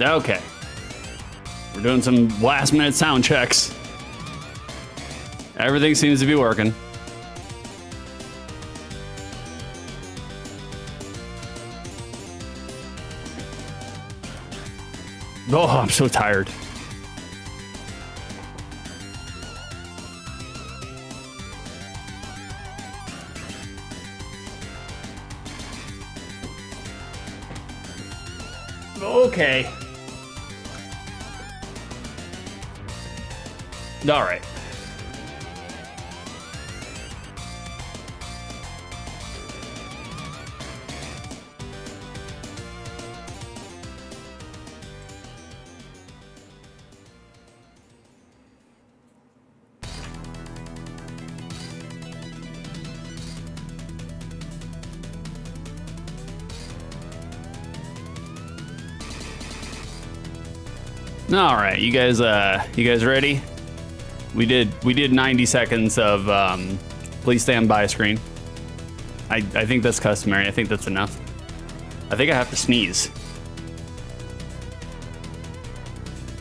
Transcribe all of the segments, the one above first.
Okay. We're doing some last minute sound checks. Everything seems to be working. Oh, I'm so tired. Okay. All right. All right, you guys ready? We did 90 seconds of please stand by screen. I think that's customary. I think that's enough. I think I have to sneeze.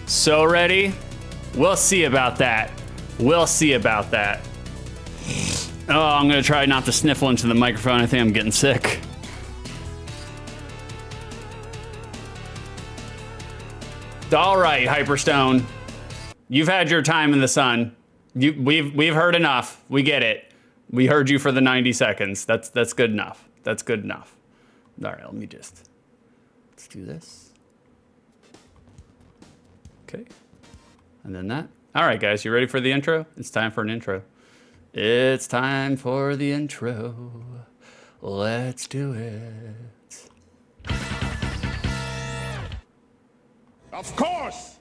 So ready? We'll see about that. We'll see about that. Oh, I'm gonna try not to sniffle into the microphone. I think I'm getting sick. All right, Hyperstone. You've had your time in the sun. We've heard enough. We get it. We heard you for the 90 seconds. That's good enough. That's good enough. All right, let's do this. Okay. And then that. All right, guys, you ready for the intro? It's time for an intro. It's time for the intro. Let's do it. Of course!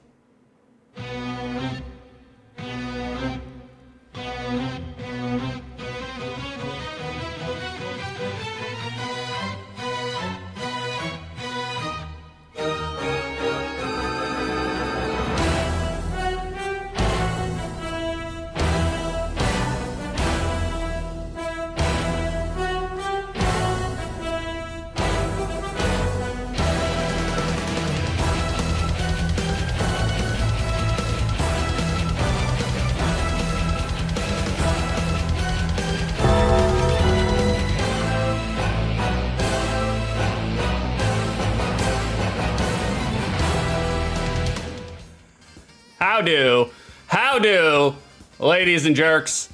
How do, ladies and jerks?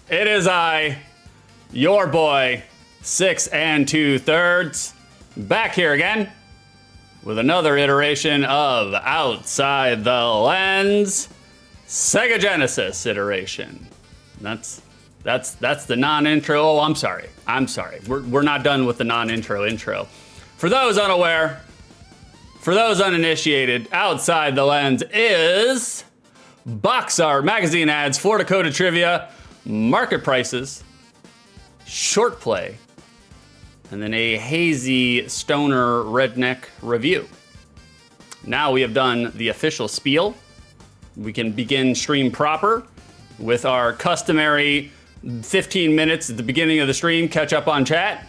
It is I, your boy, 6 2/3, back here again with another iteration of Outside the Lens, Sega Genesis iteration. That's the non-intro. Oh, I'm sorry. We're not done with the non-intro intro. For those unaware, for those uninitiated, Outside the Lens is box art, magazine ads, for Dakota trivia, market prices, short play, and then a hazy stoner redneck review. Now we have done the official spiel. We can begin stream proper with our customary 15 minutes at the beginning of the stream, catch up on chat.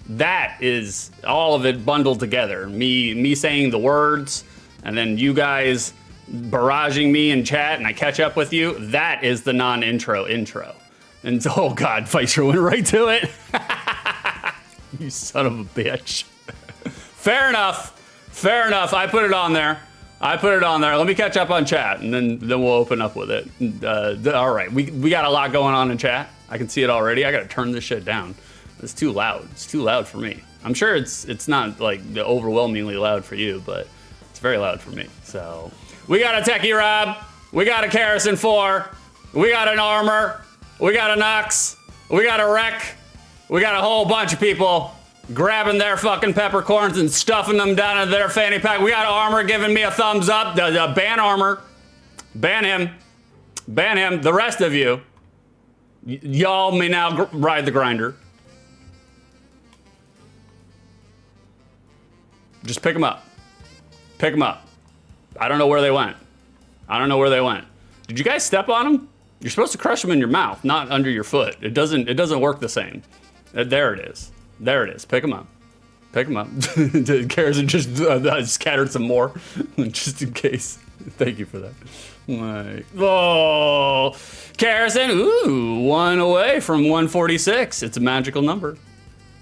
That is all of it bundled together. Me saying the words, and then you guys barraging me in chat, and I catch up with you. That is the non-intro intro. And oh God, Vicer went right to it. You son of a bitch. Fair enough. I put it on there. Let me catch up on chat, and then we'll open up with it. All right, we got a lot going on in chat. I can see it already. I gotta turn this shit down. It's too loud. It's too loud for me. I'm sure it's not like overwhelmingly loud for you, but it's very loud for me. So we got a Techie Rob. We got a Kerrison 4. We got an Armor. We got a Nux. We got a Wreck. We got a whole bunch of people grabbing their fucking peppercorns and stuffing them down into their fanny pack. We got Armor giving me a thumbs up. Ban Armor. Ban him. Ban him. The rest of you, y'all may now ride the grinder. Just pick them up. Pick them up. I don't know where they went. Did you guys step on them? You're supposed to crush them in your mouth, not under your foot. It doesn't work the same. There it is. Pick them up. Pick them up. Karrason just scattered some more, just in case. Thank you for that. Oh, Karrason, ooh, 1 away from 146. It's a magical number.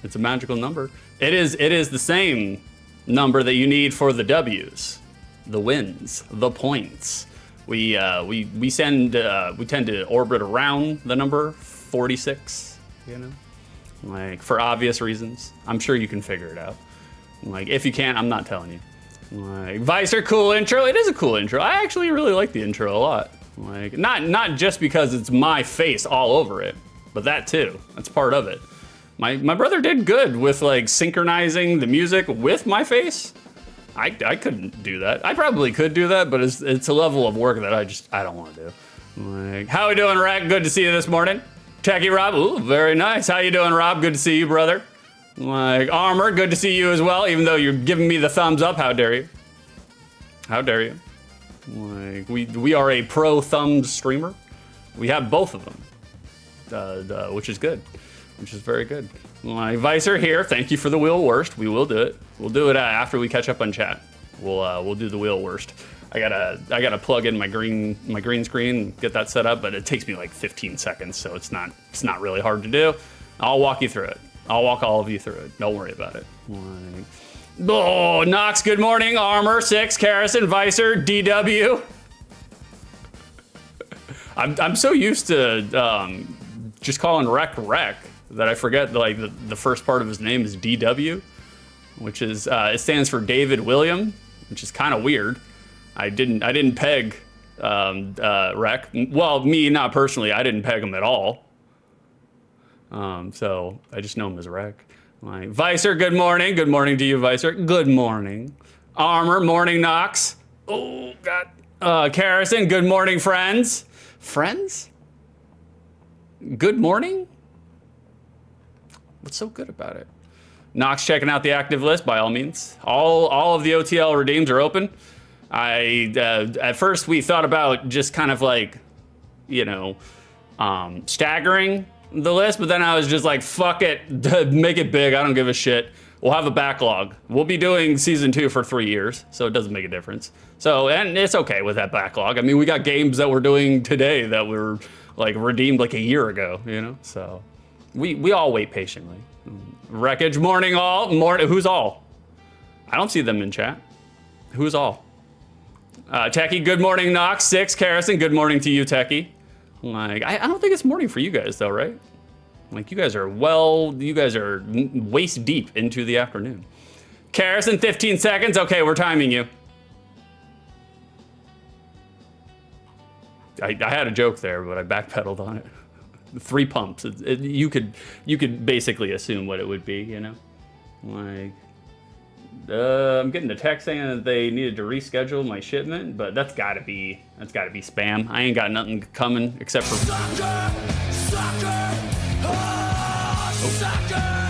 It's a magical number. It is the same number that you need for the W's, the wins, the points. We tend to orbit around the number 46, you know, like for obvious reasons. I'm sure you can figure it out. Like if you can't, I'm not telling you. Like Vicer, cool intro. It is a cool intro. I actually really like the intro a lot. Like not just because it's my face all over it, but that too. That's part of it. My brother did good with like synchronizing the music with my face. I couldn't do that. I probably could do that, but it's a level of work that I don't want to do. Like, how we doing, Rack? Good to see you this morning. Techie Rob, ooh, very nice. How you doing, Rob? Good to see you, brother. Like Armor, good to see you as well. Even though you're giving me the thumbs up, how dare you? How dare you? Like we are a pro thumbs streamer. We have both of them, which is good. Which is very good. My Vicer here. Thank you for the wheel worst. We will do it. We'll do it after we catch up on chat. We'll do the wheel worst. I gotta plug in my green screen, get that set up, but it takes me like 15 seconds, so it's not really hard to do. I'll walk you through it. I'll walk all of you through it. Don't worry about it. Oh, Nox, good morning. Armor 6, Karrason, Vicer, DW. I'm so used to just calling Rec that I forget like the first part of his name is DW, which is it stands for David William, which is kind of weird. I didn't peg Rec. Well, me not personally. I didn't peg him at all. So I just know him as Rec. Like Vicer, good morning. Good morning to you, Vicer. Good morning. Armor, morning Nox. Oh God. Karrason, good morning, friends. Friends? Good morning? What's so good about it? Nox checking out the active list by all means. All of the OTL redeems are open. At first we thought about just kind of like, you know, staggering the list, but then I was just like, fuck it, make it big. I don't give a shit. We'll have a backlog. We'll be doing season 2 for 3 years, so it doesn't make a difference. So, and it's okay with that backlog. I mean, we got games that we're doing today that were like redeemed like a year ago, you know? So we all wait patiently. Wreckage, morning all. Who's all? I don't see them in chat. Who's all? Techie, good morning, Nox. 6, Karrason, good morning to you, Techie. Like, I don't think it's morning for you guys though, right? Like you guys are waist deep into the afternoon. Karrason, 15 seconds. Okay, we're timing you. I had a joke there, but I backpedaled on it. 3 pumps. You could basically assume what it would be, you know? Like, I'm getting a text saying that they needed to reschedule my shipment, but that's gotta be spam. I ain't got nothing coming except for.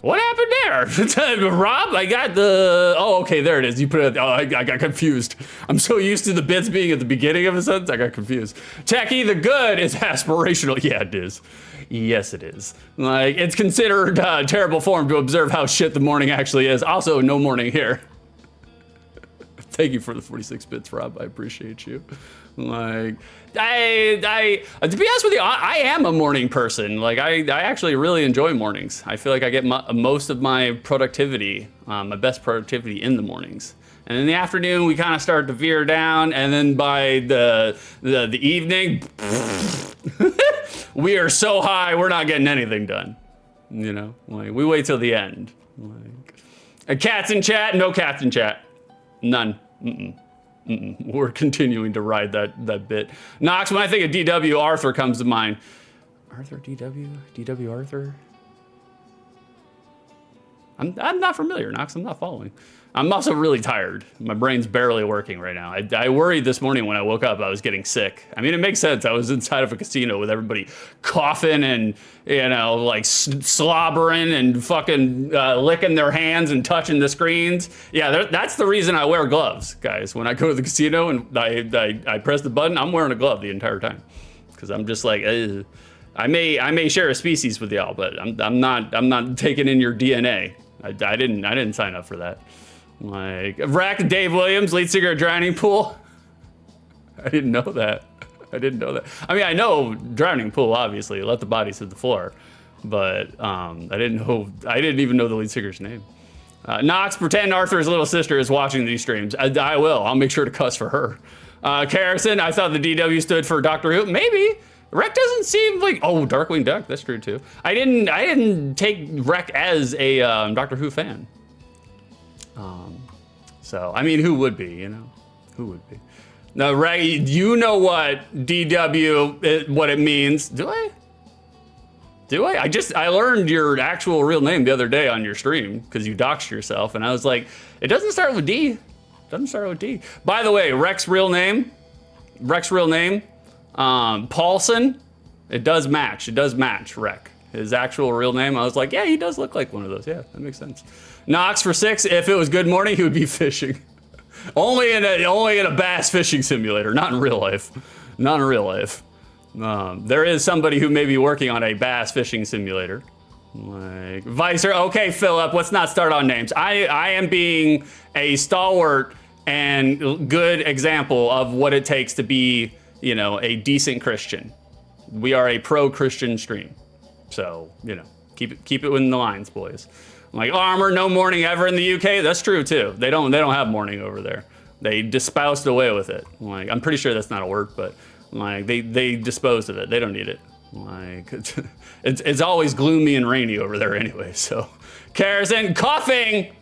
What happened there? Rob, I got the. Oh, okay, there it is. You put it. Oh, I got confused. I'm so used to the bits being at the beginning of a sentence, I got confused. Techie, the good is aspirational. Yeah, it is. Yes, it is. Like, it's considered terrible form to observe how shit the morning actually is. Also, no morning here. Thank you for the 46 bits, Rob. I appreciate you. Like, I to be honest with you, I am a morning person. Like, I actually really enjoy mornings. I feel like I get most of my productivity, my best productivity in the mornings. And in the afternoon, we kind of start to veer down, and then by the evening, we are so high, we're not getting anything done. You know, like we wait till the end. Like, cats in chat? No cats in chat. None. We're continuing to ride that bit. Nox, when I think of DW, Arthur comes to mind. Arthur, DW Arthur? I'm not familiar, Nox. I'm not following. I'm also really tired. My brain's barely working right now. I worried this morning when I woke up I was getting sick. I mean, it makes sense. I was inside of a casino with everybody coughing and, you know, like slobbering and fucking licking their hands and touching the screens. Yeah, that's the reason I wear gloves, guys. When I go to the casino and I press the button, I'm wearing a glove the entire time. Because I'm just like, I may share a species with y'all, but I'm not taking in your DNA. I didn't sign up for that. Like, Wreck, Dave Williams, lead singer of Drowning Pool. I didn't know that. I didn't know that. I mean, I know Drowning Pool, obviously. Let the Bodies Hit the Floor. But I didn't even know the lead singer's name. Knox, pretend Arthur's little sister is watching these streams. I will. I'll make sure to cuss for her. Carrison, I thought the DW stood for Doctor Who. Maybe. Wreck doesn't seem like... Oh, Darkwing Duck. That's true, too. I didn't take Wreck as a Doctor Who fan. So, I mean, who would be, you know? Who would be? No, Wreck, you know what DW, what it means. Do I? I learned your actual real name the other day on your stream because you doxed yourself, and I was like, it doesn't start with D. Doesn't start with D. By the way, Wreck's real name, Paulson, it does match. It does match Wreck. His actual real name, I was like, yeah, he does look like one of those. Yeah, that makes sense. Knox for 6, if it was Good Morning, he would be fishing. only in a bass fishing simulator, not in real life. Not in real life. There is somebody who may be working on a bass fishing simulator. Like Vicer, okay, Philip, let's not start on names. I am being a stalwart and good example of what it takes to be, you know, a decent Christian. We are a pro-Christian stream. So, you know, keep it within the lines, boys. Like Armor, no morning ever in the UK. That's true too. They don't have morning over there. They dispoused away with it. Like, I'm pretty sure that's not a word, but like they disposed of it. They don't need it. Like it's always gloomy and rainy over there anyway. So, Kerosene, coughing.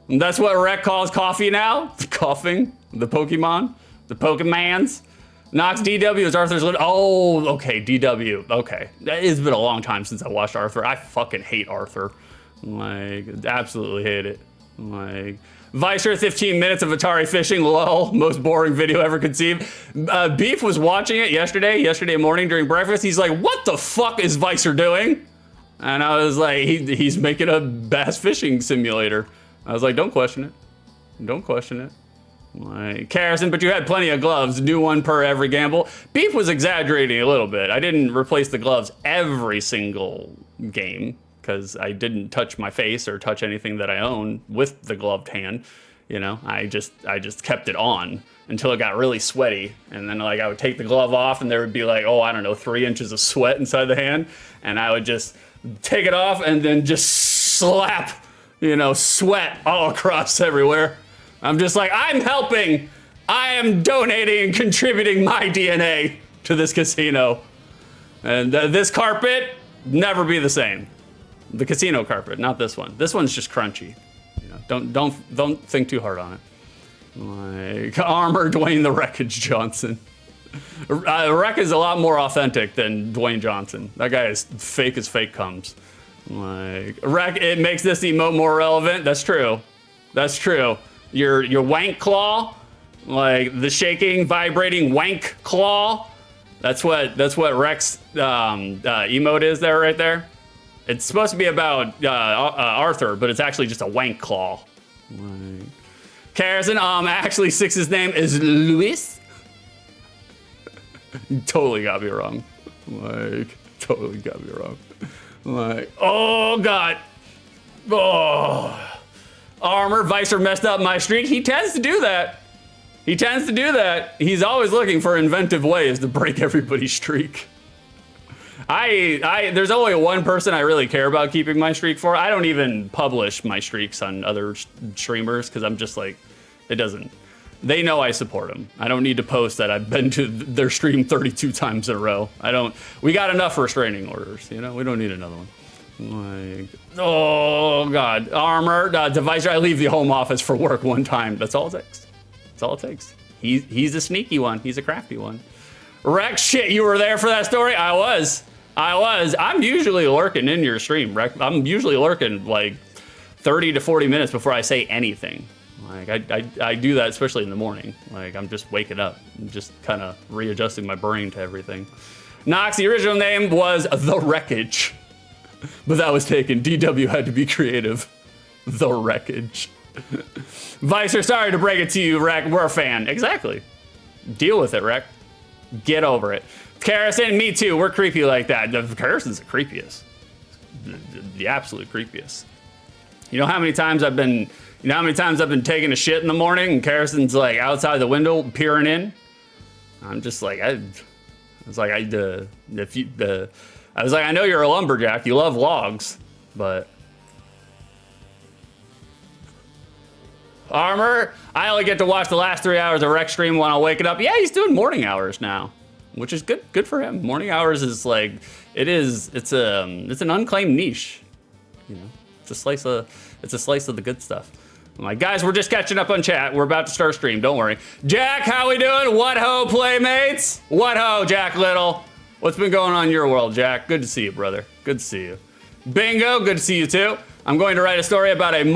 That's what Wreck calls coffee now. Coughing. The Pokemon. The Pokemans. Knox, DW is Arthur's little... Oh, okay, DW. Okay. It's been a long time since I watched Arthur. I fucking hate Arthur. Like, absolutely hate it. Like, Vicer, 15 minutes of Atari fishing, lol, most boring video ever conceived. Beef was watching it yesterday morning during breakfast. He's like, what the fuck is Vicer doing? And I was like, he's making a bass fishing simulator. I was like, don't question it. Don't question it. Like, Carrison, but you had plenty of gloves, new one per every gamble. Beef was exaggerating a little bit. I didn't replace the gloves every single game because I didn't touch my face or touch anything that I own with the gloved hand. You know, I just kept it on until it got really sweaty. And then like I would take the glove off and there would be like, oh, I don't know, 3 inches of sweat inside the hand. And I would just take it off and then just slap, you know, sweat all across everywhere. I'm just like, I'm helping. I am donating and contributing my DNA to this casino. And this carpet, never be the same. The casino carpet, not this one. This one's just crunchy. You know, don't think too hard on it. Like Armor, Dwayne the Wreckage Johnson. Wreck is a lot more authentic than Dwayne Johnson. That guy is fake as fake comes. Like Wreck, it makes this emote more relevant. That's true. That's true. Your wank claw, like the shaking, vibrating wank claw. That's what Rex emote is there, right there. It's supposed to be about Arthur, but it's actually just a wank claw. Like, Carrison, actually Six's name is Luis. You totally got me wrong. Like, totally got me wrong. Like, oh God. Oh. Armor, Vicer messed up my streak. He tends to do that. He's always looking for inventive ways to break everybody's streak. There's only one person I really care about keeping my streak for. I don't even publish my streaks on other streamers because I'm just like, they know I support them. I don't need to post that I've been to their stream 32 times in a row. We got enough restraining orders, you know? We don't need another one. Like, oh God, Armor, Devicer, I leave the home office for work one time. That's all it takes. That's all it takes. He's a sneaky one. He's a crafty one. Rex, shit, you were there for that story? I was. I'm usually lurking in your stream, Rex. I'm usually lurking like 30 to 40 minutes before I say anything. Like I do that, especially in the morning. Like I'm just waking up and just kind of readjusting my brain to everything. Knox, the original name was The Wreckage. But that was taken. DW had to be creative. The Wreckage. Vicer, sorry to break it to you, Rec. We're a fan. Exactly. Deal with it, Rec. Get over it. Carrison, me too. We're creepy like that. Carrison's the creepiest. The absolute creepiest. You know how many times I've been taking a shit in the morning and Harrison's like outside the window peering in? I'm just like, I was like, I know you're a lumberjack. You love logs, but Armor, I only get to watch the last 3 hours of Rex stream when I'm waking up. Yeah, he's doing morning hours now, which is good. Good for him. Morning hours is like, it's an unclaimed niche. You know, it's a slice of the good stuff. I'm like, guys, we're just catching up on chat. We're about to start stream. Don't worry. Jack, how we doing? What ho, playmates? What ho, Jack Little? What's been going on in your world, Jack? Good to see you, brother. Good to see you. Bingo, good to see you too. I'm going to write a story about an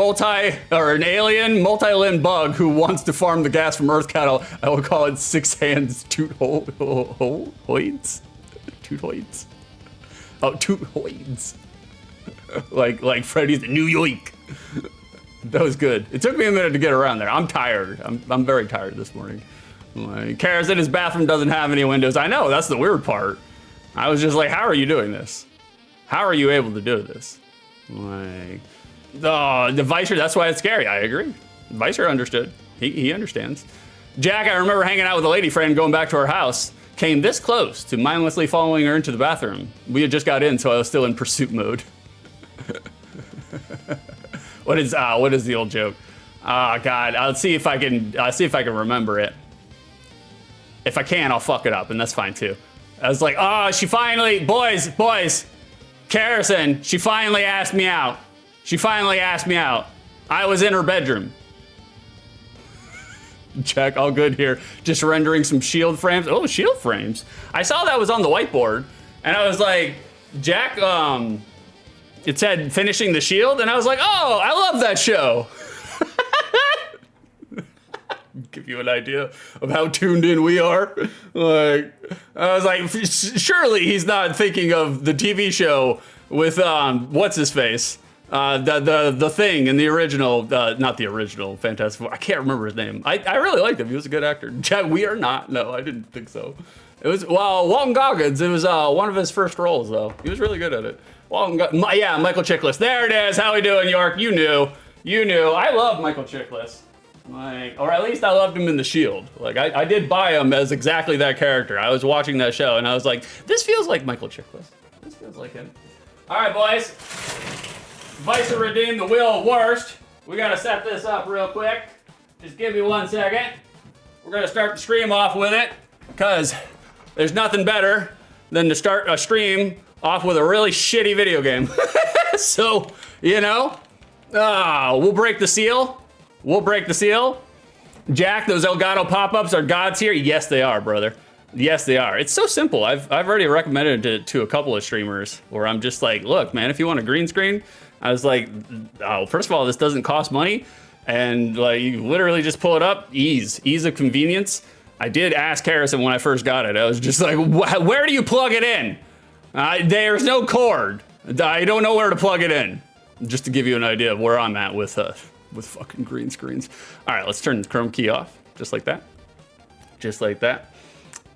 alien multi-limb bug who wants to farm the gas from Earth cattle. I will call it Six Hands Toot-Hoids? Toot-Hoids? Oh, Toot-Hoids. like Freddy's New York. That was good. It took me a minute to get around there. I'm tired. I'm very tired this morning. Like, Kara's in his bathroom doesn't have any windows. I know, that's the weird part. I was just like, how are you doing this? How are you able to do this? Like, the Vicer, that's why it's scary. I agree. Vicer understood. He understands. Jack, I remember hanging out with a lady friend going back to her house. Came this close to mindlessly following her into the bathroom. We had just got in, so I was still in pursuit mode. What is the old joke? Oh God, I'll see if I can remember it. If I can, I'll fuck it up, and that's fine too. I was like, oh, she finally, boys, Carrison, she finally asked me out. I was in her bedroom. Check, all good here. Just rendering some shield frames. Oh, shield frames. I saw that was on the whiteboard, and I was like, Jack, it said finishing the shield, and I was like, oh, I love that show. Give you an idea of how tuned in we are. Like, I was like, surely he's not thinking of the TV show with what's his face, the Thing in the original, not the original Fantastic Four. I can't remember his name. I really liked him. He was a good actor. Chad, we are not. No, I didn't think so. It was Walton Goggins. It was one of his first roles though. He was really good at it. Yeah, Michael Chiklis. There it is. How we doing, York? You knew. I love Michael Chiklis. Like, or at least I loved him in The Shield. Like, I did buy him as exactly that character. I was watching that show and I was like, this feels like Michael Chiklis. This feels like him. All right, boys. Vicer redeemed the wheel of worst. We gotta set this up real quick. Just give me 1 second. We're gonna start the stream off with it because there's nothing better than to start a stream off with a really shitty video game. So, you know, we'll break the seal. Jack, those Elgato pop-ups are gods here? Yes, they are, brother. Yes, they are. It's so simple. I've already recommended it to a couple of streamers where I'm just like, look, man, if you want a green screen, I was like, oh, first of all, this doesn't cost money. And like, you literally just pull it up, ease of convenience. I did ask Harrison when I first got it. I was just like, where do you plug it in? There's no cord. I don't know where to plug it in. Just to give you an idea of where I'm at with fucking green screens. All right, let's turn the Chrome key off, just like that. Just like that.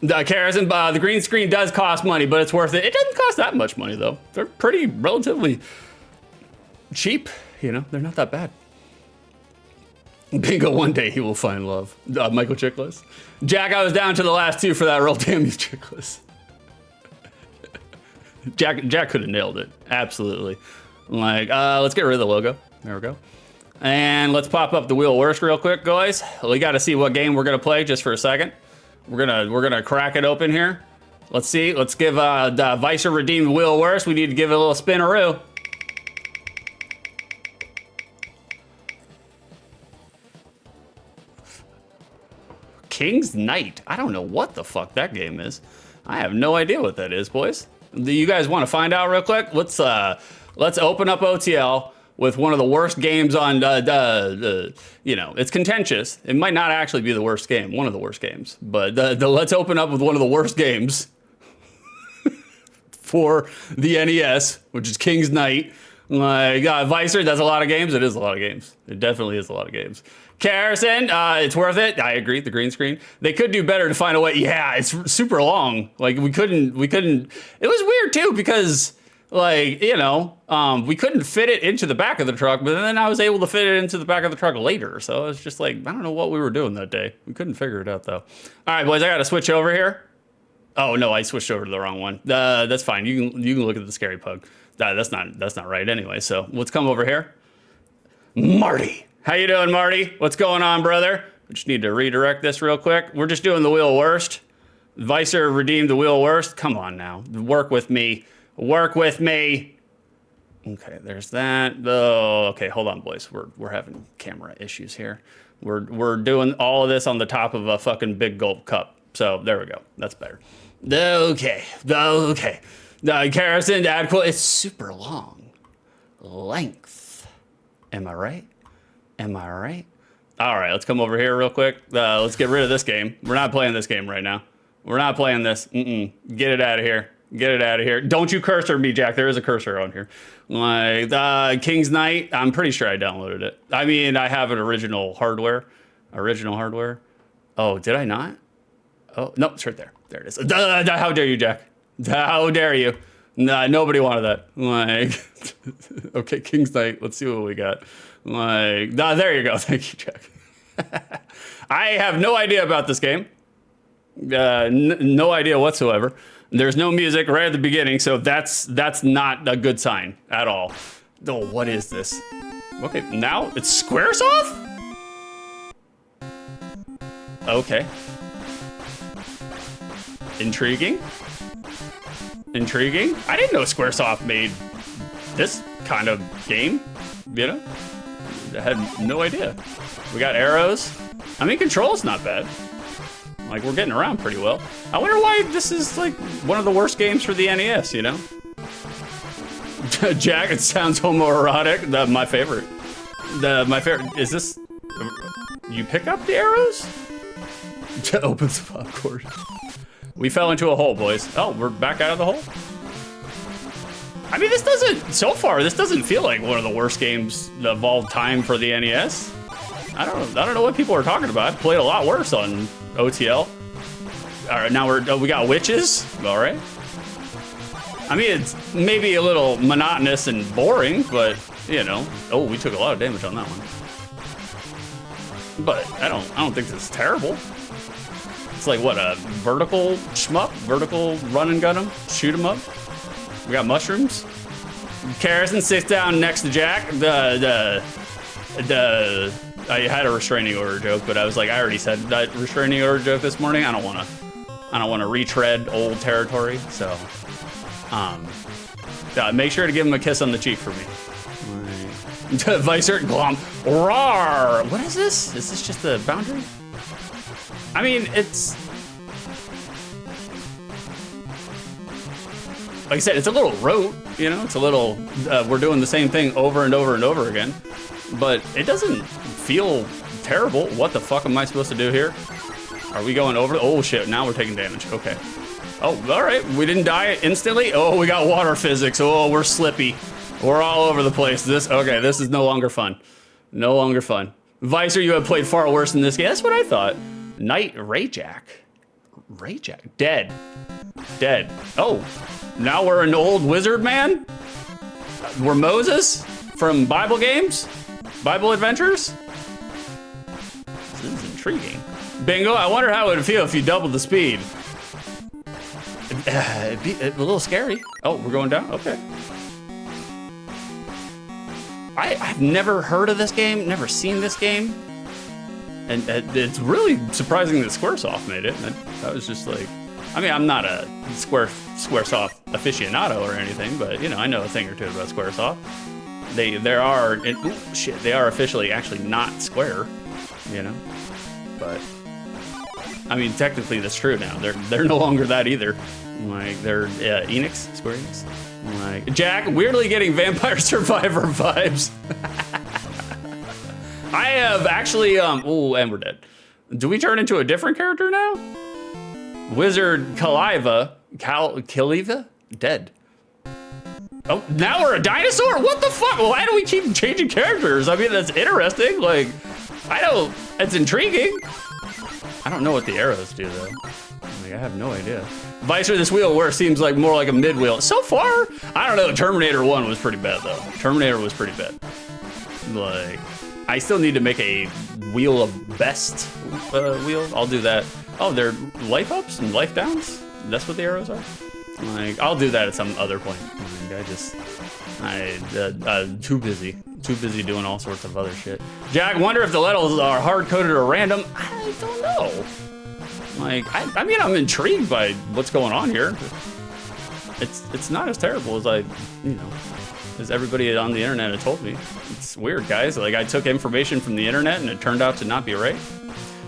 Harrison, the green screen does cost money, but it's worth it. It doesn't cost that much money though. They're pretty relatively cheap, you know, they're not that bad. Bingo, one day he will find love. Michael Chiklis. Jack, I was down to the last two for that Roll Damn You Chiklis. Jack could have nailed it, absolutely. Like, let's get rid of the logo. There we go. And let's pop up the wheel worst real quick, guys. We got to see what game we're gonna play just for a second. We're gonna crack it open here. Let's see. Let's give the Vicer redeemed wheel worst. We need to give it a little spinaroo. King's Knight. I don't know what the fuck that game is. I have no idea what that is, boys. Do you guys want to find out real quick? Let's open up OTL with one of the worst games on you know, it's contentious. It might not actually be the worst game, one of the worst games, but let's open up with one of the worst games for the NES, which is King's Knight. Like, Vicer, that's a lot of games. It is a lot of games. It definitely is a lot of games. Carrison, it's worth it. I agree, the green screen. They could do better to find a way. Yeah, it's super long. Like, we couldn't. It was weird too because Like, you know, we couldn't fit it into the back of the truck, but then I was able to fit it into the back of the truck later. So it's just like, I don't know what we were doing that day. We couldn't figure it out though. All right, boys, I got to switch over here. Oh no, I switched over to the wrong one. That's fine. You can look at the scary pug. That's not right anyway. So let's come over here. Marty, how you doing, Marty? What's going on, brother? We just need to redirect this real quick. We're just doing the wheel worst. Vicer redeemed the wheel worst. Come on now, work with me. Work with me. Okay, there's that. Oh, okay, hold on, boys. We're having camera issues here. We're doing all of this on the top of a fucking big gulp cup. So there we go. That's better. Okay. Kerosene adequate. It's super long. Length. Am I right? All right, let's come over here real quick. Let's get rid of this game. We're not playing this game right now. We're not playing this. Get it out of here. Get it out of here. Don't you cursor me, Jack. There is a cursor on here. Like, King's Knight, I'm pretty sure I downloaded it. I mean, I have an original hardware. Oh, did I not? Oh, no, it's right there. There it is. How dare you, Jack? How dare you? Nah, nobody wanted that. Like, okay, King's Knight. Let's see what we got. Like, there you go. Thank you, Jack. I have no idea about this game. No idea whatsoever. There's no music right at the beginning, so that's not a good sign at all. Oh, what is this? Okay, now it's Squaresoft? Okay. Intriguing. I didn't know Squaresoft made this kind of game, you know? I had no idea. We got arrows. I mean, control's not bad. Like, we're getting around pretty well. I wonder why this is, like, one of the worst games for the NES, you know? Jack, it sounds homoerotic. My favorite. My favorite. Is this... You pick up the arrows? Opens the popcorn. We fell into a hole, boys. Oh, we're back out of the hole? I mean, this doesn't feel like one of the worst games of all time for the NES. I don't know what people are talking about. I've played a lot worse on OTL. All right, now we got witches. All right. I mean, it's maybe a little monotonous and boring, but you know. Oh, we took a lot of damage on that one. But I don't think this is terrible. It's like what, a vertical shmup, vertical run and gun 'em, shoot 'em up. We got mushrooms. Kerosene sits down next to Jack. I had a restraining order joke, but I was like, I already said that restraining order joke this morning. I don't want to retread old territory. So, make sure to give him a kiss on the cheek for me. Vicer glom. Rawr. What is this? Is this just the boundary? I mean, it's like I said, it's a little rote, you know. It's a little. We're doing the same thing over and over and over again, but it doesn't feel terrible. What the fuck am I supposed to do here? Are we going over? Oh shit! Now we're taking damage. Okay. Oh, all right. We didn't die instantly. Oh, we got water physics. Oh, we're slippy. We're all over the place. This is no longer fun. No longer fun. Vicer, you have played far worse than this game. That's what I thought. Knight Rayjack. Dead. Oh, now we're an old wizard man? We're Moses from Bible games? Bible adventures? This is intriguing. Bingo, I wonder how it would feel if you doubled the speed. It'd be a little scary. Oh, we're going down? Okay. I've never heard of this game, never seen this game. And it's really surprising that Squaresoft made it. I was just like, I mean, I'm not a Squaresoft aficionado or anything, but you know, I know a thing or two about Squaresoft. They are officially actually not Square, you know. But I mean, technically that's true now. They're no longer that either. Like they're Enix, Square Enix. Like Jack, weirdly getting Vampire Survivor vibes. I have actually, ooh, and we're dead. Do we turn into a different character now? Wizard Kaliva, dead. Oh, now we're a dinosaur? What the fuck? Why do we keep changing characters? I mean, that's interesting. Like, it's intriguing. I don't know what the arrows do though. Like, I have no idea. Vicer, this wheel where it seems like more like a mid wheel. So far, I don't know. Terminator 1 was pretty bad though. Terminator was pretty bad. Like, I still need to make a wheel of best wheel. I'll do that. Oh, they're life ups and life downs? That's what the arrows are? Like, I'll do that at some other point. Too busy. Too busy doing all sorts of other shit. Jack, wonder if the levels are hard-coded or random. I don't know. Like, I mean, I'm intrigued by what's going on here. It's not as terrible as as everybody on the internet had told me. It's weird, guys. Like, I took information from the internet and it turned out to not be right.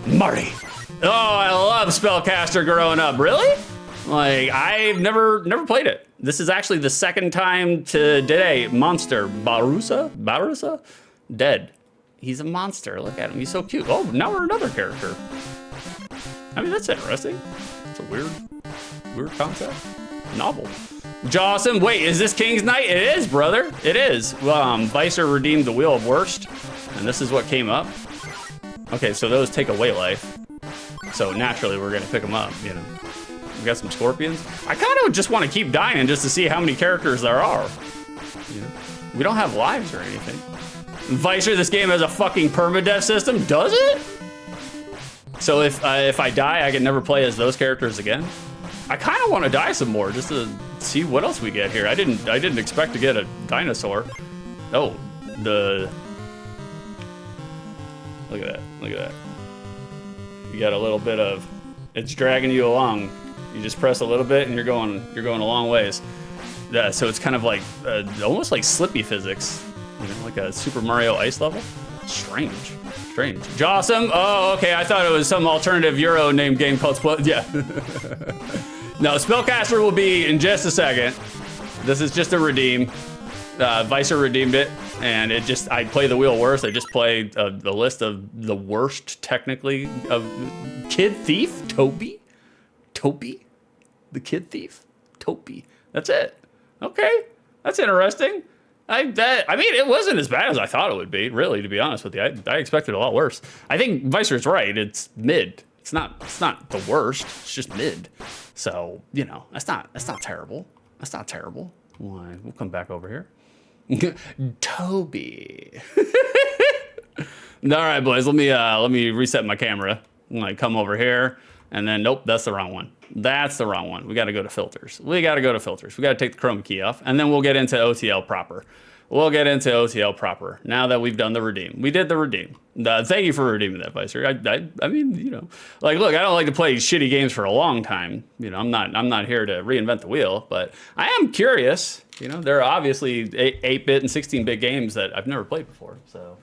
Marty. Oh, I love Spellcaster growing up. Really? Like, I've never played it. This is actually the second time today. Monster Barusa, dead. He's a monster. Look at him. He's so cute. Oh, now we're another character. I mean, that's interesting. It's a weird concept. Novel. Jawsome. Wait, is this King's Knight? It is, brother. It is. Vicer redeemed the Wheel of Worst, and this is what came up. Okay, so those take away life. So naturally, we're gonna pick them up. You know, we got some scorpions. I kind of just want to keep dying just to see how many characters there are. You know, we don't have lives or anything. Vicer, this game has a fucking permadeath system. Does it? So if I die, I can never play as those characters again. I kind of want to die some more just to see what else we get here. I didn't expect to get a dinosaur. Oh, look at that. Look at that. You got a little bit of, it's dragging you along. You just press a little bit and you're going a long ways. Yeah, so it's kind of like almost like Slippy physics, you know, like a Super Mario Ice level. Strange. Jawsome. Oh, okay. I thought it was some alternative Euro named game called Yeah. No, Spellcaster will be in just a second. This is just a redeem. Vicer redeemed it, and I play the wheel worst. I just play the list of the worst, technically, of Kid Thief, Toby, the Kid Thief, Toby. That's it. Okay, that's interesting. I mean, it wasn't as bad as I thought it would be, really, to be honest with you. I expected a lot worse. I think Vicer's right. It's mid. It's not the worst. It's just mid. So, you know, that's not terrible. That's not terrible. Why? We'll come back over here. Toby. All right, boys. Let me reset my camera. I'm gonna come over here, and then nope, that's the wrong one. That's the wrong one. We got to go to filters. We got to take the chroma key off, and then we'll get into OTL proper. Now that we've done the redeem. We did the redeem. Thank you for redeeming that, Vicer. I mean, you know, like, look, I don't like to play shitty games for a long time. You know, I'm not here to reinvent the wheel, but I am curious. You know, there are obviously 8-bit and 16-bit games that I've never played before. So,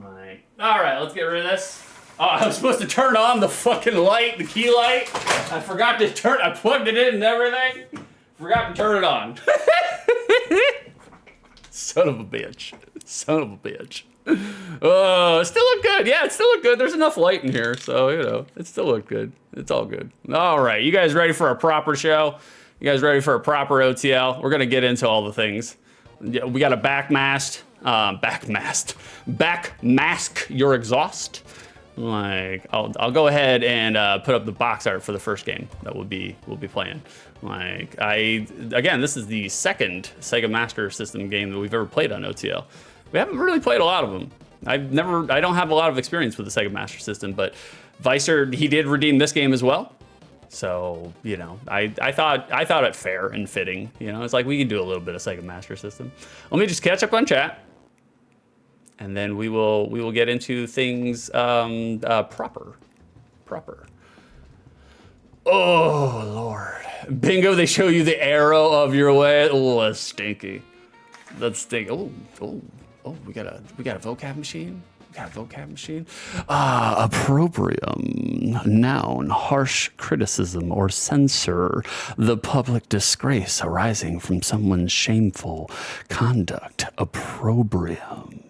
all right, let's get rid of this. Oh, I was supposed to turn on the fucking light, the key light. I forgot to I plugged it in and everything. Forgot to turn it on. Son of a bitch. Oh, it still looked good. Yeah, it still looked good. There's enough light in here, so, you know, it still looked good. It's all good. All right, you guys ready for a proper show? You guys ready for a proper OTL? We're going to get into all the things. We got a backmask your exhaust. Like, I'll go ahead and put up the box art for the first game that we'll be playing. Like, again, this is the second Sega Master System game that we've ever played on OTL. We haven't really played a lot of them. I don't have a lot of experience with the Sega Master System, but Vicer, he did redeem this game as well. So, you know, I thought it fair and fitting. You know, it's like we can do a little bit of Sega Master System. Let me just catch up on chat. And then we will get into things proper. Oh Lord, bingo! They show you the arrow of your way. Oh, that's stinky. That's stinky. Oh, we got a vocab machine. Opprobrium, noun, harsh criticism or censure, the public disgrace arising from someone's shameful conduct. Opprobrium.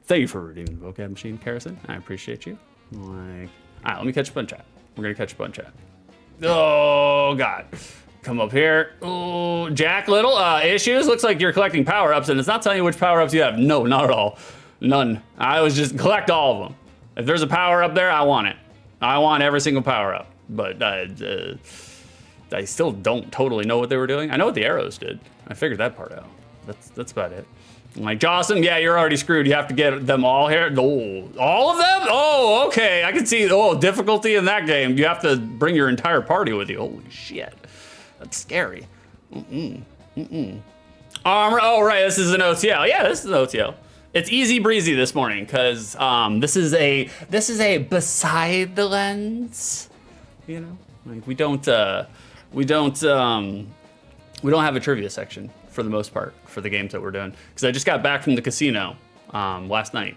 Thank you for redeeming the vocab machine, Harrison. I appreciate you. All right, let me catch up on chat. We're gonna catch up on chat. Oh God, come up here. Oh, Jack Little, issues. Looks like you're collecting power-ups, and it's not telling you which power-ups you have. No, not at all. None. I was just collect all of them. If there's a power-up there, I want it. I want every single power-up. but I still don't totally know what they were doing. I know what the arrows did. I figured that part out. That's about it. I'm like, Jocelyn, yeah, you're already screwed. You have to get them all here. Oh, all of them? Oh, okay. I can see, difficulty in that game. You have to bring your entire party with you. Holy shit. That's scary. Armor, oh, right, this is an OTL. Yeah, this is an OTL. It's easy breezy this morning because this is a beside the lens, you know? Like we don't have a trivia section for the most part for the games that we're doing because I just got back from the casino last night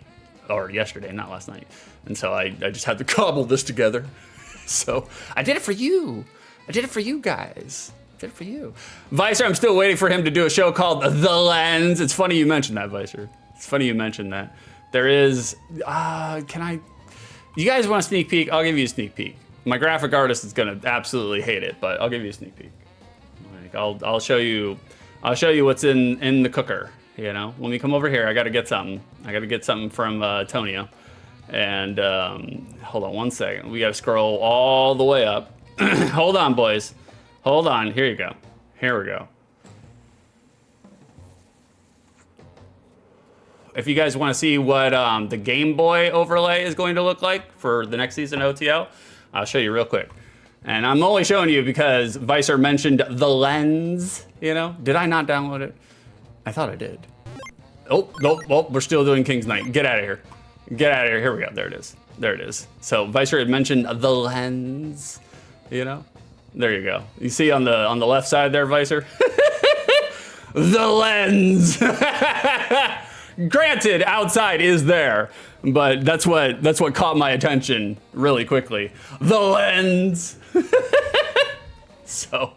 or yesterday, not last night, and so I just had to cobble this together. So I did it for you. I did it for you guys. I did it for you, Vicer. I'm still waiting for him to do a show called The Lens. It's funny you mentioned that, Vicer. It's funny you mentioned that. There is. You guys want a sneak peek? I'll give you a sneak peek. My graphic artist is gonna absolutely hate it, but I'll give you a sneak peek. Like I'll show you what's in the cooker. You know, when we come over here, I gotta get something. I gotta get something from Tonio. And hold on one second. We gotta scroll all the way up. Hold on, boys. Hold on. Here you go. Here we go. If you guys want to see what the Game Boy overlay is going to look like for the next season OTL, I'll show you real quick. And I'm only showing you because Vicer mentioned The Lens, you know? Did I not download it? I thought I did. Oh, nope, we're still doing King's Knight. Get out of here. Get out of here. Here we go. There it is. There it is. So Vicer had mentioned The Lens, you know? There you go. You see on the left side there, Vicer? The Lens. Granted, outside is there, but that's what caught my attention really quickly. The Lens. So,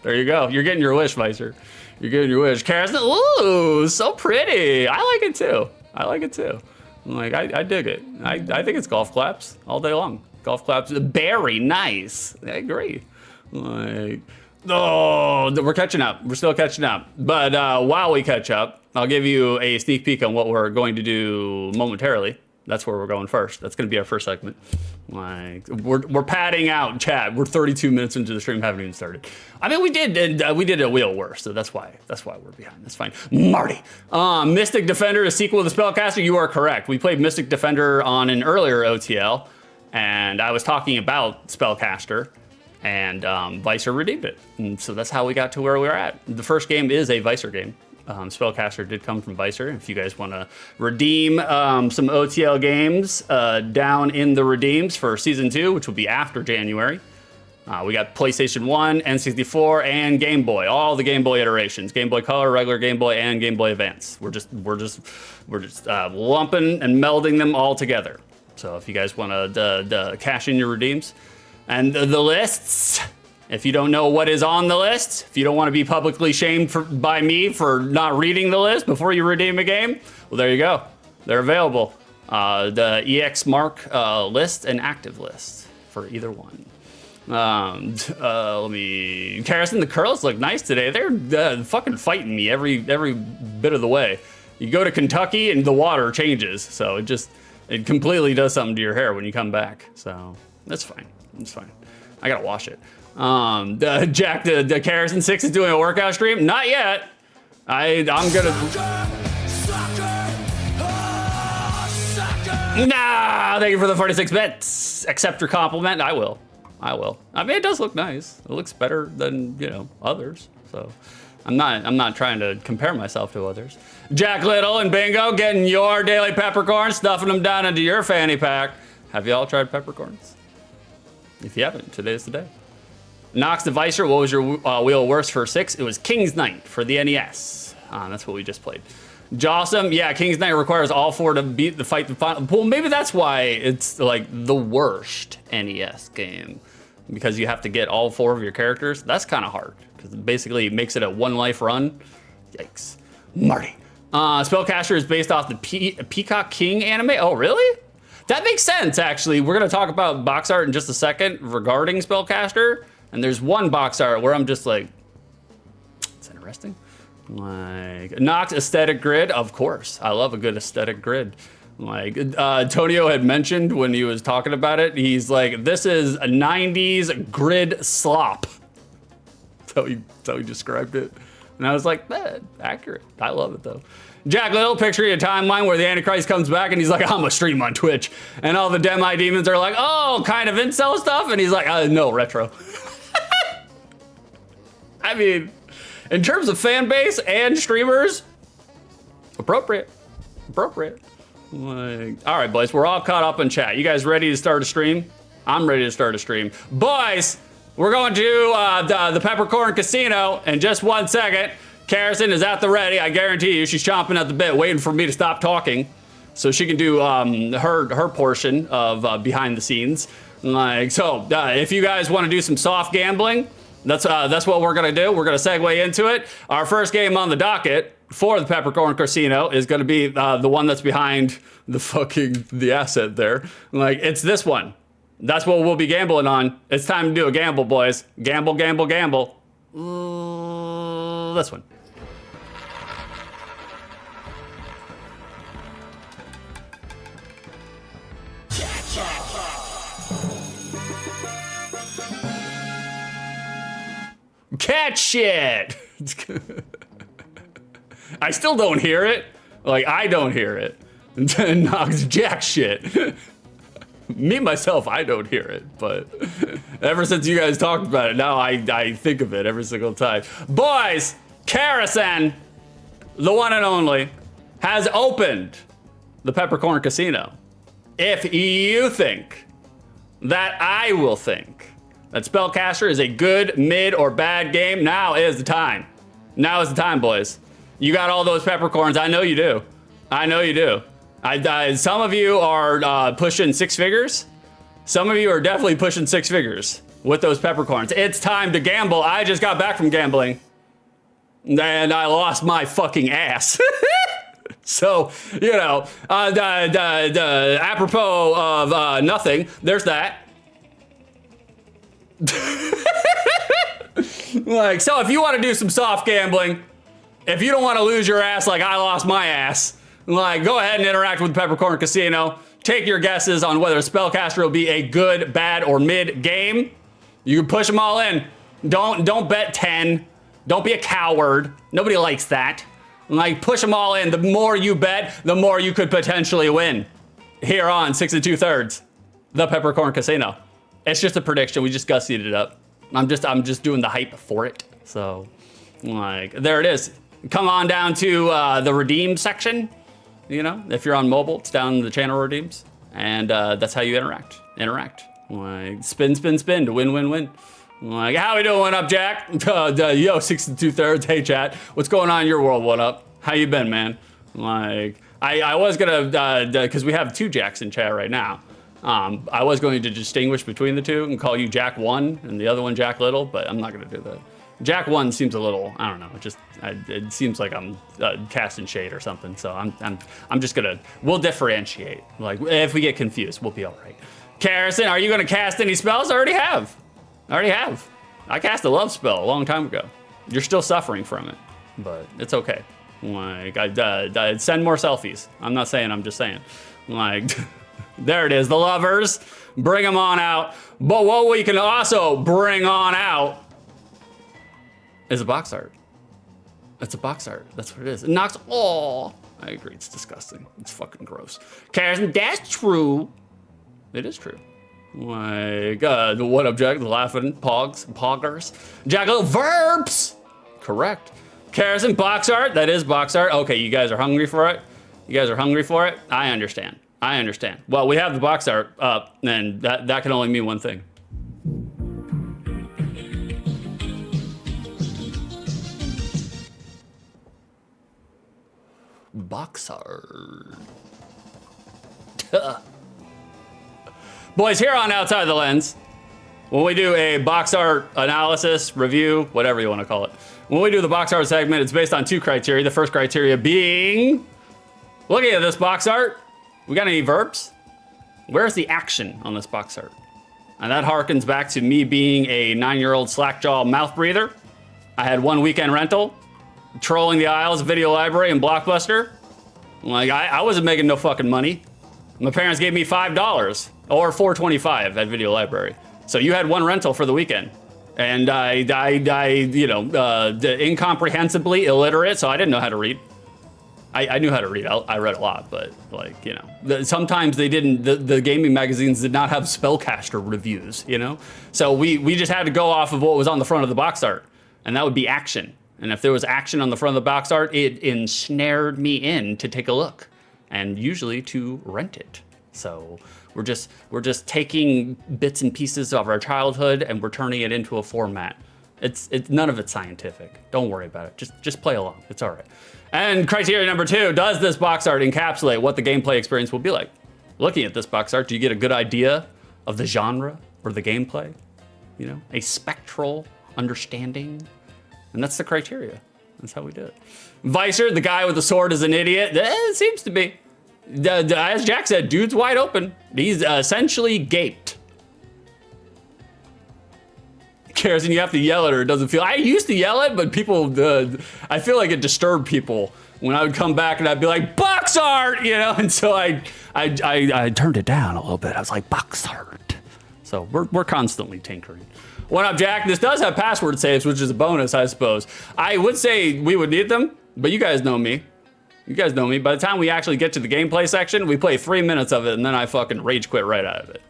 there you go. You're getting your wish, Vicer. You're getting your wish. Kara's, ooh, so pretty. I like it too. I like it too. Like, I dig it. I think it's golf claps all day long. Golf claps, very nice. I agree. Like, oh, we're catching up. We're still catching up. But while we catch up, I'll give you a sneak peek on what we're going to do momentarily. That's where we're going first. That's going to be our first segment. Like, we're padding out, chat. We're 32 minutes into the stream, haven't even started. I mean, we did a wheel worse, so that's why we're behind. That's fine. Marty, Mystic Defender, a sequel to Spellcaster. You are correct. We played Mystic Defender on an earlier OTL, and I was talking about Spellcaster. And Vicer redeemed it. And so that's how we got to where we were at. The first game is a Vicer game. Spellcaster did come from Vicer. If you guys want to redeem some OTL games down in the redeems for Season 2, which will be after January. We got PlayStation 1, N64, and Game Boy. All the Game Boy iterations. Game Boy Color, regular Game Boy, and Game Boy Advance. We're just lumping and melding them all together. So if you guys want to cash in your redeems. And the lists, if you don't know what is on the list, if you don't want to be publicly shamed by me for not reading the list before you redeem a game, well, there you go. They're available. The EX Mark list and active list for either one. Carrison, the curls look nice today. They're fucking fighting me every bit of the way. You go to Kentucky and the water changes, so it completely does something to your hair when you come back. So that's fine. It's fine. I gotta wash it. Jack, the Carrison 6 is doing a workout stream? Not yet. I'm gonna. Nah, thank you for the 46 bits. Accept your compliment. I will. I mean, it does look nice. It looks better than, others. So I'm not trying to compare myself to others. Jack Little and Bingo getting your daily peppercorns, stuffing them down into your fanny pack. Have you all tried peppercorns? If you haven't, today's the day. Nox the Vicer, what was your wheel worst for 6? It was King's Knight for the NES. That's what we just played. Jawsome, yeah, King's Knight requires all 4 to fight the final. Well, maybe that's why it's like the worst NES game. Because you have to get all 4 of your characters. That's kind of hard. Because basically it makes it a 1 life run. Yikes. Marty. Spellcaster is based off the Peacock King anime. Oh, really? That makes sense, actually. We're going to talk about box art in just a second regarding Spellcaster. And there's one box art where I'm just like, it's interesting. Like, Nox aesthetic grid, of course. I love a good aesthetic grid. Like, Tonio had mentioned when he was talking about it, he's like, this is a 90s grid slop. That's how he described it. And I was like, accurate. I love it though. Jack Little, picturing a timeline where the Antichrist comes back and he's like, I'm a stream on Twitch. And all the Demi demons are like, oh, kind of incel stuff. And he's like, no, retro. I mean, in terms of fan base and streamers, appropriate. Like, all right, boys, we're all caught up in chat. You guys ready to start a stream? I'm ready to start a stream. Boys, we're going to the Peppercorn Casino in just 1 second. Karison is at the ready. I guarantee you she's chomping at the bit, waiting for me to stop talking so she can do her portion of behind the scenes. Like, so if you guys want to do some soft gambling, that's what we're gonna do. We're gonna segue into it. Our first game on the docket for the Peppercorn Casino is gonna be the one that's behind the asset there. Like, it's this one. That's what we'll be gambling on. It's time to do a gamble, boys. Gamble. This one. Catch shit! I still don't hear it. Like, I don't hear it. Knocks jack shit. Me, myself, I don't hear it. But ever since you guys talked about it, now I think of it every single time. Boys, Karison, the one and only, has opened the Peppercorn Casino. If you think that I will think that Spellcaster is a good, mid, or bad game, now is the time. Now is the time, boys. You got all those peppercorns. I know you do. Some of you are pushing 6 figures. Some of you are definitely pushing 6 figures with those peppercorns. It's time to gamble. I just got back from gambling and I lost my fucking ass. So, you know, apropos of nothing, there's that. Like, so if you want to do some soft gambling, if you don't want to lose your ass like I lost my ass, like, go ahead and interact with Peppercorn Casino. Take your guesses on whether Spellcaster will be a good, bad, or mid game. You can push them all in. Don't bet 10. Don't be a coward. Nobody likes that. Like, push them all in. The more you bet, the more you could potentially win. Here on 6 2/3, the Peppercorn Casino. It's just a prediction. We just gussied it up. I'm just doing the hype for it. So, like, there it is. Come on down to the redeem section. You know, if you're on mobile, it's down in the channel redeems, and that's how you interact. Like, spin to win. Like, how we doing? What up, Jack? Yo, 6 2/3. Hey, chat. What's going on in your world? What up? How you been, man? Like, I was gonna, because we have 2 Jacks in chat right now. I was going to distinguish between the two and call you Jack 1 and the other one Jack Little, but I'm not gonna do that. Jack 1 seems a little, I don't know, it seems like I'm casting shade or something. So I'm just gonna, we'll differentiate. Like, if we get confused, we'll be all right. Karison, are you gonna cast any spells? I already have. I cast a love spell a long time ago. You're still suffering from it, but it's okay. Like, I'd send more selfies. I'm not saying, I'm just saying. Like, there it is, the lovers. Bring them on out. But what we can also bring on out is a box art. It's a box art. That's what it is. It knocks. Oh, I agree. It's disgusting. It's fucking gross. Karison, that's true. It is true. Like, the what object? The laughing poggers. Jackal verbs. Correct. Karison, box art. That is box art. Okay, you guys are hungry for it. I understand. Well, we have the box art up, and that can only mean one thing. Box art. Boys, here on Outside the Lens, when we do a box art analysis, review, whatever you want to call it, when we do the box art segment, it's based on 2 criteria. The first criteria being, looking at this box art, we got any verbs? Where's the action on this box art? And that harkens back to me being a 9-year-old slackjaw mouth breather. I had 1 weekend rental, trolling the aisles, video library, and Blockbuster. Like, I wasn't making no fucking money. My parents gave me $5 or $4.25 at Video Library. So you had one rental for the weekend. And I incomprehensibly illiterate, so I didn't know how to read. I knew how to read. I read a lot, but like, sometimes they didn't, the gaming magazines did not have Spellcaster reviews, So we just had to go off of what was on the front of the box art, and that would be action. And if there was action on the front of the box art, it ensnared me in to take a look, and usually to rent it. So we're just taking bits and pieces of our childhood and we're turning it into a format. It's none of it's scientific. Don't worry about it. Just play along. It's all right. And criteria number 2, does this box art encapsulate what the gameplay experience will be like? Looking at this box art, do you get a good idea of the genre or the gameplay? A spectral understanding? And that's the criteria. That's how we do it. Vicer, the guy with the sword, is an idiot. It seems to be. As Jack said, dude's wide open. He's essentially gaped. Harrison, you have to yell it or it doesn't feel. I used to yell it, but people, I feel like it disturbed people when I would come back and I'd be like, box art, and so I turned it down a little bit. I was like, box art. So we're constantly tinkering. What up, Jack? This does have password saves, which is a bonus, I suppose. I would say we would need them, but you guys know me. By the time we actually get to the gameplay section, we play 3 minutes of it, and then I fucking rage quit right out of it,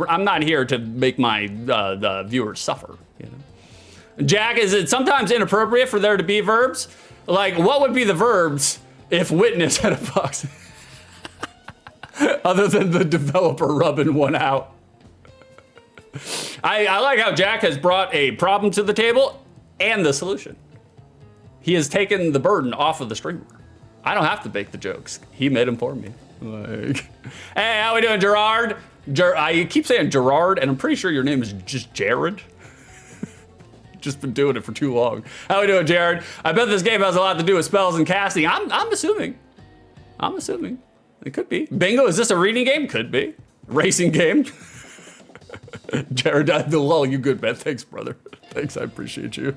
I'm not here to make my the viewers suffer, Jack, is it sometimes inappropriate for there to be verbs? Like, what would be the verbs if witness had a box? Other than the developer rubbing one out. I like how Jack has brought a problem to the table and the solution. He has taken the burden off of the streamer. I don't have to make the jokes. He made them for me. Like, hey, how we doing, Gerard? I keep saying Gerard, and I'm pretty sure your name is just Jared. Just been doing it for too long. How we doing, Jared? I bet this game has a lot to do with spells and casting. I'm assuming. It could be. Bingo, is this a reading game? Could be. Racing game? Jared, the lull, you good, man. Thanks, brother. Thanks, I appreciate you.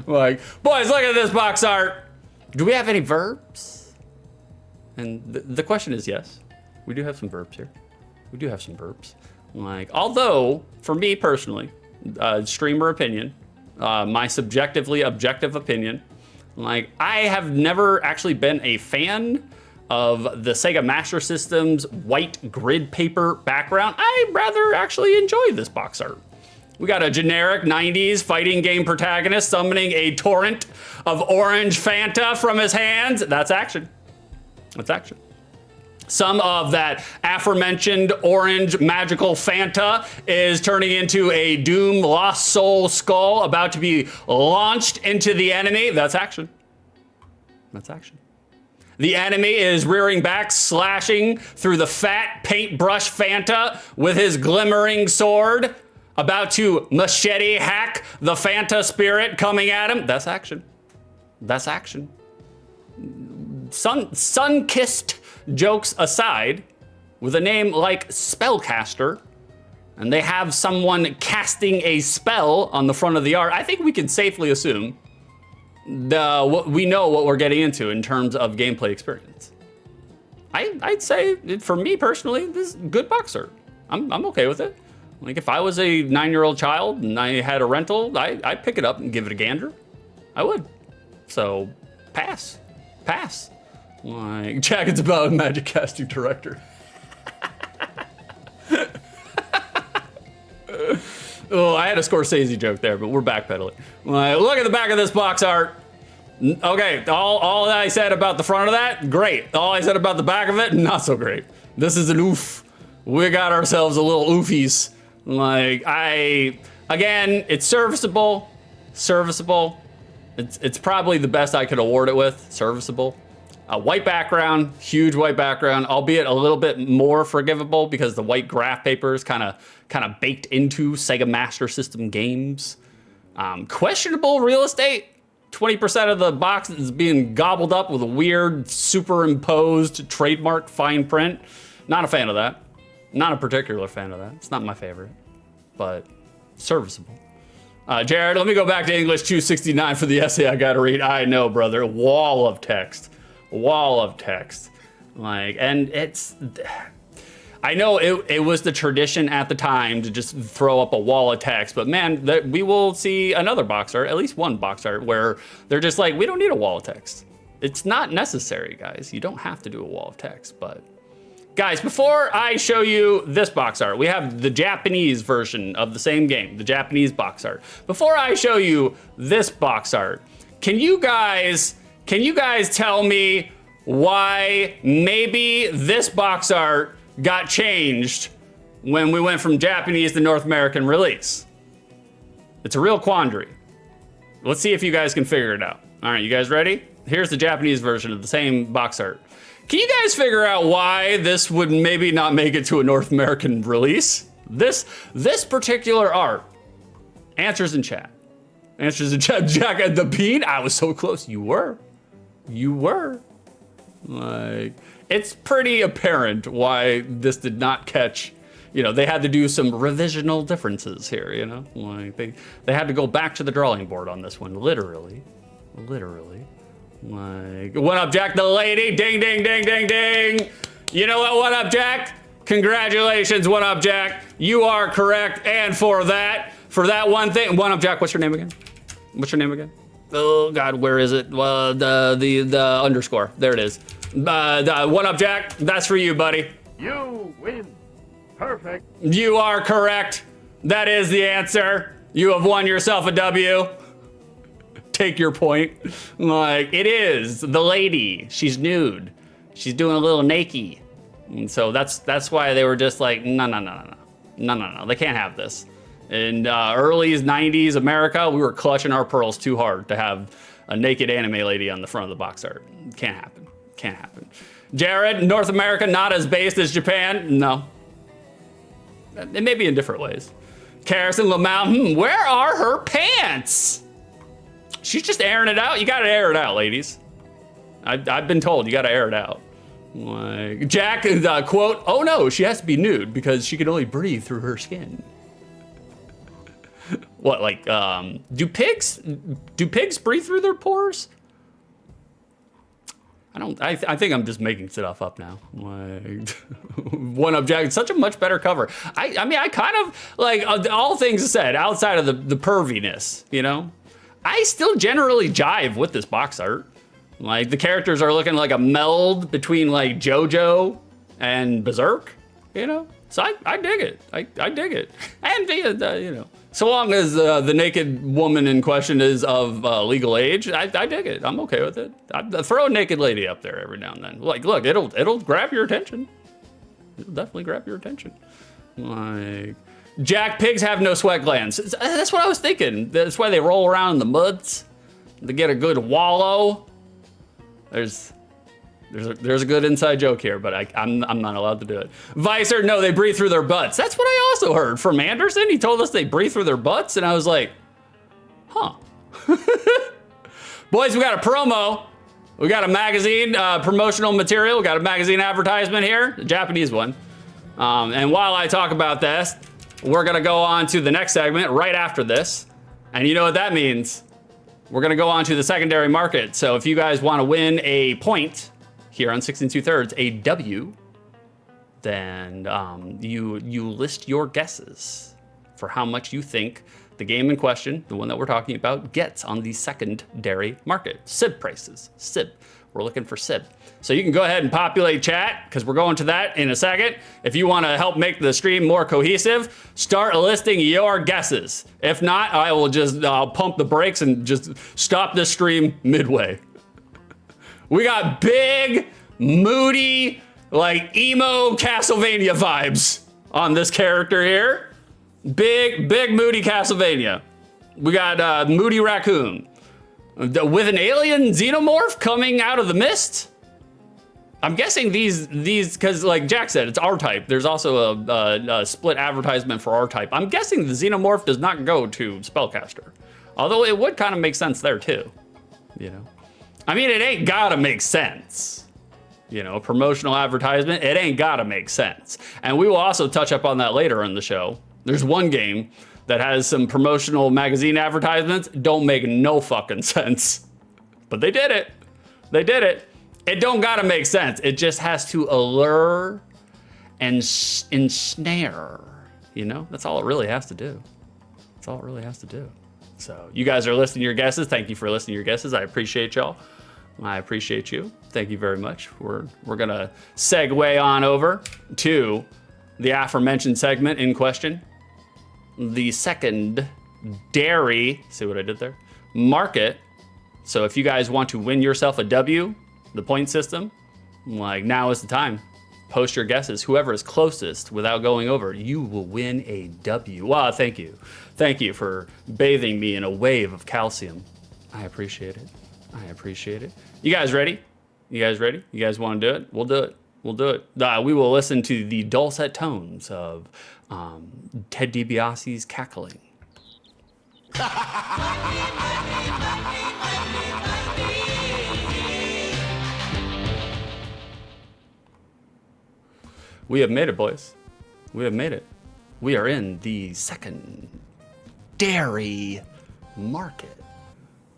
Like, boys, look at this box art. Do we have any verbs? And the question is yes. We do have some verbs here. Like, although, for me personally, streamer opinion, my subjectively objective opinion, like, I have never actually been a fan of the Sega Master System's white grid paper background. I rather actually enjoy this box art. We got a generic 90s fighting game protagonist summoning a torrent of orange Fanta from his hands. That's action. Some of that aforementioned orange magical Fanta is turning into a Doom Lost Soul skull about to be launched into the enemy. That's action. The enemy is rearing back, slashing through the fat paintbrush Fanta with his glimmering sword, about to machete hack the Fanta spirit coming at him. That's action. Sun-kissed jokes aside, with a name like Spellcaster, and they have someone casting a spell on the front of the art, I think we can safely assume we know what we're getting into in terms of gameplay experience. I'd say, for me personally, this is good box art. I'm okay with it. Like, if I was a 9-year-old child and I had a rental, I'd pick it up and give it a gander. I would. So, pass. Like, Jack, it's about a magic casting director. Oh, I had a Scorsese joke there, but we're backpedaling. Like, look at the back of this box art. Okay, all that I said about the front of that, great. All I said about the back of it, not so great. This is an oof. We got ourselves a little oofies. Like, again, it's serviceable. It's probably the best I could award it with, serviceable. A white background, huge white background, albeit a little bit more forgivable because the white graph paper is kind of baked into Sega Master System games. Questionable real estate. 20% of the box is being gobbled up with a weird superimposed trademark fine print. Not a fan of that. Not a particular fan of that. It's not my favorite, but serviceable. Jared, let me go back to English 269 for the essay I gotta read. I know, brother. Wall of text. Like, and I know it was the tradition at the time to just throw up a wall of text, but man, we will see another box art, at least one box art, where they're just like, we don't need a wall of text. It's not necessary, guys. You don't have to do a wall of text, but guys, before I show you this box art, we have the Japanese version of the same game, the Japanese box art. Before I show you this box art, can you guys tell me why maybe this box art got changed when we went from Japanese to North American release? It's a real quandary. Let's see if you guys can figure it out. All right, you guys ready? Here's the Japanese version of the same box art. Can you guys figure out why this would maybe not make it to a North American release? This particular art. Answers in chat. Answers in chat. Jack at the beat. I was so close. You were. Like, it's pretty apparent why this did not catch. You know, they had to do some revisional differences here, you know? Like, they had to go back to the drawing board on this one, literally. Like, what up, Jack the lady? Ding, ding, ding, ding, ding. You know what up, Jack? Congratulations, what up, Jack? You are correct, and for that one thing, what up, Jack? What's your name again? Oh God, where is it? The underscore. There it is. What up, Jack? That's for you, buddy. You win. Perfect. You are correct. That is the answer. You have won yourself a W. Take your point. Like, it is the lady. She's nude. She's doing a little naked. And so that's why they were just like, no. They can't have this. In early 90s America, we were clutching our pearls too hard to have a naked anime lady on the front of the box art. Can't happen. Jared, North America not as based as Japan? No. It may be in different ways. Carson Lamau, where are her pants? She's just airing it out. You gotta air it out, ladies. I've been told you gotta air it out. Like, Jack, quote, oh no, she has to be nude because she can only breathe through her skin. What, like, do pigs breathe through their pores? I think I'm just making stuff up now. Like, one up, Jack, such a much better cover. I mean, I kind of, like, all things said, outside of the perviness, you know? I still generally jive with this box art. Like, the characters are looking like a meld between, like, JoJo and Berserk, you know? So I dig it. I dig it. And, you know, so long as the naked woman in question is of legal age, I dig it. I'm okay with it. I throw a naked lady up there every now and then. Like, look, it'll grab your attention. It'll definitely grab your attention. Like, Jack, pigs have no sweat glands. That's what I was thinking. That's why they roll around in the muds to get a good wallow. There's a good inside joke here, but I'm not allowed to do it. Vicer, no, they breathe through their butts. That's what I also heard from Anderson. He told us they breathe through their butts, and I was like, huh. Boys, we got a promo. We got a magazine promotional material. We got a magazine advertisement here, the Japanese one. And while I talk about this, we're gonna go on to the next segment right after this. And you know what that means. We're gonna go on to the secondary market. So if you guys wanna win a point here on 6 2/3, a W, then you list your guesses for how much you think the game in question, the one that we're talking about, gets on the secondary market. SIB prices, SIB. We're looking for SIB. So you can go ahead and populate chat, because we're going to that in a second. If you want to help make the stream more cohesive, start listing your guesses. If not, I will just pump the brakes and just stop this stream midway. We got big, moody, like emo Castlevania vibes on this character here. Big, moody Castlevania. We got Moody Raccoon with an alien xenomorph coming out of the mist. I'm guessing these, because like Jack said, it's R-Type. There's also a split advertisement for R-Type. I'm guessing the xenomorph does not go to Spellcaster. Although it would kind of make sense there too, you know? I mean, it ain't gotta make sense. You know, promotional advertisement, it ain't gotta make sense. And we will also touch up on that later in the show. There's one game that has some promotional magazine advertisements, don't make no fucking sense. But they did it. They did it. It don't gotta make sense. It just has to allure and ensnare. You know, that's all it really has to do. That's all it really has to do. So you guys are listing your guesses. Thank you for listing your guesses. I appreciate y'all. I appreciate you. Thank you very much. We're gonna segue on over to the aforementioned segment in question. The second dairy, see what I did there? Market. So if you guys want to win yourself a W, the point system, like now is the time. Post your guesses. Whoever is closest without going over, you will win a W. Wow, thank you. Thank you for bathing me in a wave of calcium. I appreciate it. I appreciate it. You guys ready? You guys ready? You guys want to do it? We'll do it. We'll do it. We will listen to the dulcet tones of Ted DiBiase's cackling. We have made it, boys. We have made it. We are in the second dairy market.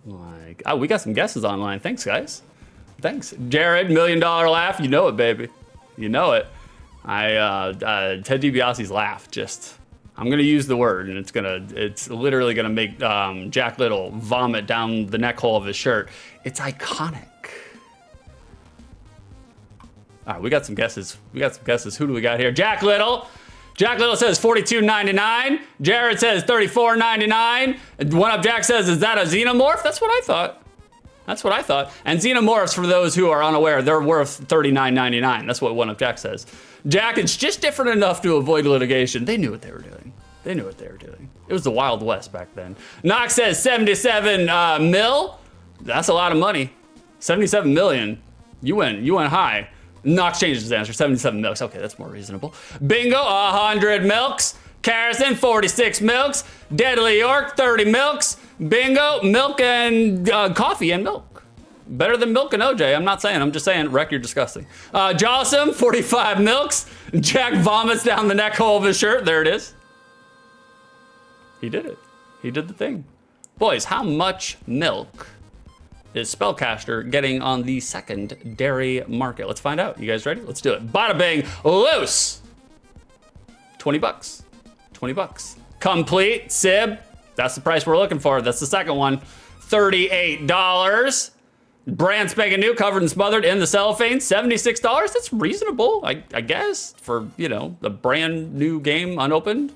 Like, oh, we got some guesses online. Thanks, guys. Thanks. Jared, $1 million laugh. You know it, baby. You know it. Ted DiBiase's laugh, just, I'm gonna use the word, and it's literally gonna make Jack Little vomit down the neck hole of his shirt. It's iconic. All right, we got some guesses. We got some guesses. Who do we got here? Jack Little. Jack Little says $42.99. Jared says $34.99. One Up Jack says, is that a xenomorph? That's what I thought. That's what I thought. And xenomorphs, for those who are unaware, they're worth $39.99. That's what One Up Jack says. Jack, it's just different enough to avoid litigation. They knew what they were doing. They knew what they were doing. It was the Wild West back then. Knox says 77 mil. That's a lot of money. 77 million. You went high. Knox changes his answer, 77 milks. Okay, that's more reasonable. Bingo, 100 milks. Carrison, 46 milks. Deadly York, 30 milks. Bingo, milk and coffee and milk. Better than milk and OJ. I'm not saying, I'm just saying, Wreck, you're disgusting. Jawsome, 45 milks. Jack vomits down the neck hole of his shirt. There it is. He did it. He did the thing. Boys, how much milk is Spellcaster getting on the second dairy market? Let's find out. You guys ready? Let's do it. Bada bing, loose. 20 bucks. 20 bucks. Complete, Sib. That's the price we're looking for. That's the second one. $38. Brand spanking new, covered and smothered in the cellophane. $76. That's reasonable, I guess, for, you know, the brand new game unopened.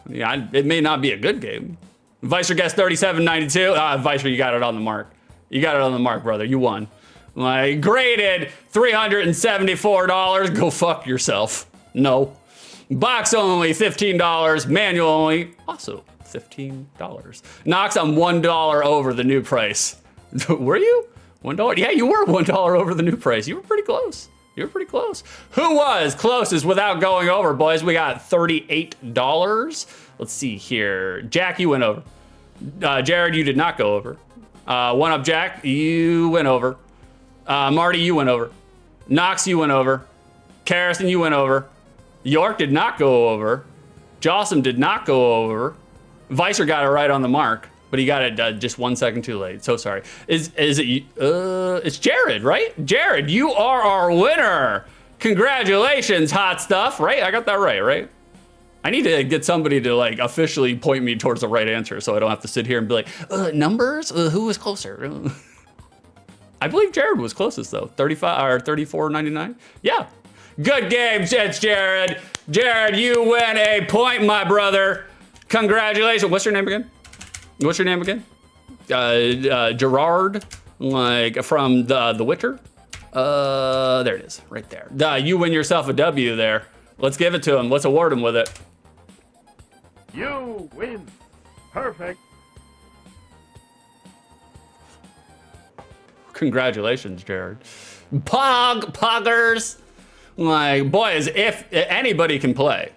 Yeah, it may not be a good game. Vicer guessed $37.92. Vicer, you got it on the mark. You got it on the mark, brother. You won. Like, graded $374. Go fuck yourself. No. Box only, $15. Manual only, also $15. Knox, I'm $1 over the new price. Were you? $1? Yeah, you were $1 over the new price. You were pretty close. You were pretty close. Who was closest without going over, boys? We got $38. Let's see here. Jack, you went over. Jared, you did not go over. One Up Jack, you went over. Marty, you went over. Knox, you went over. Carrison, you went over. York did not go over. Jawsome did not go over. Vicer got it right on the mark, but he got it just 1 second too late. So sorry. Is it? It's Jared, right? Jared, you are our winner. Congratulations, hot stuff. Right? I got that right? I need to get somebody to like officially point me towards the right answer, so I don't have to sit here and be like, numbers? Who was closer? I believe Jared was closest though. 35 or 34.99. Yeah. Good game, it's Jared. Jared, you win a point, my brother. Congratulations. What's your name again? What's your name again? Gerard, like from the Witcher. There it is, right there. You win yourself a W there. Let's give it to him. Let's award him with it. You win. Perfect. Congratulations, Jared. Poggers. Like, boys, if anybody can play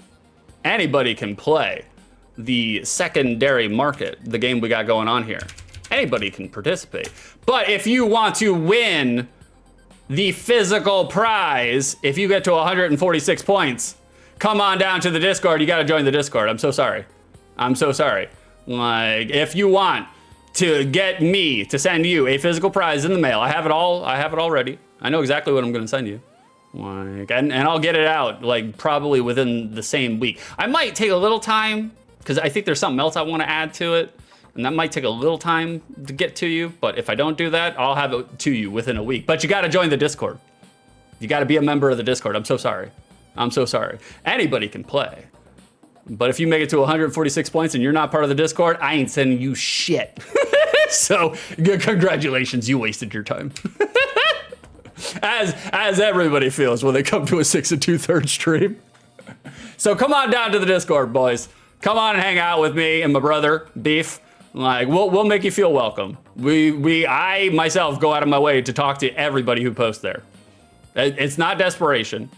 the secondary market, the game we got going on here. Anybody can participate. But if you want to win the physical prize, if you get to 146 points, come on down to the Discord. You got to join the Discord. I'm so sorry. Like, if you want to get me to send you a physical prize in the mail, I have it all ready. I know exactly what I'm going to send you. Like, and I'll get it out like probably within the same week. I might take a little time because I think there's something else I want to add to it, and that might take a little time to get to you. But if I don't do that, I'll have it to you within a week. But you got to join the Discord. You got to be a member of the Discord. I'm so sorry. I'm so sorry. Anybody can play. But if you make it to 146 points and you're not part of the Discord, I ain't sending you shit. So congratulations, you wasted your time. As everybody feels when they come to a 6 2/3 stream. So come on down to the Discord, boys. Come on and hang out with me and my brother, Beef. Like, we'll make you feel welcome. I myself go out of my way to talk to everybody who posts there. It's not desperation.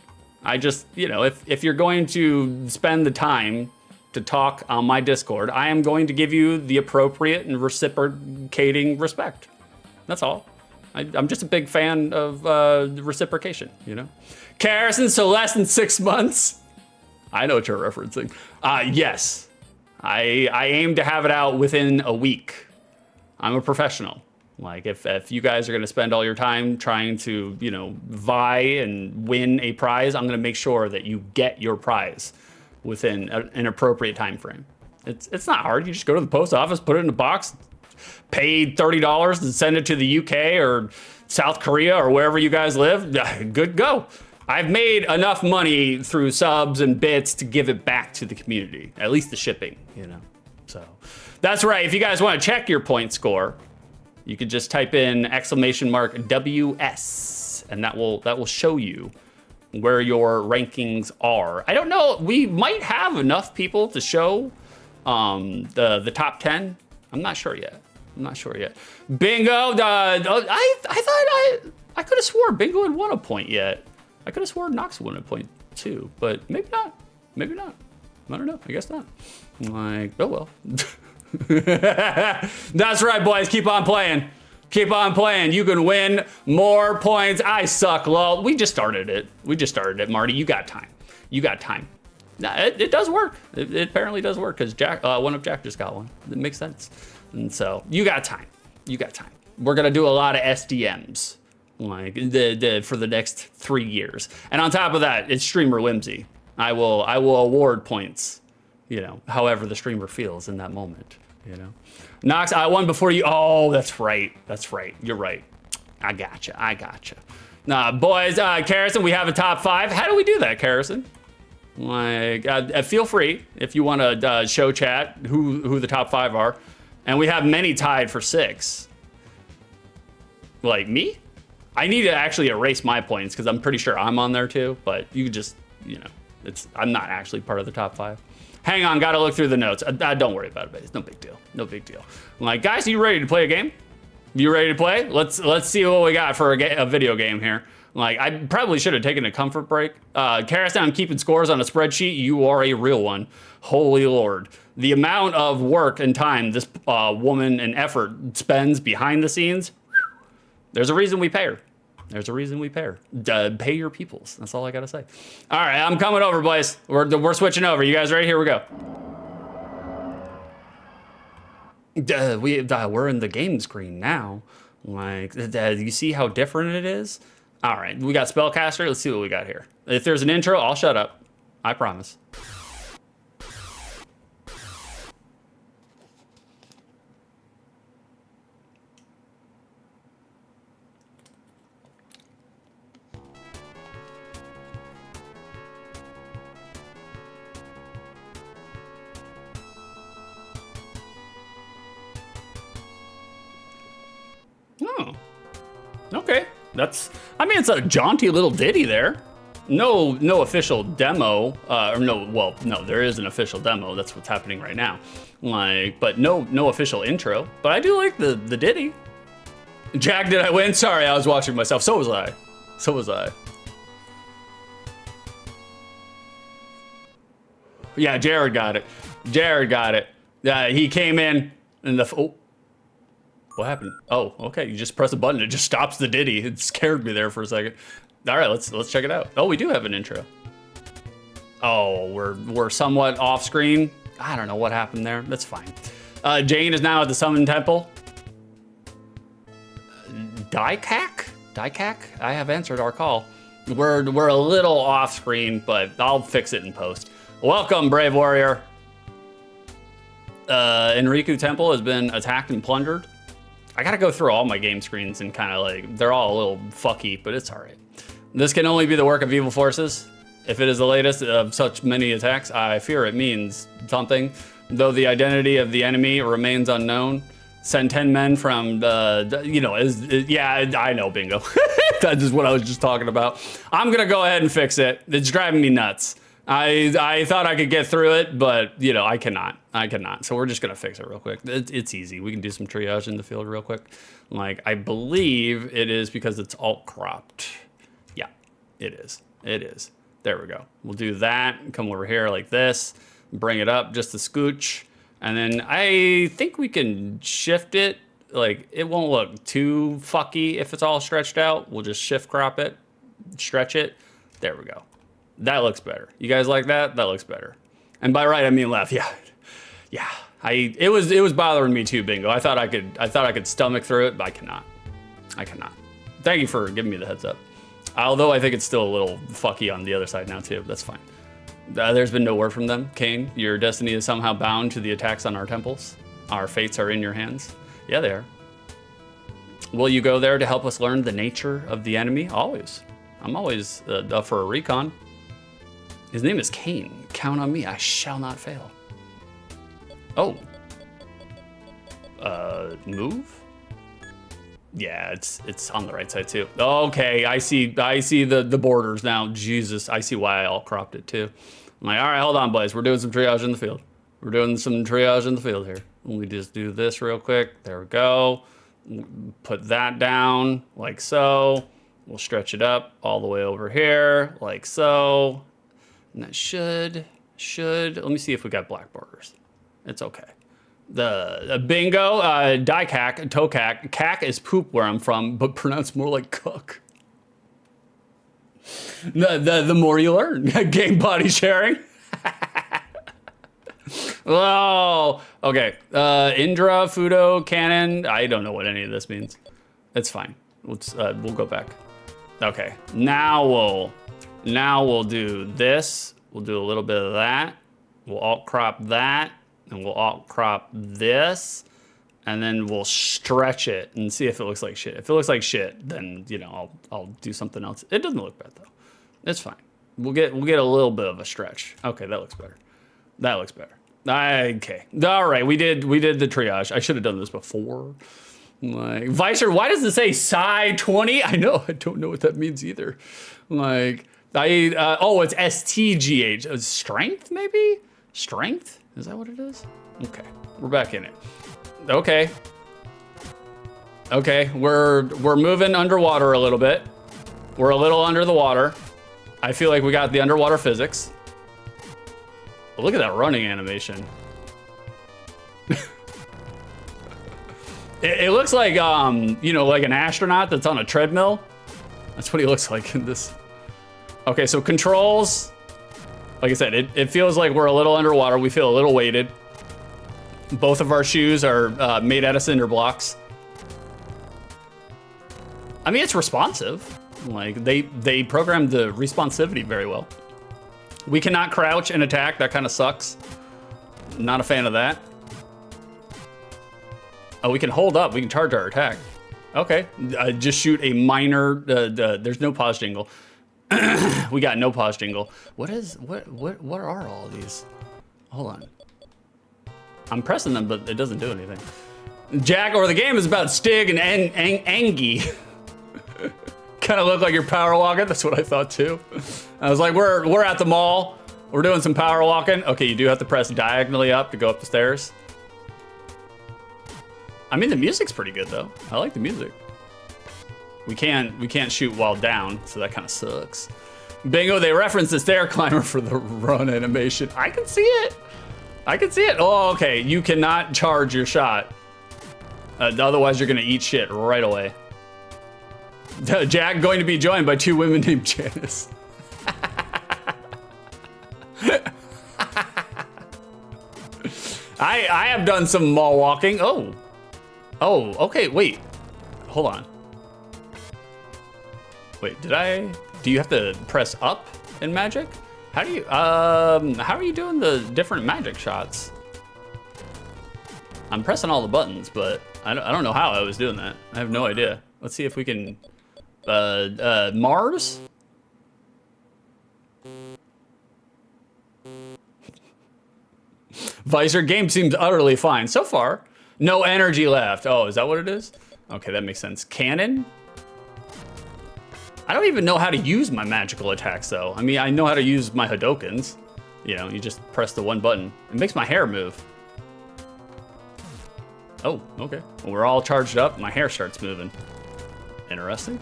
I just, you know, if you're going to spend the time to talk on my Discord, I am going to give you the appropriate and reciprocating respect. That's all. I'm just a big fan of reciprocation, you know? Carrison, so less than 6 months. I know what you're referencing. Yes, I aim to have it out within a week. I'm a professional. Like, if you guys are gonna spend all your time trying to, you know, vie and win a prize, I'm gonna make sure that you get your prize within an appropriate time frame. It's not hard. You just go to the post office, put it in a box, pay $30 and send it to the UK or South Korea or wherever you guys live. Good go. I've made enough money through subs and bits to give it back to the community, at least the shipping, you know. So that's right. If you guys want to check your point score, you could just type in !WS, and that will show you where your rankings are. I don't know. We might have enough people to show the top 10. I'm not sure yet. Bingo. I thought I could have swore Bingo had won a point yet. I could have sworn Nox won a point too, but maybe not. Maybe not. I don't know. I guess not. Like, oh well. That's right, boys. Keep on playing. Keep on playing. You can win more points. I suck, lol. We just started it. Marty. You got time. Nah, it does work. It apparently does work because one of Jack just got one. It makes sense. And so you got time. We're gonna do a lot of SDMs like for the next 3 years. And on top of that, it's streamer whimsy. I will award points, you know, however the streamer feels in that moment, you know. Nox, I won before you. Oh, that's right. You're right. I gotcha. Nah, boys, Carrison, we have a top 5. How do we do that, Carrison? Like, feel free if you want to show chat who the top 5 are. And we have many tied for 6. Like me? I need to actually erase my points because I'm pretty sure I'm on there too, but you just, you know, I'm not actually part of the top 5. Hang on, gotta look through the notes. Don't worry about it, it's no big deal. I'm like, guys, are you ready to play a game? You ready to play? Let's see what we got for a video game here. Like, I probably should have taken a comfort break. Karastan, I'm keeping scores on a spreadsheet. You are a real one. Holy Lord. The amount of work and time this woman and effort spends behind the scenes, there's a reason we pay her. Pay your peoples. That's all I gotta say. All right, I'm coming over, boys. We're switching over. You guys ready? Here we go. We're in the game screen now. Like, you see how different it is? All right, we got Spellcaster. Let's see what we got here. If there's an intro, I'll shut up. I promise. Oh, okay. It's a jaunty little ditty there. No official demo, no, there is an official demo. That's what's happening right now. Like, but no official intro. But I do like the ditty. Jack, did I win? Sorry, I was watching myself. So was I. Yeah, Jared got it. He came in and oh. What happened? Oh, okay. You just press a button. It just stops the ditty. It scared me there for a second. All right, let's check it out. Oh, we do have an intro. Oh, we're somewhat off screen. I don't know what happened there. That's fine. Jane is now at the Summon Temple. Daikak? I have answered our call. We're a little off screen, but I'll fix it in post. Welcome, Brave Warrior. Enriku Temple has been attacked and plundered. I gotta go through all my game screens and kind of like, they're all a little fucky, but it's all right. This can only be the work of evil forces. If it is the latest of such many attacks, I fear it means something. Though the identity of the enemy remains unknown. Send 10 men from yeah, I know, bingo. That's just what I was just talking about. I'm gonna go ahead and fix it. It's driving me nuts. I thought I could get through it, but I cannot. So we're just gonna fix it real quick. It's easy. We can do some triage in the field real quick. Like, I believe it is because it's alt cropped. Yeah, it is. It is. There we go. We'll do that. Come over here like this. Bring it up just a scooch. And then I think we can shift it. Like, it won't look too fucky if it's all stretched out. We'll just shift crop it, stretch it. There we go. That looks better. You guys like that? That looks better. And by right, I mean left. Yeah. Yeah. It was bothering me too, bingo. I thought I could stomach through it, but I cannot. Thank you for giving me the heads up. Although I think it's still a little fucky on the other side now too. That's fine. There's been no word from them. Cain, your destiny is somehow bound to the attacks on our temples. Our fates are in your hands. Yeah, they are. Will you go there to help us learn the nature of the enemy? Always. I'm always up for a recon. His name is Cain. Count on me. I shall not fail. Oh. Move? Yeah, it's on the right side too. Okay, I see the borders now. Jesus, I see why I all cropped it too. I'm like, all right, hold on, boys. We're doing some triage in the field. We're doing some triage in the field here. Let me just do this real quick. There we go. Put that down like so. We'll stretch it up all the way over here like so. And that should, let me see if we got black borders. It's okay. The bingo, dikak, tokak. Kak is poop where I'm from, but pronounced more like cook. The more you learn. Game body sharing. Oh, okay. Indra, Fudo, Cannon. I don't know what any of this means. It's fine. We'll go back. Okay. Now we'll do this. We'll do a little bit of that. We'll alt crop that. And we'll alt crop this, and then we'll stretch it and see if it looks like shit. If it looks like shit, then I'll do something else. It doesn't look bad though. It's fine. We'll get a little bit of a stretch. Okay, that looks better. That looks better. Okay. All right, we did the triage. I should have done this before. Like, Vicer, why does it say Psi 20? I know. I don't know what that means either. Like, oh, it's STGH. Strength maybe? Strength? Is that what it is? Okay, we're back in it. Okay, we're moving underwater a little bit. We're a little under the water. I feel like we got the underwater physics. But look at that running animation. it looks like like an astronaut that's on a treadmill. That's what he looks like in this. Okay, so controls. Like I said, it feels like we're a little underwater. We feel a little weighted. Both of our shoes are made out of cinder blocks. I mean, it's responsive. Like, they programmed the responsivity very well. We cannot crouch and attack. That kind of sucks. Not a fan of that. Oh, we can hold up. We can charge our attack. Okay, just shoot a minor, there's no pause jingle. We got no pause jingle. What are all of these? Hold on. I'm pressing them, but it doesn't do anything. Jack, or the game is about Stig and Angie. Kind of look like you're power walking. That's what I thought too. I was like, we're at the mall. We're doing some power walking. Okay, you do have to press diagonally up to go up the stairs. I mean, the music's pretty good though. I like the music. We can't shoot while down, so that kind of sucks. Bingo, they reference the stair climber for the run animation. I can see it. Oh, okay. You cannot charge your shot. Otherwise, you're gonna eat shit right away. Jack going to be joined by 2 women named Janice. I have done some mall walking. Oh, okay. Wait, hold on. Wait, did I Do you have to press up in magic? How are you doing the different magic shots? I'm pressing all the buttons, but I don't know how I was doing that. I have no idea. Let's see if we can, Mars? Visor game seems utterly fine. So far, no energy left. Oh, is that what it is? Okay, that makes sense. Cannon? I don't even know how to use my magical attacks though. I mean, I know how to use my Hadokens. You know, you just press the one button. It makes my hair move. Oh, okay. Well, we're all charged up. My hair starts moving. Interesting.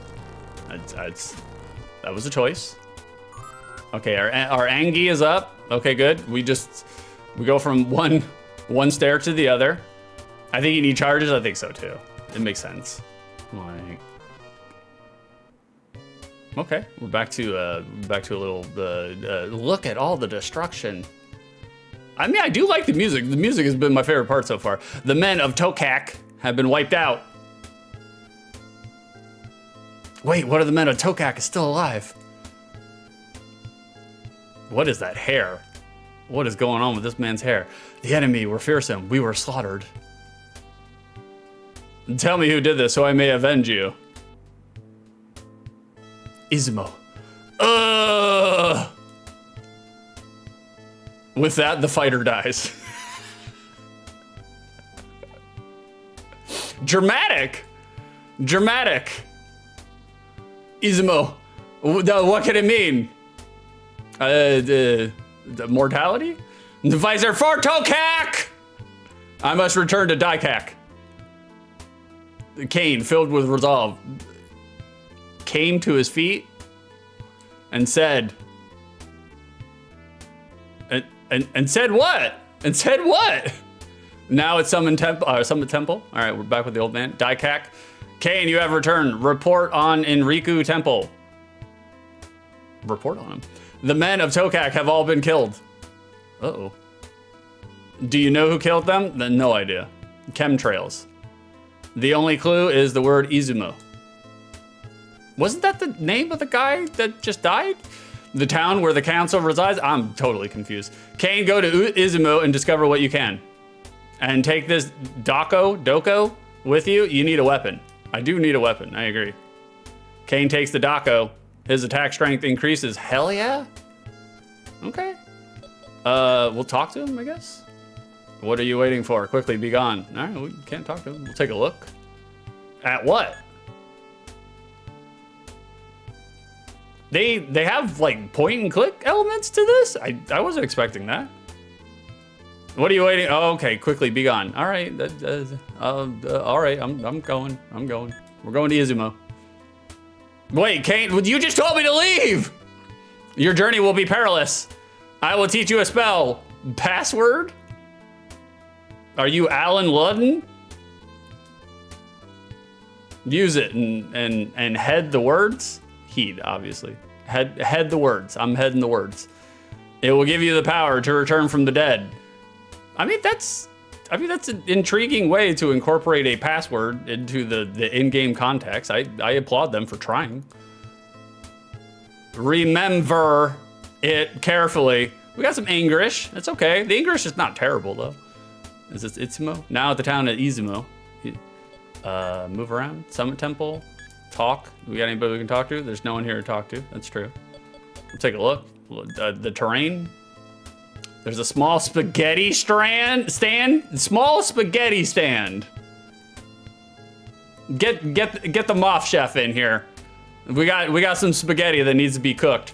That was a choice. Okay, our Angie is up. Okay, good. We go from one stair to the other. I think you need charges. I think so too. It makes sense. Like, okay, we're back to a little. Look at all the destruction. I mean, I do like the music. The music has been my favorite part so far. The men of Tokak have been wiped out. Wait, what are the men of Tokak is still alive? What is that hair? What is going on with this man's hair? The enemy were fearsome. We were slaughtered. Tell me who did this so I may avenge you. Izumo. With that, the fighter dies. Dramatic. Dramatic. Izumo. What could it mean? The mortality? The visor for Tokak! I must return to Daikak. Kane, filled with resolve, came to his feet and said, and said what? And said what? Now it's Summit Temple. All right, we're back with the old man. Daikak. Kane, you have returned. Report on Enriku Temple. Report on him. The men of Tokak have all been killed. Uh-oh. Do you know who killed them? Then no idea. Chemtrails. The only clue is the word Izumo. Wasn't that the name of the guy that just died? The town where the council resides? I'm totally confused. Kane, go to Izumo and discover what you can. And take this Doko with you. You need a weapon. I do need a weapon, I agree. Kane takes the Doko. His attack strength increases. Hell yeah. Okay. We'll talk to him, I guess. What are you waiting for? Quickly, be gone. All right, we can't talk to him. We'll take a look. At what? They have like point and click elements to this? I wasn't expecting that. What are you waiting? Oh, okay, quickly, be gone. All right, all right, I'm going. We're going to Izumo. Wait, Kane, you just told me to leave! Your journey will be perilous. I will teach you a spell. Password? Are you Alan Ludden? Use it and head the words. Heed, obviously. Head the words. I'm heading the words. It will give you the power to return from the dead. I mean, that's an intriguing way to incorporate a password into the in-game context. I applaud them for trying. Remember it carefully. We got some English. That's okay. The English is not terrible, though. Is this Itsumo? Now at the town of Izumo. Move around. Summit Temple. Talk. We got anybody we can talk to? There's no one here to talk to. That's true. We'll take a look. The terrain. There's a small spaghetti stand. Small spaghetti stand. Get the Moth Chef in here. We got some spaghetti that needs to be cooked.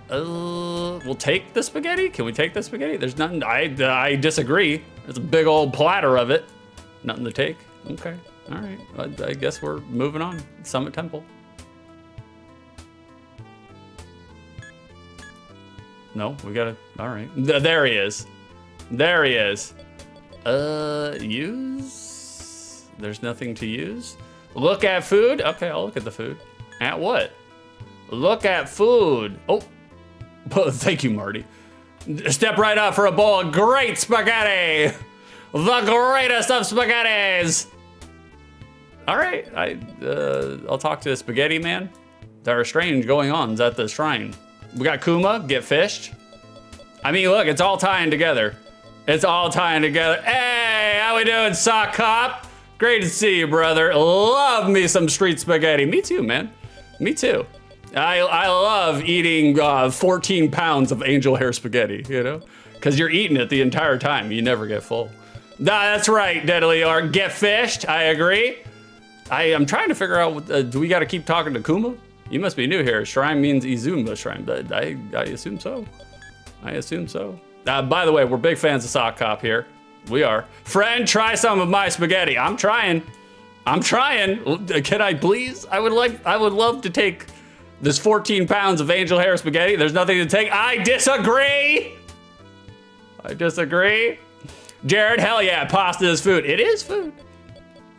We'll take the spaghetti. Can we take the spaghetti? There's nothing. I disagree. There's a big old platter of it. Nothing to take. Okay. All right. I guess we're moving on. Summit Temple. No, we gotta. All right. There he is. There he is. Use. There's nothing to use. Look at food. Okay, I'll look at the food. At what? Look at food. Oh. Thank you, Marty. Step right up for a bowl of great spaghetti. The greatest of spaghettis. All right, I'll talk to the spaghetti man. There are strange going-ons at the shrine. We got Kuma, get fished. I mean, look, it's all tying together. It's all tying together. Hey, how we doing, Sock Cop? Great to see you, brother. Love me some street spaghetti. Me too, man. Me too. I love eating 14 pounds of angel hair spaghetti, you know? Because you're eating it the entire time. You never get full. Nah, that's right, Deadly Art. Get fished. I agree. I'm trying to figure out, do we got to keep talking to Kuma? You must be new here. Shrine means Izumba Shrine, but I assume so. I assume so. By the way, we're big fans of Sock Cop here. We are. Friend, try some of my spaghetti. I'm trying. I'm trying. Can I please? I would love to take this 14 pounds of angel hair spaghetti. There's nothing to take. I disagree. I disagree. Jared, hell yeah, pasta is food. It is food.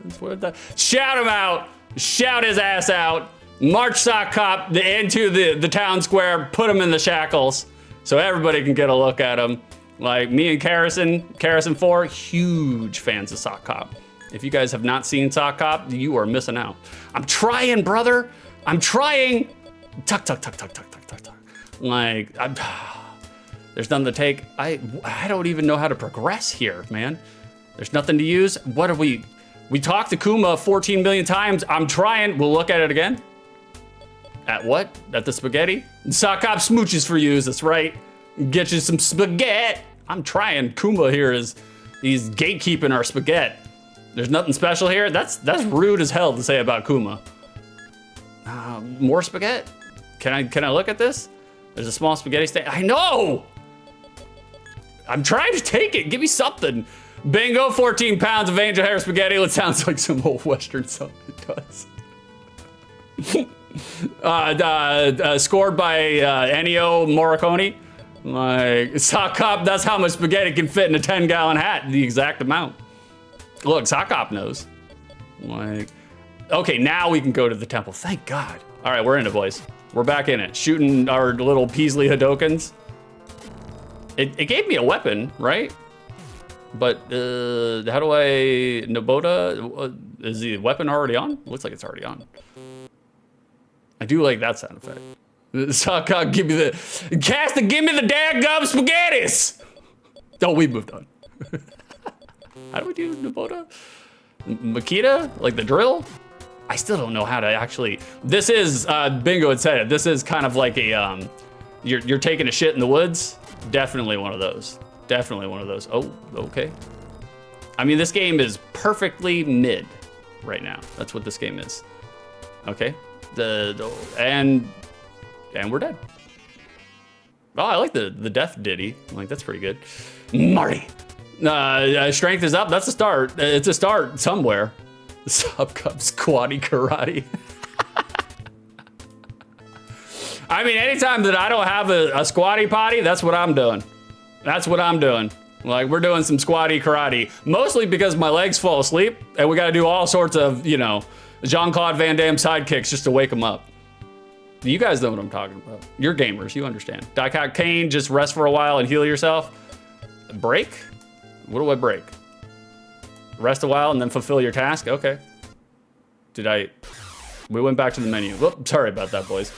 That's what shout him out. Shout his ass out. March Sock Cop into the town square. Put him in the shackles so everybody can get a look at him. Like me and Karrison 4, huge fans of Sock Cop. If you guys have not seen Sock Cop, you are missing out. I'm trying, brother. I'm trying. Tuck, tuck, tuck, tuck, tuck, tuck, tuck, tuck. Like, there's nothing to take. I don't even know how to progress here, man. There's nothing to use. What are we talked to Kuma 14 million times. I'm trying. We'll look at it again. At what? At the spaghetti? Sock Cop smooches for you, that's right. Get you some spaghetti. I'm trying. Kuma here he's gatekeeping our spaghetti. There's nothing special here. That's rude as hell to say about Kuma. More spaghetti? Can I look at this? There's a small spaghetti stand. I know! I'm trying to take it. Give me something. Bingo, 14 pounds of angel hair spaghetti. It sounds like some old Western song. It does. Scored by Ennio Morricone. Like, Sock Cop, that's how much spaghetti can fit in a 10-gallon hat. The exact amount. Look, Sock Cop knows. Like, okay, now we can go to the temple. Thank God. All right, we're in it, boys. We're back in it. Shooting our little Peasley Hadokens. It gave me a weapon, right? But how do I... Nobota? Is the weapon already on? Looks like it's already on. I do like that sound effect. Sock Cop, give me the... Casta, give me the dadgum spaghettis! Oh, we moved on. How do we do Nobota? Makita? Like the drill? I still don't know how to actually... This is, Bingo had said it, this is kind of like a, you're taking a shit in the woods. Definitely one of those. Definitely one of those. Oh, okay. I mean, this game is perfectly mid right now. That's what this game is. Okay. And we're dead. Oh, I like the death ditty. Like, that's pretty good. Marty. Strength is up. That's a start. It's a start somewhere. Sub Cup squatty karate. I mean, anytime that I don't have a squatty potty, that's what I'm doing. That's what I'm doing. Like, we're doing some squatty karate. Mostly because my legs fall asleep, and we gotta do all sorts of, you know, Jean-Claude Van Damme sidekicks just to wake them up. You guys know what I'm talking about. You're gamers, you understand. Daikak Kane, just rest for a while and heal yourself. Break? What do I break? Rest a while and then fulfill your task? Okay. We went back to the menu. Whoop, sorry about that, boys.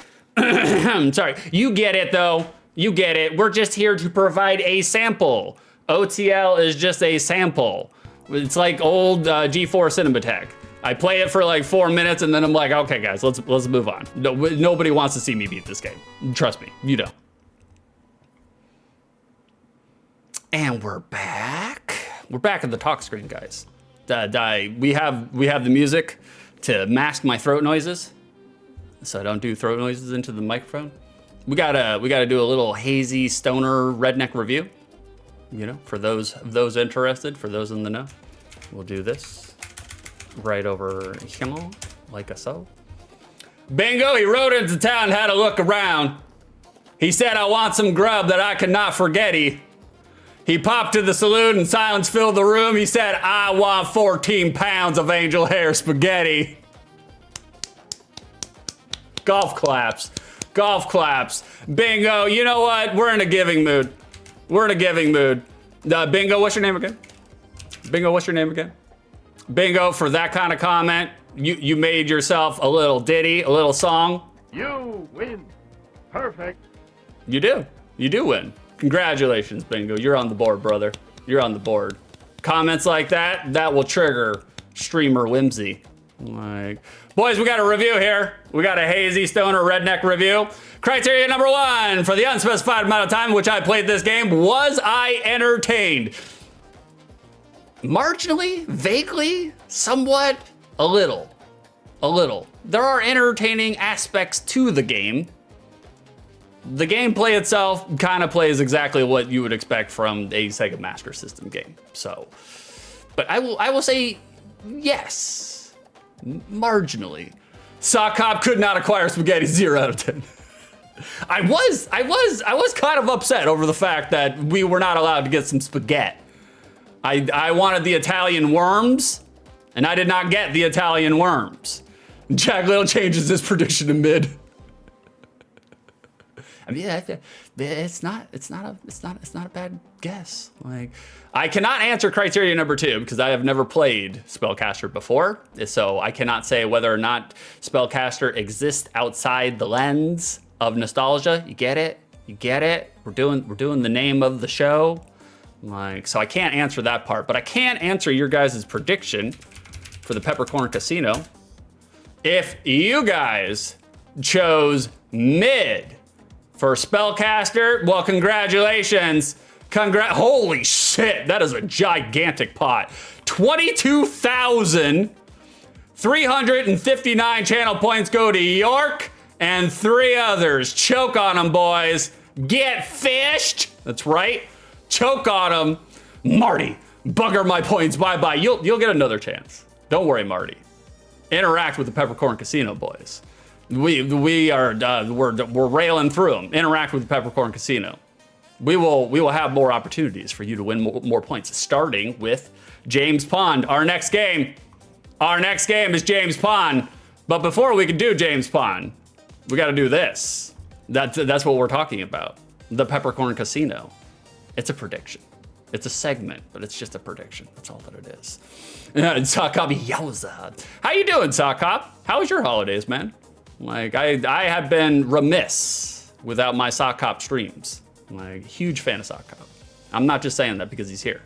Sorry. You get it, though. You get it. We're just here to provide a sample. OTL is just a sample. It's like old G4 Cinematech. I play it for like 4 minutes and then I'm like, okay, guys, let's move on. No, nobody wants to see me beat this game. Trust me, you don't. And we're back. We're back at the talk screen, guys. We have the music to mask my throat noises, so I don't do throat noises into the microphone. We gotta do a little hazy stoner redneck review. You know, for those interested, for those in the know, we'll do this right over here, like a so. Bingo, he rode into town and had a look around. He said, I want some grub that I cannot forget. He popped to the saloon and silence filled the room. He said, I want 14 pounds of angel hair spaghetti. Golf claps. Golf claps. Bingo, you know what? We're in a giving mood. We're in a giving mood. Bingo, what's your name again? Bingo, what's your name again? Bingo, for that kind of comment, you made yourself a little ditty, a little song. You win. Perfect. You do. You do win. Congratulations, Bingo. You're on the board, brother. You're on the board. Comments like that will trigger streamer whimsy. Like, boys, we got a review here. We got a hazy stoner redneck review. Criteria number 1, for the unspecified amount of time in which I played this game, was I entertained? Marginally, vaguely, somewhat, a little. There are entertaining aspects to the game. The gameplay itself kind of plays exactly what you would expect from a Sega Master System game. So, but I will say yes, marginally. Sock Cop could not acquire spaghetti, 0 out of 10. I was kind of upset over the fact that we were not allowed to get some spaghetti. I wanted the Italian worms, and I did not get the Italian worms. Jack Little changes his prediction to mid. I mean, it's not a bad guess. Like, I cannot answer criteria number 2 because I have never played Spellcaster before, so I cannot say whether or not Spellcaster exists outside the lens of nostalgia. You get it? You get it? We're doing the name of the show. Like, so I can't answer that part, but I can answer your guys' prediction for the Peppercorn Casino. If you guys chose mid for Spellcaster, well, congratulations. Holy shit, that is a gigantic pot. 22,359 channel points go to York and 3 others. Choke on them, boys. Get fished. That's right. Choke on them. Marty, bugger my points. Bye-bye. You'll get another chance. Don't worry, Marty. Interact with the Peppercorn Casino, boys. We're railing through them. Interact with the Peppercorn Casino. We will have more opportunities for you to win more points, starting with James Pond. Our next game is James Pond. But before we can do James Pond, we got to do this. That's what we're talking about. The Peppercorn Casino. It's a prediction. It's a segment, but it's just a prediction. That's all that it is. Sock Cop, yowza. How you doing, Sock Cop? How was your holidays, man? Like, I have been remiss without my Sock Cop streams. Like, huge fan of Sock Cop. I'm not just saying that because he's here,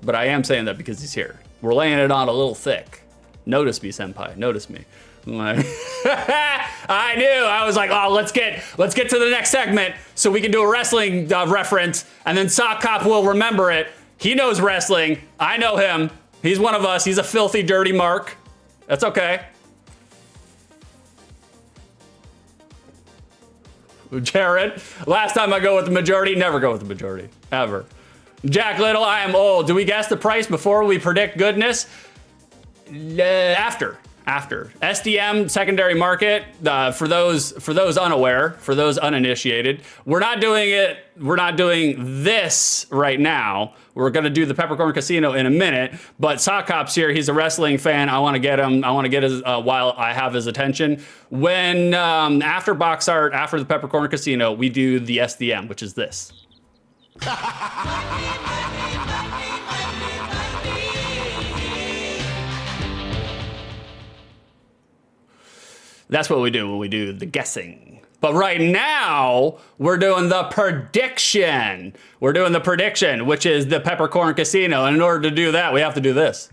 but I am saying that because he's here. We're laying it on a little thick. Notice me, senpai. Notice me. Like, I knew. I was like, oh, let's get to the next segment so we can do a wrestling reference, and then Sock Cop will remember it. He knows wrestling. I know him. He's one of us. He's a filthy, dirty mark. That's okay. Jared, last time I go with the majority, never go with the majority, ever. Jack Little, I am old. Do we guess the price before we predict goodness? After. SDM secondary market, for those unaware, for those uninitiated, we're not doing this right now. We're gonna do the Peppercorn Casino in a minute, but Sock Cop's here. He's a wrestling fan. I wanna get him, while I have his attention. When, after box art, after the Peppercorn Casino, we do the SDM, which is this. That's what we do when we do the guessing. But right now, we're doing the prediction. We're doing the prediction, which is the Peppercorn Casino. And in order to do that, we have to do this.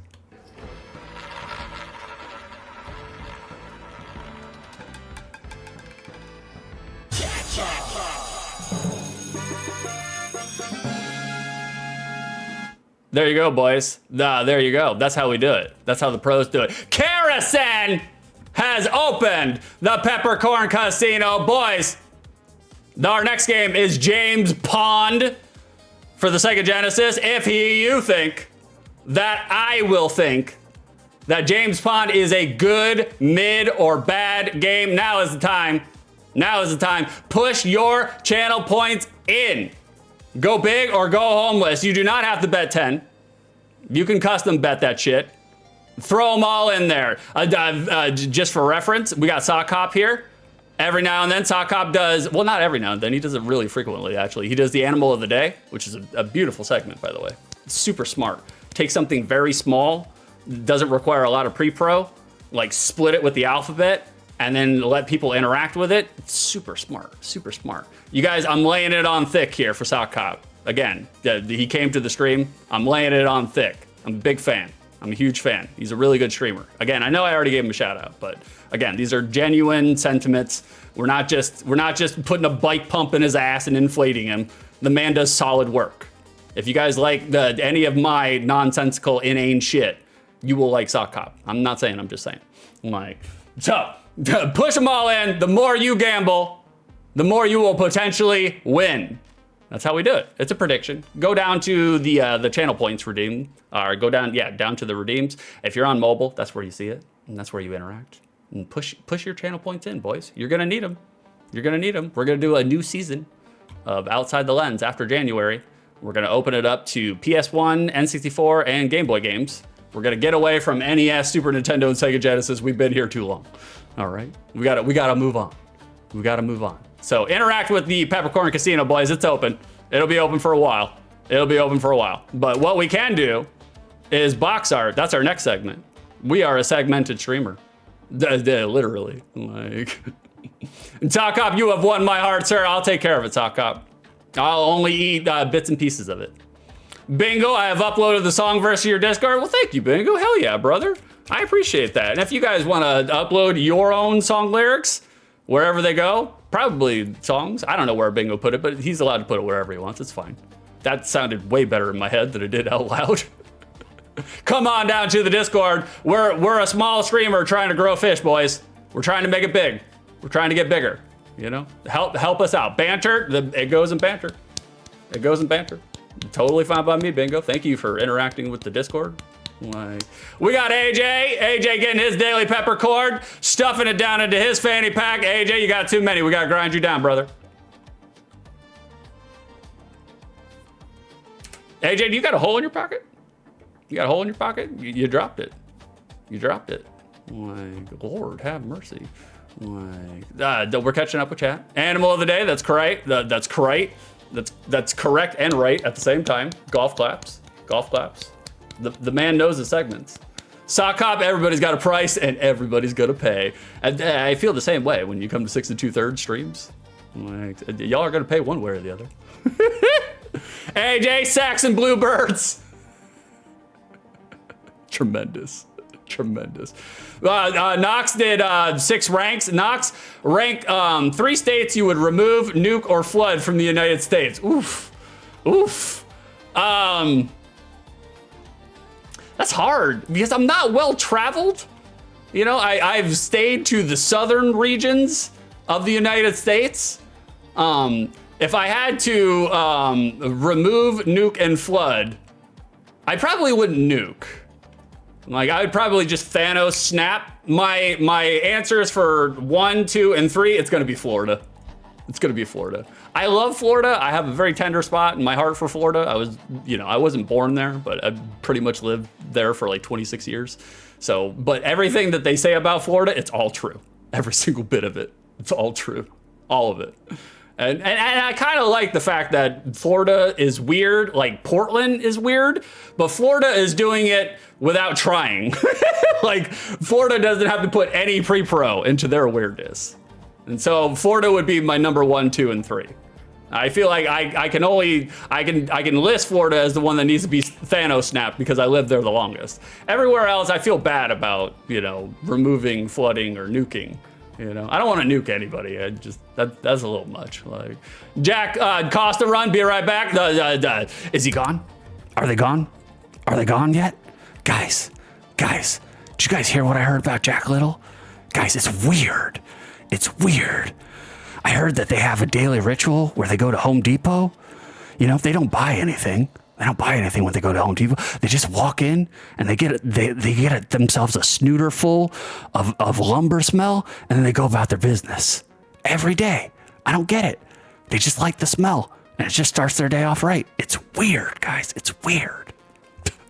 There you go, boys. There you go. That's how we do it. That's how the pros do it. Kerosene has opened the Peppercorn Casino. Boys, our next game is James Pond for the Sega Genesis. If you think that I will think that James Pond is a good, mid, or bad game, now is the time. Now is the time. Push your channel points in. Go big or go homeless. You do not have to bet 10. You can custom bet that shit. Throw them all in there. Just for reference, we got Sock Cop here. Every now and then, Sock Cop does, well, not every now and then, he does it really frequently, actually. He does the Animal of the Day, which is a beautiful segment, by the way. It's super smart. Take something very small, doesn't require a lot of pre-pro, like split it with the alphabet, and then let people interact with it. It's super smart, super smart. You guys, I'm laying it on thick here for Sock Cop. Again, he came to the stream. I'm laying it on thick. I'm a big fan. I'm a huge fan. He's a really good streamer. Again, I know I already gave him a shout out, but again, these are genuine sentiments. We're not just putting a bike pump in his ass and inflating him. The man does solid work. If you guys like any of my nonsensical, inane shit, you will like Sock Cop. I'm not saying, I'm just saying. Like, so push them all in. The more you gamble, the more you will potentially win. That's how we do it. It's a prediction. Go down to the channel points redeemed, or go down, yeah, down to the redeems. If you're on mobile, that's where you see it, and that's where you interact. And push your channel points in, boys. You're gonna need them. You're gonna need them. We're gonna do a new season of Outside the Lens after January. We're gonna open it up to PS1, N64, and Game Boy games. We're gonna get away from NES, Super Nintendo, and Sega Genesis. We've been here too long. All right, we gotta move on. We gotta move on. So interact with the Peppercorn Casino, boys. It's open. It'll be open for a while. It'll be open for a while. But what we can do is box art. That's our next segment. We are a segmented streamer. Literally. Like, Sock Cop, you have won my heart, sir. I'll take care of it, Sock Cop. I'll only eat bits and pieces of it. Bingo, I have uploaded the song verse to your Discord. Well, thank you, Bingo. Hell yeah, brother. I appreciate that. And if you guys want to upload your own song lyrics, wherever they go, probably songs. I don't know where Bingo put it, but he's allowed to put it wherever he wants. It's fine. That sounded way better in my head than it did out loud. Come on down to the Discord. We're a small streamer trying to grow fish, boys. We're trying to make it big. We're trying to get bigger. You know, help us out. Banter, it goes in banter. It goes in banter. Totally fine by me, Bingo. Thank you for interacting with the Discord. Like, we got AJ getting his daily peppercorn, stuffing it down into his fanny pack. AJ, you got too many. We gotta grind you down, brother. AJ, do you got a hole in your pocket? You got a hole in your pocket? You dropped it. You dropped it. Like, Lord have mercy. Like, we're catching up with chat. Animal of the day, that's correct. That's correct. That's correct and right at the same time. Golf claps. Golf claps. The man knows the segments. Sock Cop, everybody's got a price and everybody's gonna pay. And I feel the same way when you come to 6 2/3 streams. Like, y'all are gonna pay one way or the other. AJ, Saxon Bluebirds. Tremendous. Tremendous. Knox did 6 ranks. Knox ranked 3 states you would remove, nuke, or flood from the United States. Oof. Oof. That's hard because I'm not well traveled. You know, I've stayed to the southern regions of the United States. If I had to remove, nuke, and flood, I probably wouldn't nuke. Like, I would probably just Thanos snap. My answers for 1, 2, and 3, it's gonna be Florida. It's gonna be Florida. I love Florida. I have a very tender spot in my heart for Florida. I wasn't born there, but I pretty much lived there for like 26 years. So, but everything that they say about Florida, it's all true. Every single bit of it. It's all true. All of it. And I kind of like the fact that Florida is weird, like Portland is weird, but Florida is doing it without trying. Like, Florida doesn't have to put any pre-pro into their weirdness. And so Florida would be my number 1, 2, and 3. I feel like I can list Florida as the one that needs to be Thanos snapped because I lived there the longest. Everywhere else, I feel bad about, you know, removing, flooding, or nuking. You know, I don't want to nuke anybody. That's a little much. Like, Jack Costa, run. Be right back. Is he gone? Are they gone? Are they gone yet? Guys, did you guys hear what I heard about Jack Little? Guys, it's weird. It's weird. I heard that they have a daily ritual where they go to Home Depot. You know, they don't buy anything. They don't buy anything when they go to Home Depot. They just walk in and they get themselves a snooter full of lumber smell, and then they go about their business every day. I don't get it. They just like the smell, and it just starts their day off right. It's weird, guys. It's weird.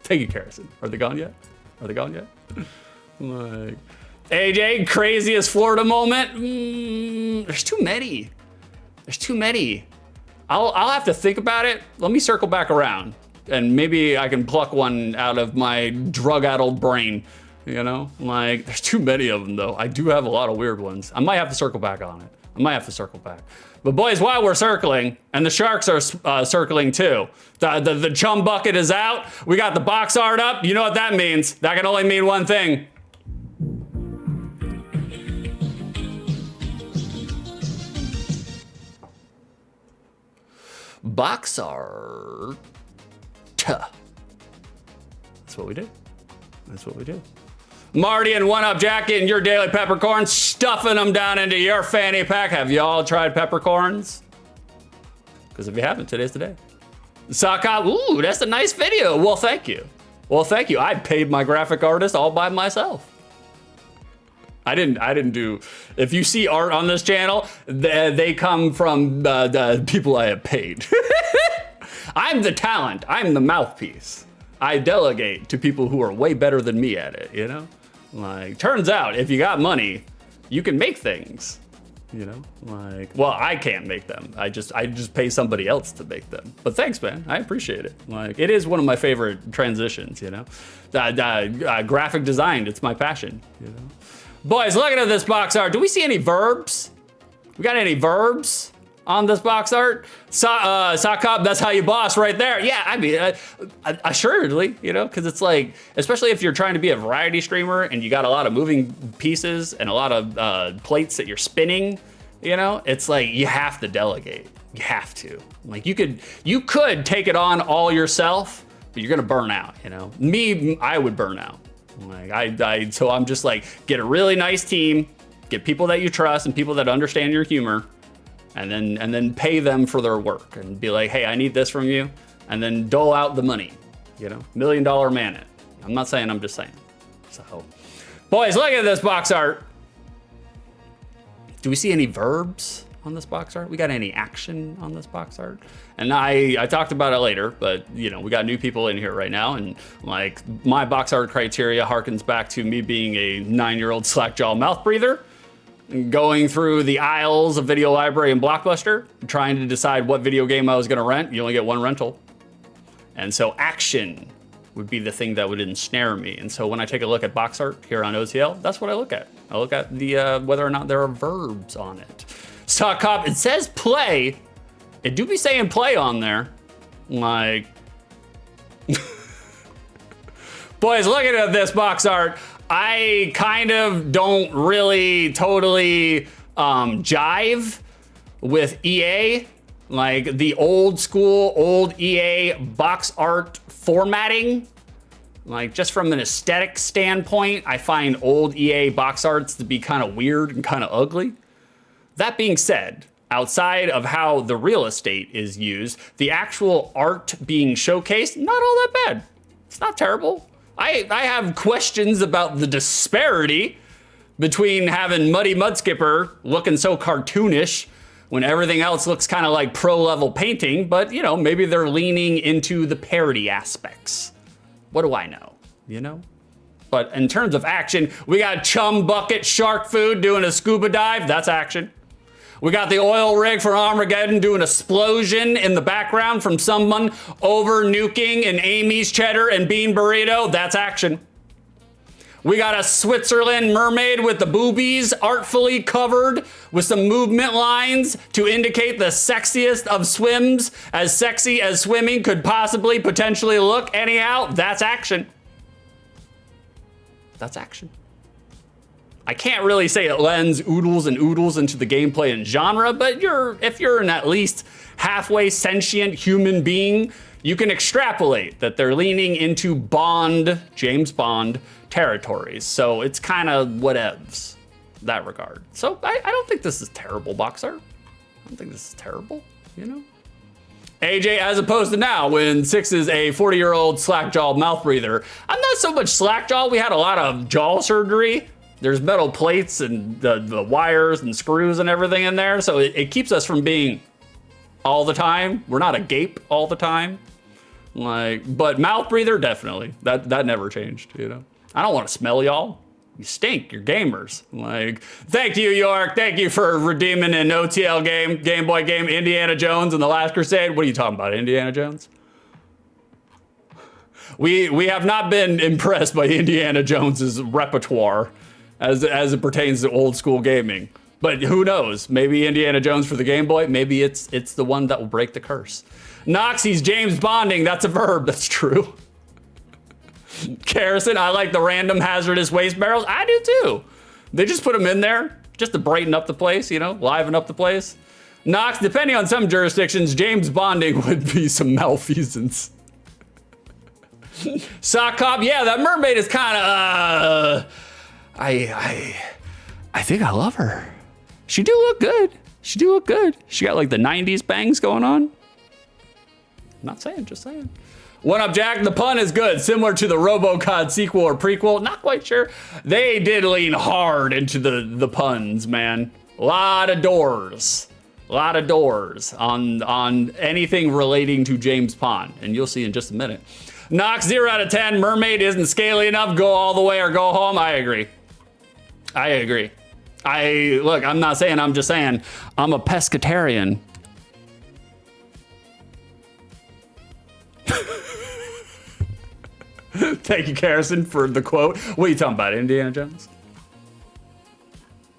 Thank you, Harrison. Are they gone yet? Are they gone yet? Like, AJ, craziest Florida moment? There's too many. There's too many. I'll have to think about it. Let me circle back around, and maybe I can pluck one out of my drug-addled brain You know, like there's too many of them though. I do have a lot of weird ones. I might have to circle back on it. But boys, while we're circling, and the sharks are circling too, the chum bucket is out. We got the box art up. You know what that means? That can only mean one thing. Box art. That's what we do. That's what we do. Marty and One Up Jack getting your daily peppercorns, stuffing them down into your fanny pack. Have y'all tried peppercorns? Because if you haven't, today's the day. Saka, ooh, that's a nice video. Well, thank you. Well, thank you. I paid my graphic artist all by myself. I didn't do, if you see art on this channel, they come from the people I have paid. I'm the talent, I'm the mouthpiece. I delegate to people who are way better than me at it, you know? Like, turns out if you got money, you can make things, you know? Like, well, I can't make them. I just pay somebody else to make them. But thanks, man, I appreciate it. Like, it is one of my favorite transitions, you know? Graphic design, it's my passion, you know? Boys, looking at this box art, do we see any verbs? We got any verbs on this box art? Sock that's how you boss right there. Yeah, I mean, assuredly, you know, because it's like, especially if you're trying to be a variety streamer and you got a lot of moving pieces and a lot of plates that you're spinning, you know, it's like you have to delegate. You have to. Like you could take it on all yourself, but you're gonna burn out, you know? Me, I would burn out. Like so I'm just like, get a really nice team, get people that you trust and people that understand your humor, and then pay them for their work and be like, hey, I need this from you, and then dole out the money, you know, $1 million man it. I'm not saying, I'm just saying. So, boys, look at this box art. Do we see any verbs on this box art? We got any action on this box art? And I talked about it later, but you know, we got new people in here right now, and like my box art criteria harkens back to me being a 9-year-old slack-jaw mouth breather, going through the aisles of Video Library and Blockbuster, trying to decide what video game I was gonna rent. You only get one rental. And so action would be the thing that would ensnare me. And so when I take a look at box art here on OTL, that's what I look at. I look at the whether or not there are verbs on it. Stock Cop, it says play. It do be saying play on there. Like, boys, looking at this box art, I kind of don't really totally jive with EA. Like the old school, old EA box art formatting. Like just from an aesthetic standpoint, I find old EA box arts to be kind of weird and kind of ugly. That being said, outside of how the real estate is used, the actual art being showcased, not all that bad. It's not terrible. I have questions about the disparity between having Muddy Mudskipper looking so cartoonish when everything else looks kind of like pro-level painting, but you know, maybe they're leaning into the parody aspects. What do I know, you know? But in terms of action, we got Chum Bucket Shark Food doing a scuba dive, that's action. We got the oil rig for Armageddon doing a explosion in the background from someone over nuking an Amy's cheddar and bean burrito. That's action. We got a Switzerland mermaid with the boobies artfully covered with some movement lines to indicate the sexiest of swims, as sexy as swimming could possibly potentially look. Anyhow, that's action. That's action. I can't really say it lends oodles and oodles into the gameplay and genre, but if you're an at least halfway sentient human being, you can extrapolate that they're leaning into Bond, James Bond territories. So it's kind of whatevs, that regard. So I don't think this is terrible box art. I don't think this is terrible, you know? AJ, as opposed to now, when Six is a 40-year-old slack-jawed mouth breather. I'm not so much slack-jaw, we had a lot of jaw surgery. There's metal plates and the wires and screws and everything in there, so it keeps us from being all the time. We're not a gape all the time. Like, but mouth breather, definitely. That never changed, you know? I don't want to smell y'all. You stink, you're gamers. Like, thank you, York. Thank you for redeeming an OTL game, Game Boy game, Indiana Jones and the Last Crusade. What are you talking about, Indiana Jones? We have not been impressed by Indiana Jones's repertoire as it pertains to old school gaming. But who knows? Maybe Indiana Jones for the Game Boy. Maybe it's the one that will break the curse. Knox, he's James Bonding. That's a verb. That's true. Kerrison, I like the random hazardous waste barrels. I do too. They just put them in there just to brighten up the place, you know, liven up the place. Knox, depending on some jurisdictions, James Bonding would be some malfeasance. Sock Cop, yeah, that mermaid is kind of, I think I love her. She do look good. She do look good. She got like the 90s bangs going on. Not saying, just saying. One Up Jack, the pun is good, similar to the RoboCod sequel or prequel. Not quite sure. They did lean hard into the puns, man. A lot of doors on anything relating to James Pond, and you'll see in just a minute. Knox, 0 out of 10. Mermaid isn't scaly enough. Go all the way or go home. I agree. Look, I'm not saying, I'm just saying I'm a pescatarian. Thank you, Kerrison, for the quote. What are you talking about, Indiana Jones?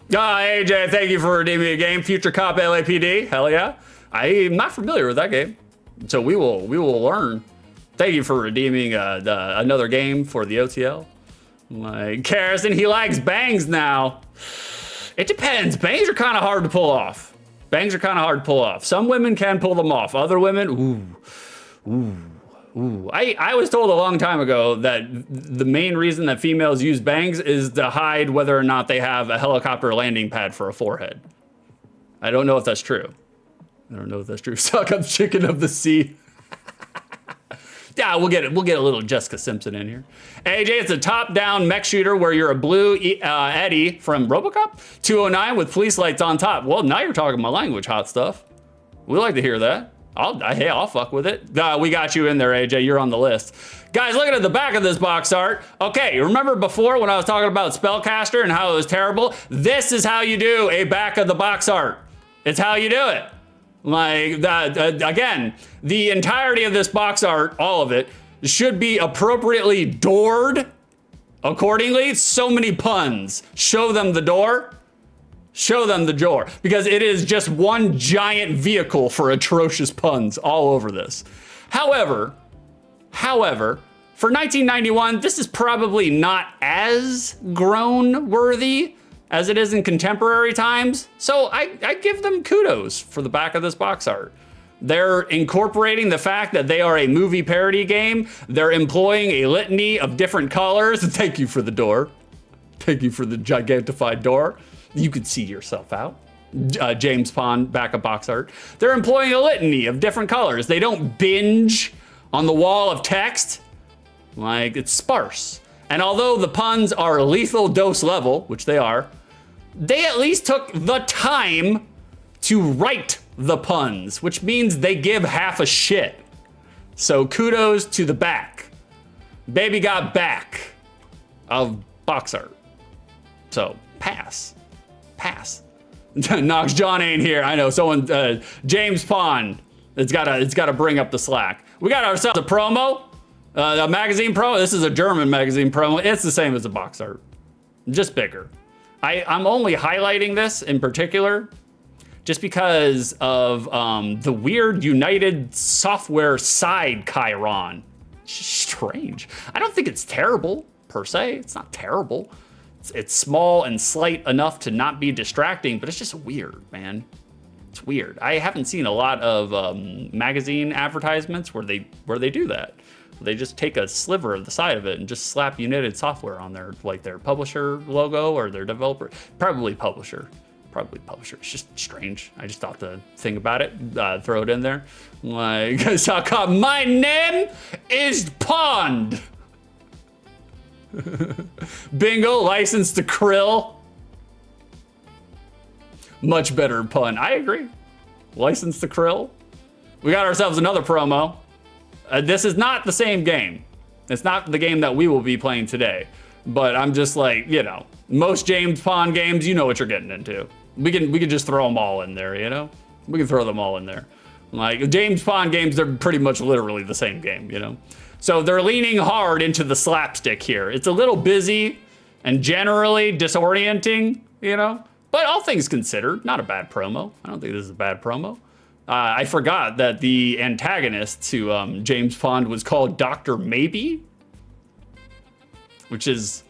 AJ, thank you for redeeming a game. Future Cop LAPD, hell yeah. I'm not familiar with that game, so we will learn. Thank you for redeeming another game for the OTL. Like Kerrison, he likes bangs now. It depends. Bangs are kind of hard to pull off. Some women can pull them off. Other women, ooh. I was told a long time ago that the main reason that females use bangs is to hide whether or not they have a helicopter landing pad for a forehead. I don't know if that's true. Suck up chicken of the sea. Yeah, we'll get a little Jessica Simpson in here. AJ, it's a top-down mech shooter where you're a blue Eddie from RoboCop 209 with police lights on top. Well, now you're talking my language, hot stuff. We like to hear that. I'll fuck with it. We got you in there, AJ. You're on the list. Guys, looking at the back of this box art. Okay, remember before when I was talking about Spellcaster and how it was terrible? This is how you do a back of the box art. It's how you do it. Like, again, the entirety of this box art, all of it, should be appropriately doored accordingly. So many puns. Show them the door. Show them the door, because it is just one giant vehicle for atrocious puns all over this. However, for 1991, this is probably not as grown worthy as it is in contemporary times. So I give them kudos for the back of this box art. They're incorporating the fact that they are a movie parody game. They're employing a litany of different colors. Thank you for the door. Thank you for the gigantified door. You could see yourself out. James Pond backup box art. They're employing a litany of different colors. They don't binge on the wall of text. Like, it's sparse. And although the puns are lethal dose level, which they are, they at least took the time to write the puns, which means they give half a shit. So kudos to the back. Baby got back of box art. So pass. Knox, John ain't here. I know someone, James Pond. It's gotta bring up the slack. We got ourselves a promo, a magazine promo. This is a German magazine promo. It's the same as the box art, just bigger. I'm only highlighting this in particular just because of the weird United Software side Chiron. Strange. I don't think it's terrible per se. It's not terrible. It's small and slight enough to not be distracting, but it's just weird, man. It's weird. I haven't seen a lot of magazine advertisements where they do that. They just take a sliver of the side of it and just slap United Software on their, like, their publisher logo or their developer. Probably publisher. It's just strange. I just thought to think about it, throw it in there. Like, my name is Pond. Bingo, licensed to Krill. Much better pun. I agree. Licensed to Krill. We got ourselves another promo. This is not the same game. It's not the game that we will be playing today. But I'm just like, you know, most James Pond games, you know what you're getting into. We can just throw them all in there, you know? We can throw them all in there. Like James Bond games, they're pretty much literally the same game, you know? So they're leaning hard into the slapstick here. It's a little busy and generally disorienting, you know? But all things considered, not a bad promo. I don't think this is a bad promo. I forgot that the antagonist to James Bond was called Dr. Maybe, which is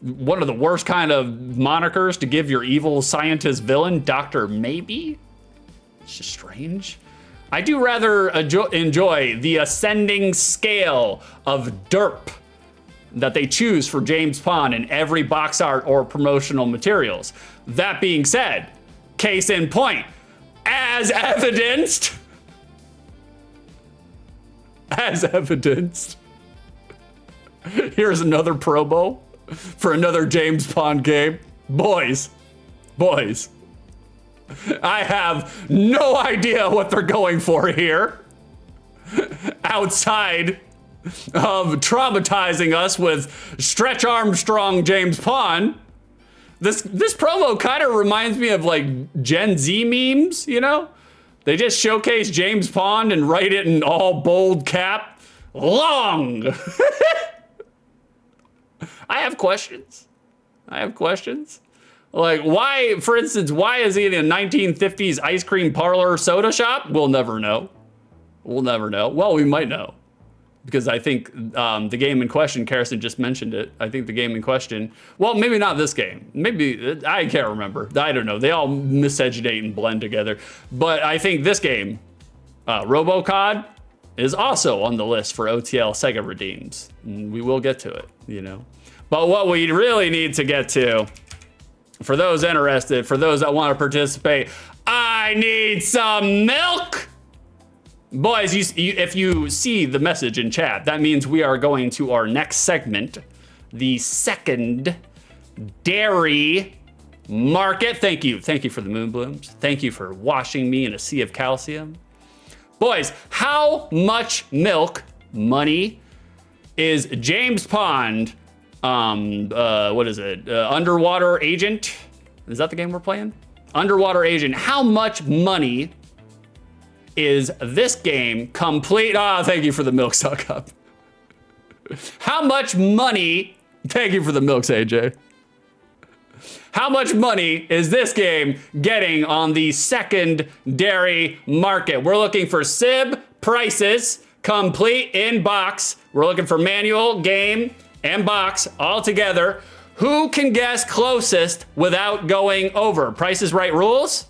one of the worst kind of monikers to give your evil scientist villain, Dr. Maybe. It's just strange. I do rather enjoy the ascending scale of derp that they choose for James Bond in every box art or promotional materials. That being said, case in point, as evidenced, here's another promo for another James Bond game. Boys, I have no idea what they're going for here outside of traumatizing us with Stretch Armstrong James Bond. This promo kind of reminds me of like Gen Z memes, you know? They just showcase James Bond and write it in all bold cap. Long! I have questions. Like, why, for instance, why is he in a 1950s ice cream parlor soda shop? We'll never know. Well, we might know. Because I think the game in question, Karrison just mentioned it. I think the game in question, well, maybe not this game. Maybe, I can't remember. I don't know. They all miscegenate and blend together. But I think this game, RoboCod, is also on the list for OTL Sega redeems. And we will get to it, you know. But what we really need to get to, for those interested, for those that want to participate, I need some milk. Boys, if you see the message in chat, that means we are going to our next segment, the second dairy market. Thank you for the moon blooms. Thank you for washing me in a sea of calcium. Boys, how much milk money is James Bond, what is it, Underwater Agent? Is that the game we're playing? Underwater Agent. How much money is this game complete? Thank you for the milk suck up. How much money, thank you for the milks, AJ. How much money is this game getting on the secondary market? We're looking for SIB prices, complete in box. We're looking for manual, game, and box all together. Who can guess closest without going over? Price is Right rules.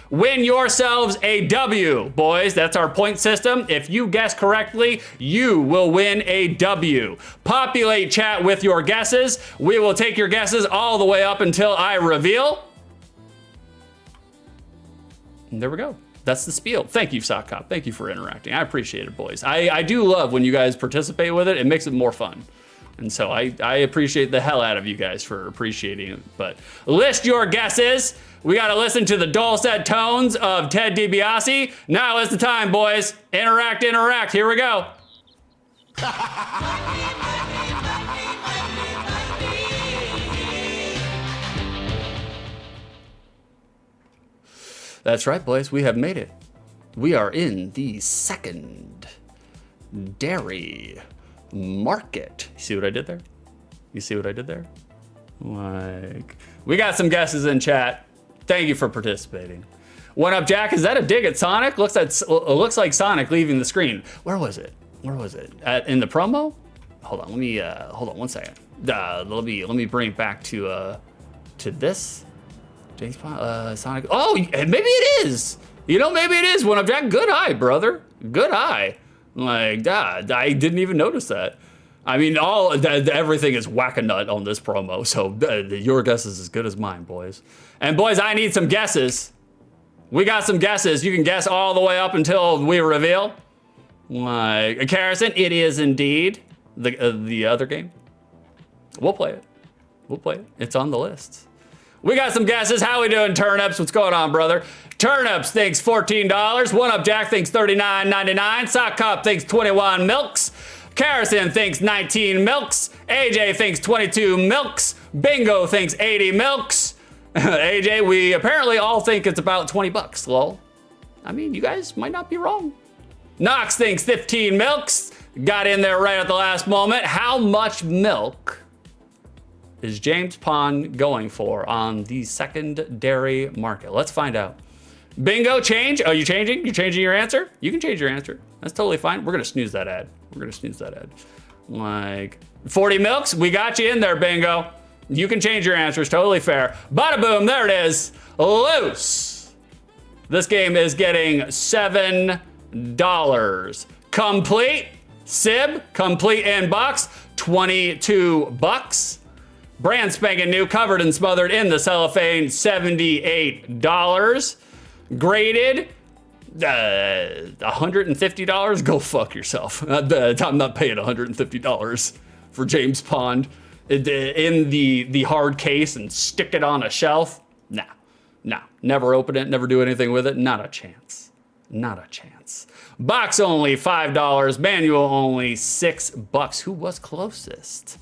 Win yourselves a W, boys. That's our point system. If you guess correctly, you will win a W. Populate chat with your guesses. We will take your guesses all the way up until I reveal. And there we go. That's the spiel. Thank you, Sock Cop. Thank you for interacting. I appreciate it, boys. I do love when you guys participate with it. It makes it more fun. And so I appreciate the hell out of you guys for appreciating it. But list your guesses. We got to listen to the dulcet tones of Ted DiBiase. Now is the time, boys. Interact. Here we go. That's right, boys. We have made it. We are in the second dairy market. You see what I did there? Like, we got some guesses in chat. Thank you for participating. One Up Jack, is that a dig at Sonic? Looks like Sonic leaving the screen. Where was it? In the promo? Hold on, hold on one second. Let me bring it back to this. James Bond, Sonic. Oh, maybe it is. You know, maybe it is. One Up Jack. Good eye, brother. Good eye. Like, I didn't even notice that. I mean, everything is whack-a-nut on this promo, so your guess is as good as mine, boys. And boys, I need some guesses. We got some guesses. You can guess all the way up until we reveal. Like, Karrison, it is indeed the other game. We'll play it. It's on the list. We got some guesses. How we doing, Turnips? What's going on, brother? Turnips thinks $14. One Up Jack thinks $39.99. Sock Cop thinks 21 milks. Karrison thinks 19 milks. AJ thinks 22 milks. Bingo thinks 80 milks. AJ, we apparently all think it's about 20 bucks, lol. I mean, you guys might not be wrong. Knox thinks 15 milks. Got in there right at the last moment. How much milk is James Pond going for on the secondary market? Let's find out. Bingo, change. Oh, you changing? You changing your answer? You can change your answer. That's totally fine. We're gonna snooze that ad. We're gonna snooze that ad. Like 40 milks, we got you in there, Bingo. You can change your answers, totally fair. Bada boom, there it is. Loose. This game is getting $7. Complete. Sib, complete in box, $22. Brand spanking new, covered and smothered in the cellophane, $78. Graded, $150. Go fuck yourself. I'm not paying $150 for James Pond in the hard case and stick it on a shelf. Nah, never open it, never do anything with it. Not a chance. Not a chance. Box only $5, manual only $6. Who was closest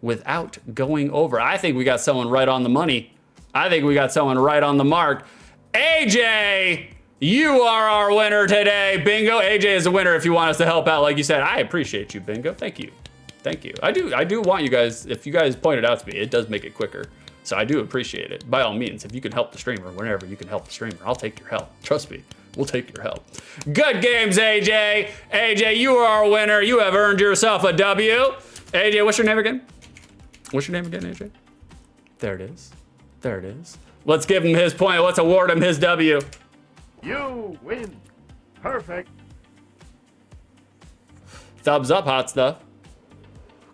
without going over? I think we got someone right on the money. I think we got someone right on the mark. AJ, you are our winner today. Bingo. AJ is a winner if you want us to help out. Like you said, I appreciate you, Bingo. Thank you. Thank you. I do want you guys, if you guys point it out to me, it does make it quicker. So I do appreciate it. By all means, if you can help the streamer, whenever you can help the streamer, I'll take your help. Trust me. We'll take your help. Good games, AJ. AJ, you are our winner. You have earned yourself a W. AJ, what's your name again? What's your name again, AJ? There it is. There it is. Let's give him his point. Let's award him his W. You win. Perfect. Thumbs up, hot stuff.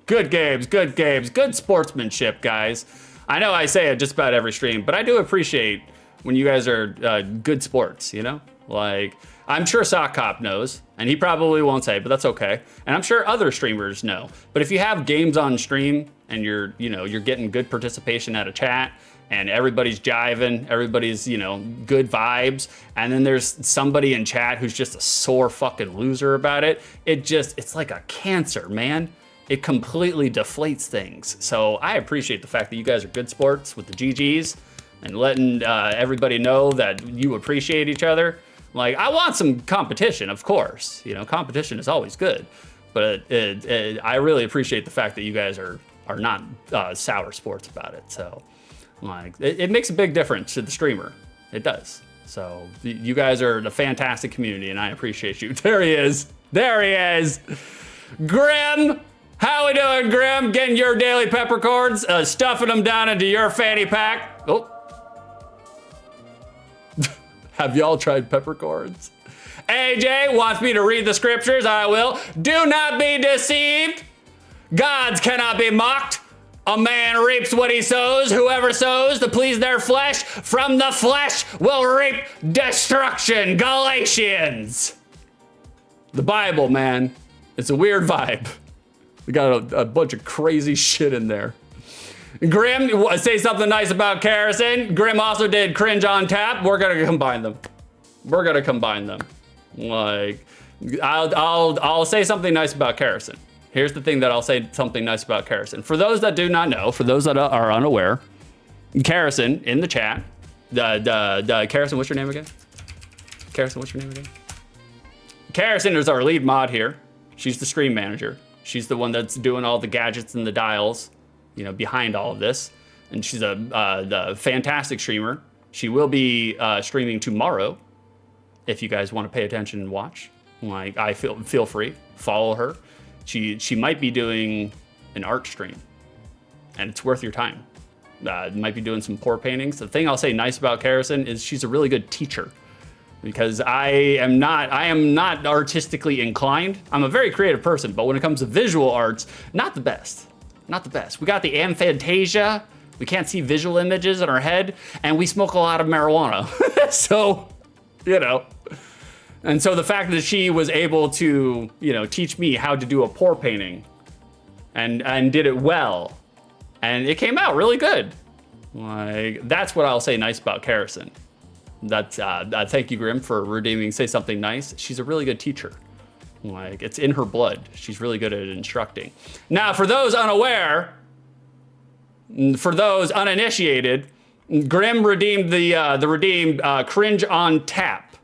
Good games, good games, good sportsmanship, guys. I know I say it just about every stream, but I do appreciate when you guys are good sports, you know? Like, I'm sure Sock Cop knows, and he probably won't say, but that's okay. And I'm sure other streamers know. But if you have games on stream and you're getting good participation out of chat, and everybody's jiving, everybody's, good vibes, and then there's somebody in chat who's just a sore fucking loser about it, it's like a cancer, man. It completely deflates things. So I appreciate the fact that you guys are good sports with the GGs and letting everybody know that you appreciate each other. Like, I want some competition, of course. Competition is always good. But I really appreciate the fact that you guys are not sour sports about it. So, like, it makes a big difference to the streamer. It does. So, you guys are a fantastic community, and I appreciate you. There he is. There he is. Grim. How we doing, Grim? Getting your daily peppercorns, stuffing them down into your fanny pack. Oh. Have y'all tried peppercorns? AJ wants me to read the scriptures. I will. Do not be deceived. Gods cannot be mocked. A man reaps what he sows. Whoever sows to please their flesh, from the flesh will reap destruction. Galatians. The Bible, man. It's a weird vibe. We got a bunch of crazy shit in there. Grim, say something nice about Karrison. Grim also did cringe on tap. We're gonna combine them. Like, I'll say something nice about Karrison. Here's the thing that I'll say something nice about Karrison. For those that do not know, for those that are unaware, Karrison in the chat, Karrison, what's your name again? Karrison is our lead mod here. She's the stream manager. She's the one that's doing all the gadgets and the dials, behind all of this. And she's a fantastic streamer. She will be streaming tomorrow. If you guys want to pay attention and watch, like, feel free, follow her. She might be doing an art stream, and it's worth your time. Might be doing some pour paintings. The thing I'll say nice about Karrison is she's a really good teacher. Because I am not artistically inclined. I'm a very creative person, but when it comes to visual arts, not the best. We got the aphantasia. We can't see visual images in our head, and we smoke a lot of marijuana. So, And so the fact that she was able to, teach me how to do a pour painting and did it well, and it came out really good. Like, that's what I'll say nice about Karrison. That's thank you, Grim, for redeeming Say Something Nice. She's a really good teacher. Like, it's in her blood. She's really good at instructing. Now, for those unaware, for those uninitiated, Grim redeemed the cringe on tap.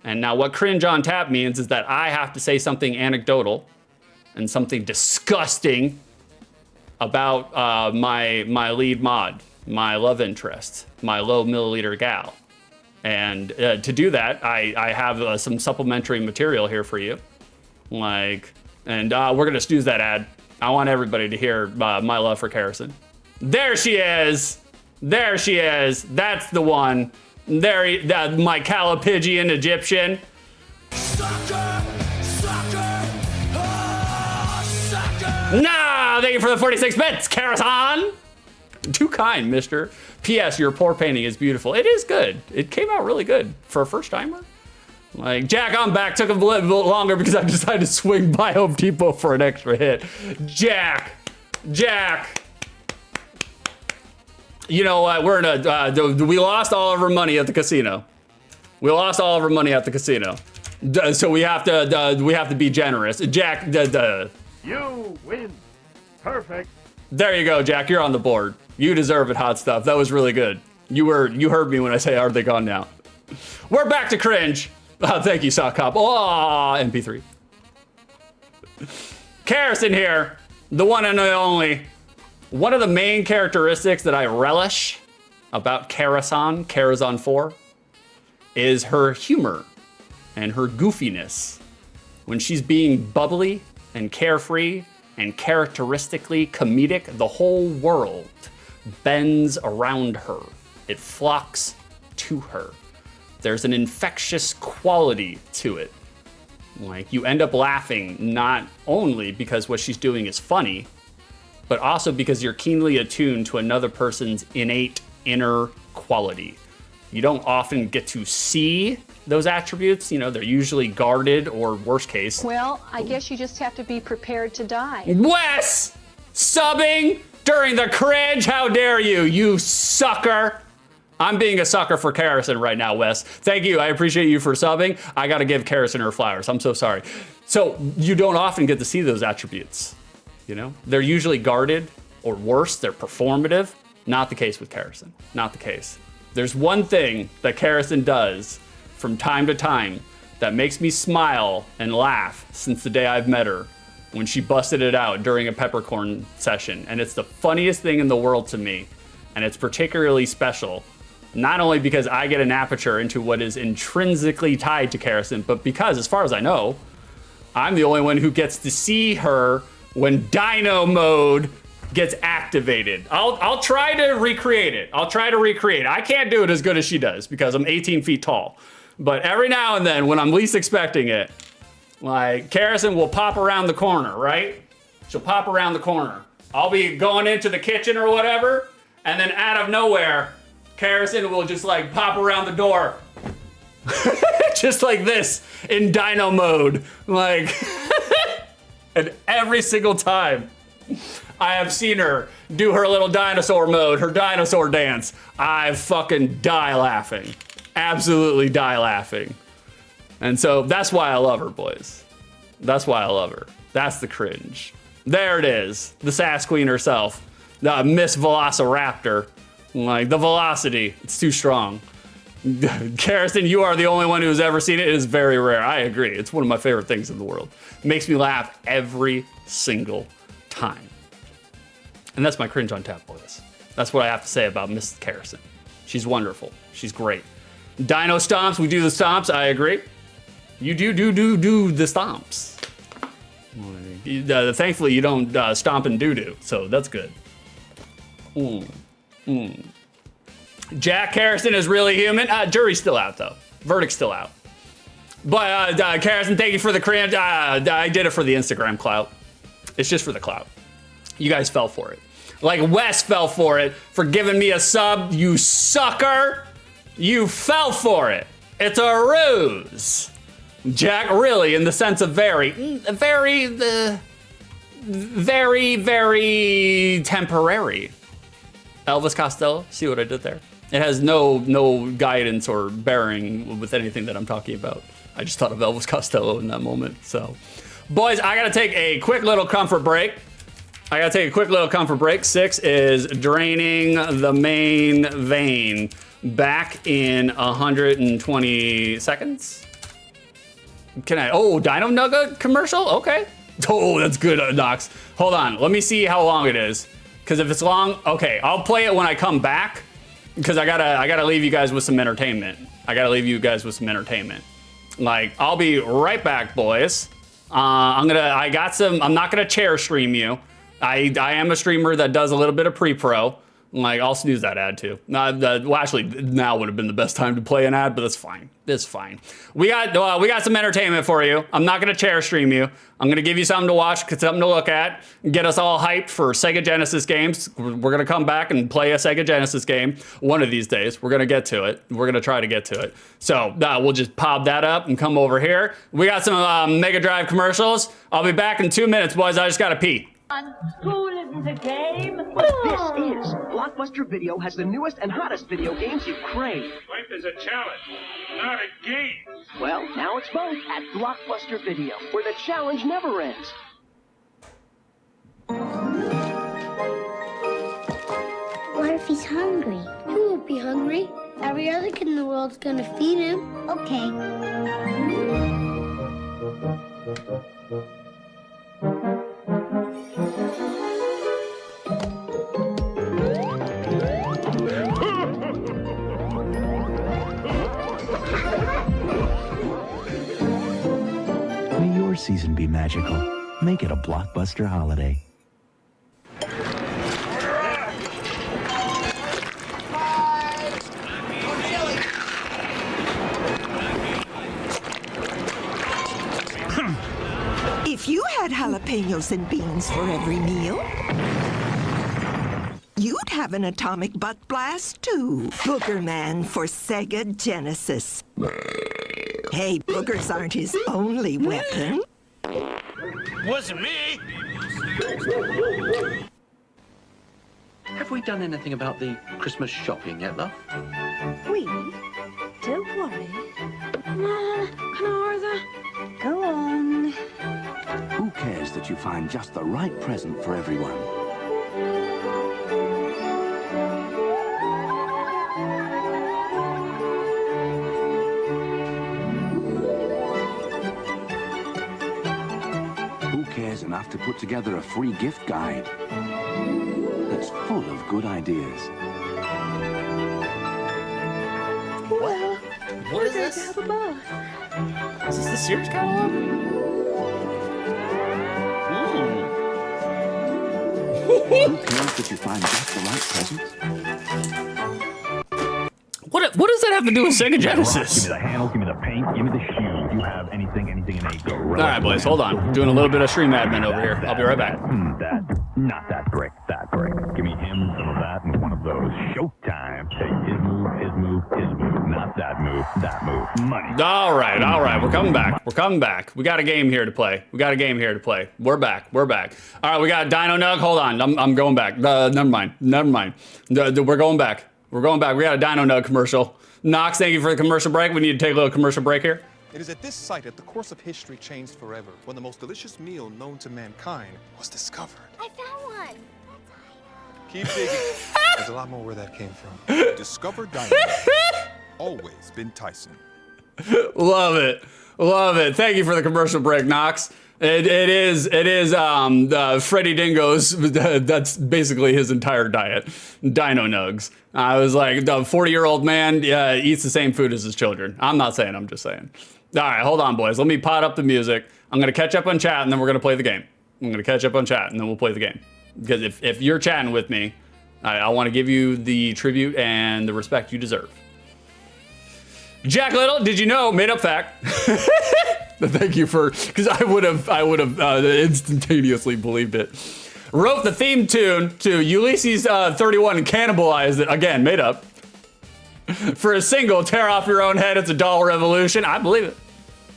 And now what cringe on tap means is that I have to say something anecdotal and something disgusting about my lead mod, my love interest, my low milliliter gal. And to do that, I have some supplementary material here for you. We're gonna snooze that ad. I want everybody to hear my love for Kerrison. There she is. There she is. That's the one. There, my Calipigian Egyptian. Sucker, sucker, oh, sucker. Nah, thank you for the 46 bits, Kerrison. Too kind, mister. P.S. Your pour painting is beautiful. It is good. It came out really good for a first timer. Like, Jack, I'm back. Took a little bit longer because I decided to swing by Home Depot for an extra hit. Jack. You know what? We're in we lost all of our money at the casino. So we have to be generous. Jack, You win. Perfect. There you go, Jack. You're on the board. You deserve it, hot stuff. That was really good. You heard me when I say, are they gone now? We're back to cringe. Thank you, Sock Cop. Oh, MP3. Kerrison here, the one and only. One of the main characteristics that I relish about Kerrison 4, is her humor and her goofiness. When she's being bubbly and carefree and characteristically comedic, the whole world bends around her. It flocks to her. There's an infectious quality to it. Like, you end up laughing not only because what she's doing is funny, but also because you're keenly attuned to another person's innate inner quality. You don't often get to see those attributes. You know, they're usually guarded or, worst case. Well, I guess you just have to be prepared to die. Wes! Subbing during the cringe? How dare you, you sucker! I'm being a sucker for Kerrison right now, Wes. Thank you, I appreciate you for subbing. I gotta give Kerrison her flowers, I'm so sorry. So, you don't often get to see those attributes. You know, they're usually guarded, or worse, they're performative. Not the case with Kerrison, not the case. There's one thing that Kerrison does from time to time that makes me smile and laugh since the day I've met her, when she busted it out during a peppercorn session. And it's the funniest thing in the world to me. And it's particularly special, not only because I get an aperture into what is intrinsically tied to Kerrison, but because, as far as I know, I'm the only one who gets to see her when Dino mode gets activated. I'll try to recreate it. I can't do it as good as she does because I'm 18 feet tall. But every now and then, when I'm least expecting it, like, Kerrison will pop around the corner, right? She'll pop around the corner. I'll be going into the kitchen or whatever, and then out of nowhere, Kerrison will just like pop around the door. Just like this in Dino mode. Like, and every single time I have seen her do her little dinosaur mode, her dinosaur dance, I fucking die laughing. Absolutely die laughing. And so that's why I love her, boys. That's why I love her. That's the cringe. There it is. The Sass Queen herself. The Miss Velociraptor. Like, the velocity, it's too strong. Kerrison, you are the only one who's ever seen it. It is very rare. I agree. It's one of my favorite things in the world. It makes me laugh every single time. And that's my cringe on tap, boys. That's what I have to say about Miss Kerrison. She's wonderful. She's great. Dino stomps, we do the stomps. I agree. You do the stomps. Thankfully, you don't stomp and doo-doo, so that's good. Jack Kerrison is really human. Jury's still out, though. Verdict's still out. But Kerrison, thank you for the cringe. I did it for the Instagram clout. It's just for the clout. You guys fell for it. Like Wes fell for it for giving me a sub, you sucker. You fell for it. It's a ruse. Jack, really, in the sense of very temporary. Elvis Costello, see what I did there? It has no guidance or bearing with anything that I'm talking about. I just thought of Elvis Costello in that moment, so. Boys, I gotta take a quick little comfort break. 6 is draining the main vein. Back in 120 seconds. Can I? Oh, Dino Nugget commercial? Okay. Oh, that's good, Nox. Hold on. Let me see how long it is. Because if it's long, okay, I'll play it when I come back. Because I gotta leave you guys with some entertainment. Like, I'll be right back, boys. I'm not gonna chair stream you. I am a streamer that does a little bit of pre-pro. Like, I'll snooze that ad too. Well, actually, now would have been the best time to play an ad, but that's fine. It's fine. We got some entertainment for you. I'm not gonna chair stream you. I'm gonna give you something to watch, something to look at, get us all hyped for Sega Genesis games. We're gonna come back and play a Sega Genesis game one of these days. We're gonna get to it. We're gonna try to get to it. So we'll just pop that up and come over here. We got some Mega Drive commercials. I'll be back in 2 minutes, boys. I just gotta pee. School isn't a game. But this is. Blockbuster Video has the newest and hottest video games you crave. Life is a challenge, not a game. Well, now it's both at Blockbuster Video, where the challenge never ends. What if he's hungry? He won't be hungry. Every other kid in the world's gonna feed him. Okay. May your season be magical. Make it a Blockbuster holiday. If you had jalapenos and beans for every meal, you'd have an atomic butt blast too. Booger Man for Sega Genesis. Hey, boogers aren't his only weapon. Wasn't me. Have we done anything about the Christmas shopping yet, love? We? Don't worry. Come on, Arthur. Go on. Who cares that you find just the right present for everyone? Who cares enough to put together a free gift guide that's full of good ideas? Well, What is this? have a bath. Is this the Sears catalog? Who cares that you find just the right presents? What does that have to do with Sega Genesis? Give me the handle, give me the paint, give me the shoe. You have anything in a garage. All right, boys, hold on. Doing a little bit of stream admin over here. I'll be right back. Not that brick, that brick. Give me him, some of that, and one of those. Showtime. Take his move, his move, his move. Not that move, that move. Money. All right. We're coming back. We got a game here to play. We're back. All right, we got Dino Nug. Hold on. I'm going back. Never mind. We're going back. We got a Dino Nug commercial. Knox, thank you for the commercial break. We need to take a little commercial break here. It is at this site that the course of history changed forever, when the most delicious meal known to mankind was discovered. I found one. Keep digging. There's a lot more where that came from. Discover Dynamite. Always been Tyson. Love it. Thank you for the commercial break, Knox. It is Freddy Dingo's, that's basically his entire diet. Dino Nugs. I was like, the 40-year-old man eats the same food as his children. I'm not saying, I'm just saying. All right, hold on, boys. Let me pot up the music. I'm going to catch up on chat, and then we're going to play the game. We'll play the game. Because if you're chatting with me, I want to give you the tribute and the respect you deserve. Jack Little, did you know, made up fact. Thank you for, because I would have instantaneously believed it. Wrote the theme tune to Ulysses 31 and cannibalized it, again, made up. For a single, Tear Off Your Own Head, It's a Doll Revolution. I believe it.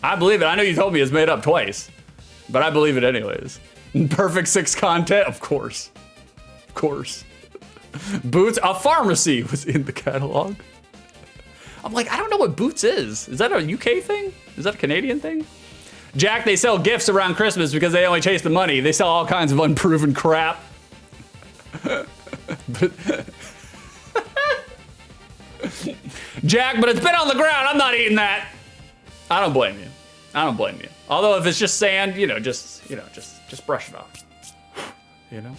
I know you told me it's made up twice, but I believe it anyways. Perfect Six content, of course. Boots, a pharmacy was in the catalog. I'm like, I don't know what Boots is. Is that a UK thing? Is that a Canadian thing? Jack, they sell gifts around Christmas because they only chase the money. They sell all kinds of unproven crap. Jack, but it's been on the ground. I'm not eating that. I don't blame you. I don't blame you. Although if it's just sand, just brush it off. You know?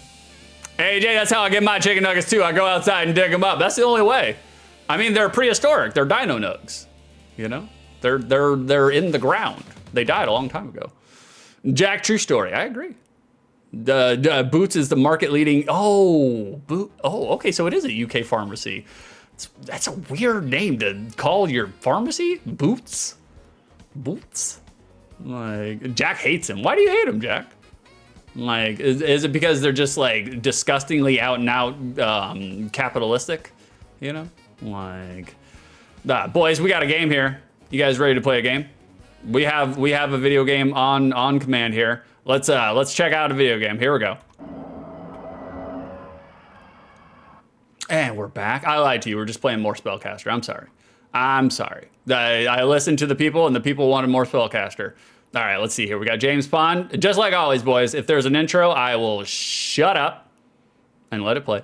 Hey, Jay, that's how I get my chicken nuggets too. I go outside and dig them up. That's the only way. I mean, they're prehistoric. They're dino nugs. You know? They're in the ground. They died a long time ago. Jack, true story. I agree. Boots is the market leading. Oh, okay. So it is a UK pharmacy. That's a weird name to call your pharmacy. Boots. Like, Jack hates him. Why do you hate him, Jack? Like, is it because they're just like disgustingly out and out capitalistic? You know, like, boys, we got a game here. You guys ready to play a game? We have a video game on command here. Let's check out a video game. Here we go. And we're back. I lied to you. We're just playing more Spellcaster. I'm sorry. I listened to the people, and the people wanted more Spellcaster. All right, let's see here. We got James Pond. Just like always, boys, if there's an intro, I will shut up and let it play.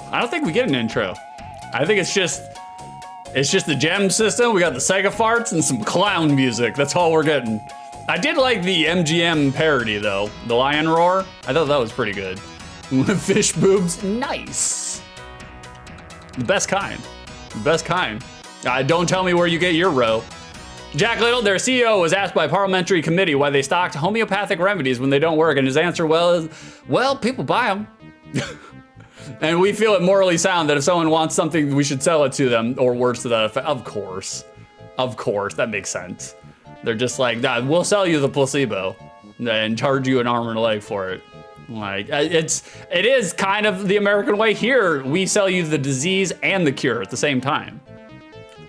I don't think we get an intro. I think it's just the gem system. We got the Sega farts and some clown music. That's all we're getting. I did like the MGM parody though. The lion roar. I thought that was pretty good. Fish boobs. Nice. The best kind. The best kind. Don't tell me where you get your row. Jack Little, their CEO, was asked by a parliamentary committee why they stocked homeopathic remedies when they don't work, and his answer is, well, people buy them. And we feel it morally sound that if someone wants something, we should sell it to them, or words to that effect. Of course, that makes sense. They're just like, nah, we'll sell you the placebo and charge you an arm and a leg for it. Like, it is kind of the American way. Here, we sell you the disease and the cure at the same time.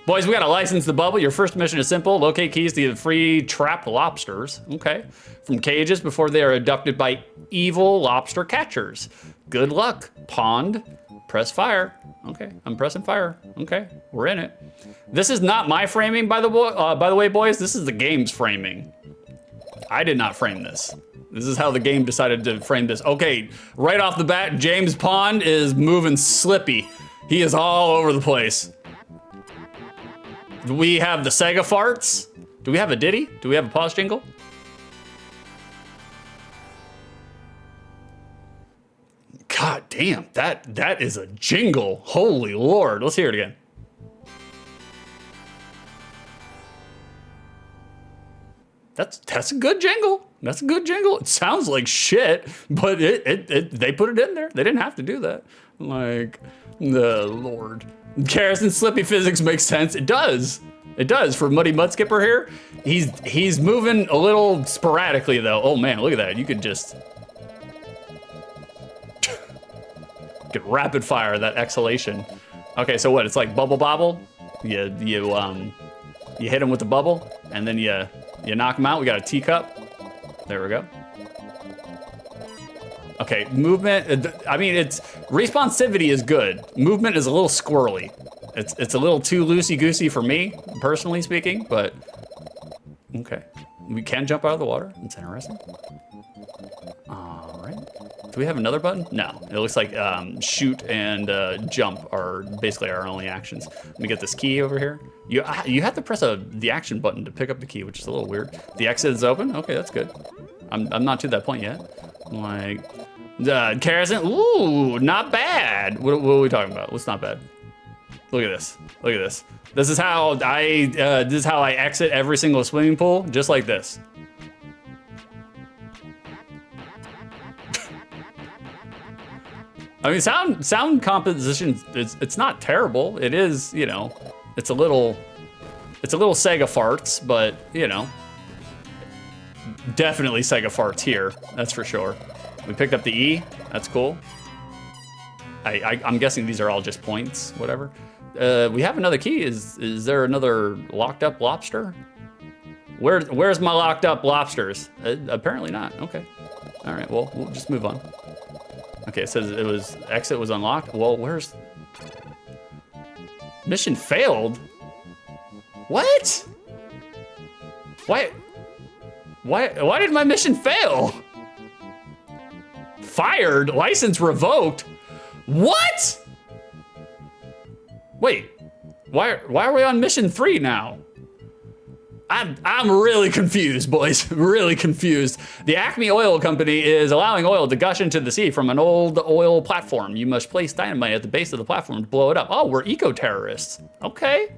Boys, we gotta license the bubble. Your first mission is simple. Locate keys to the free trapped lobsters, okay, from cages before they are abducted by evil lobster catchers. Good luck, pond. Press fire. Okay, I'm pressing fire. Okay, we're in it. This is not my framing, by the way, boys. This is the game's framing. I did not frame this. This is how the game decided to frame this. Okay, right off the bat, James Pond is moving slippy. He is all over the place. We have the Sega farts. Do we have a ditty? Do we have a pause jingle? God damn, that is a jingle. Holy Lord. Let's hear it again. That's a good jingle. That's a good jingle. It sounds like shit, but they put it in there. They didn't have to do that. Like, the Lord. Karis and Slippy physics makes sense. It does. It does. For Muddy Mudskipper here, he's moving a little sporadically though. Oh man, look at that. You could just get rapid fire that exhalation. Okay, so what? It's like bubble bobble. You hit him with the bubble, and then you knock him out. We got a teacup. There we go. Okay, movement. I mean, it's responsivity is good. Movement is a little squirrely. It's a little too loosey-goosey for me, personally speaking, but okay. We can jump out of the water. That's interesting. All right. Do we have another button? No. It looks like shoot and jump are basically our only actions. Let me get this key over here. You have to press the action button to pick up the key, which is a little weird. The exit is open. Okay, that's good. I'm not to that point yet. Like, Karis, ooh, not bad. What are we talking about? What's not bad? Look at this. Look at this. This is how I exit every single swimming pool, just like this. I mean, sound composition, it's not terrible. It is, you know, it's a little Sega farts, but you know, definitely Sega farts here. That's for sure. We picked up the E. That's cool. I'm guessing these are all just points, whatever. We have another key. Is there another locked up lobster? Where's my locked up lobsters? Apparently not. Okay. All right. Well, we'll just move on. Okay. It says exit was unlocked. Well, where's mission failed? What? Why did my mission fail? Fired, license revoked. What? Wait, why are we on mission 3 now? I'm really confused, boys, really confused. The Acme Oil Company is allowing oil to gush into the sea from an old oil platform. You must place dynamite at the base of the platform to blow it up. Oh, we're eco-terrorists. Okay.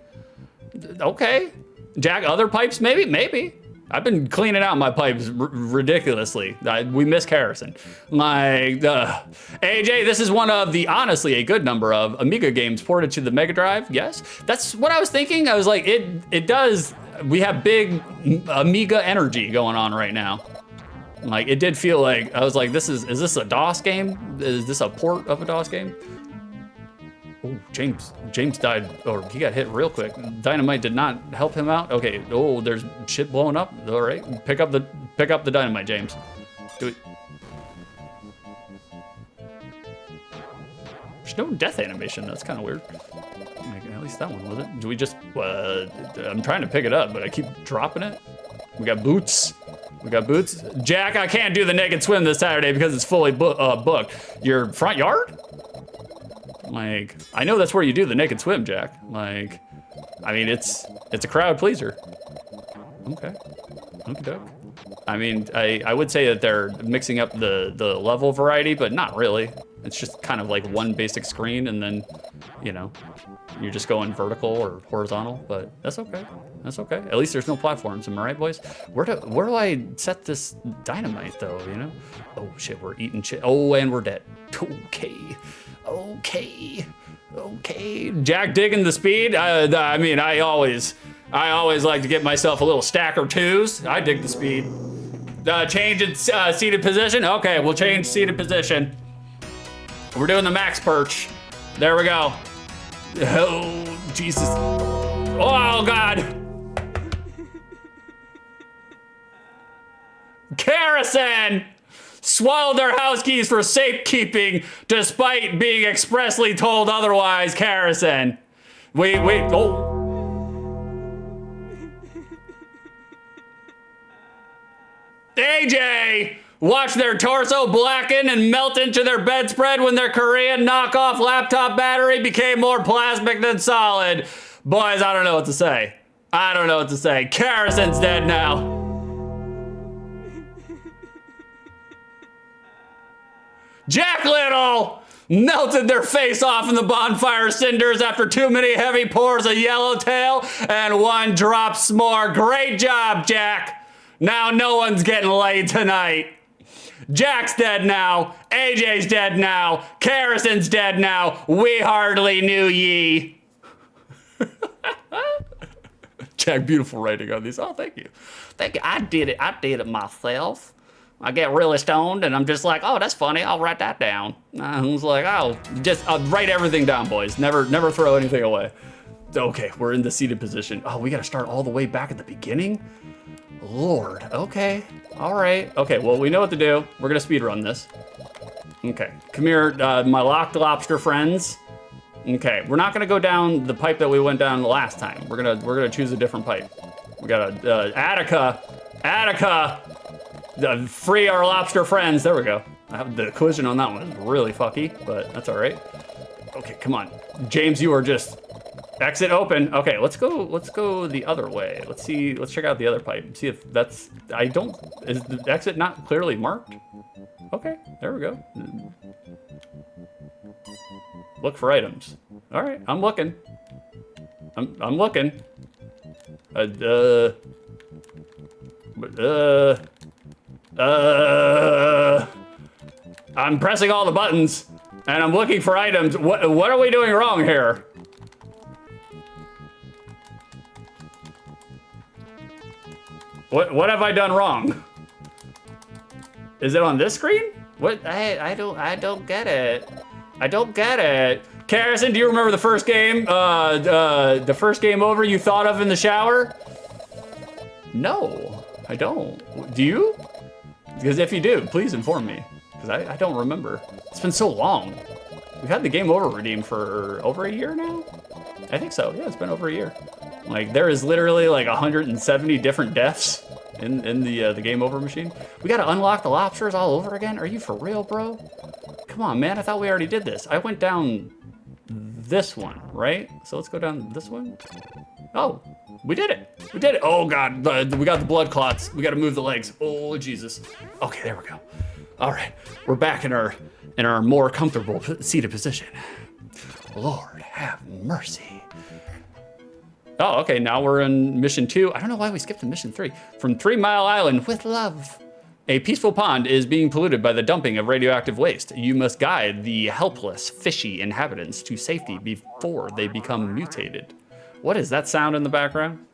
Jack, other pipes, maybe. I've been cleaning out my pipes ridiculously. We miss kerosene. Like, AJ, this is one of the, honestly, a good number of Amiga games ported to the Mega Drive. Yes, that's what I was thinking. I was like, it does. We have big Amiga energy going on right now. Like, it did feel like, I was like, is this a DOS game? Is this a port of a DOS game? Oh, James died, or he got hit real quick. Dynamite did not help him out. Okay, oh, there's shit blowing up. All right, pick up the dynamite, James. Do it. There's no death animation. That's kind of weird. Like, at least that one was it. Do we just? I'm trying to pick it up, but I keep dropping it. We got boots. Jack, I can't do the naked swim this Saturday because it's fully booked. Your front yard? Like, I know that's where you do the naked swim, Jack. Like, I mean, it's a crowd pleaser. Okay. I mean, I would say that they're mixing up the level variety, but not really. It's just kind of like one basic screen, and then, you know, you're just going vertical or horizontal. But that's okay. At least there's no platforms. Am I right, boys? Where do I set this dynamite though? You know? Oh shit, we're eating shit. Oh, and we're dead. Okay. Jack digging the speed. I mean, I always like to get myself a little stack or twos. I dig the speed. Change its seated position. Okay, we'll change seated position. We're doing the max perch. There we go. Oh, Jesus. Oh, God. Kerosene swallowed their house keys for safekeeping despite being expressly told otherwise. Kerosene. Wait, oh. AJ! Watch their torso blacken and melt into their bedspread when their Korean knockoff laptop battery became more plastic than solid. Boys, I don't know what to say. Kerosene's dead now. Jack Little melted their face off in the bonfire cinders after too many heavy pours of Yellowtail and one drop s'more. Great job, Jack. Now no one's getting laid tonight. Jack's dead now. AJ's dead now. Kerosene's dead now. We hardly knew ye. Jack, beautiful writing on these. Oh, thank you. I did it myself. I get really stoned and I'm just like, oh, that's funny. I'll write that down. I was like, oh, just write everything down, boys. Never throw anything away. Okay, we're in the seated position. Oh, we got to start all the way back at the beginning? Lord, okay, all right. Okay, well, we know what to do. We're gonna speed run this. Okay, come here, my locked lobster friends. Okay, we're not gonna go down the pipe that we went down last time. We're gonna choose a different pipe. We got Attica, free our lobster friends. There we go. The collision on that one is really fucky, but that's all right. Okay, come on, James, you are just. Exit open. Okay, let's go the other way. Let's check out the other pipe. See if that's, is the exit not clearly marked? Okay, there we go. Look for items. All right, I'm looking. I'm looking. I'm pressing all the buttons and I'm looking for items. What are we doing wrong here? What have I done wrong? Is it on this screen? What? I don't get it. I don't get it. Carrison, do you remember the first game? The first game over you thought of in the shower? No, I don't. Do you? Because if you do, please inform me. Because I don't remember. It's been so long. We've had the game over redeem for over a year now? I think so, yeah, it's been over a year. Like, there is literally like 170 different deaths in the game over machine. We gotta unlock the lobsters all over again? Are you for real, bro? Come on, man, I thought we already did this. I went down this one, right? So let's go down this one. Oh, we did it. We did it. Oh God, we got the blood clots. We gotta move the legs. Oh, Jesus. Okay, there we go. All right, we're back in our more comfortable seated position. Lord, have mercy. Oh, okay, now we're in mission 2. I don't know why we skipped to mission 3. From 3 Mile Island with love. A peaceful pond is being polluted by the dumping of radioactive waste. You must guide the helpless, fishy inhabitants to safety before they become mutated. What is that sound in the background?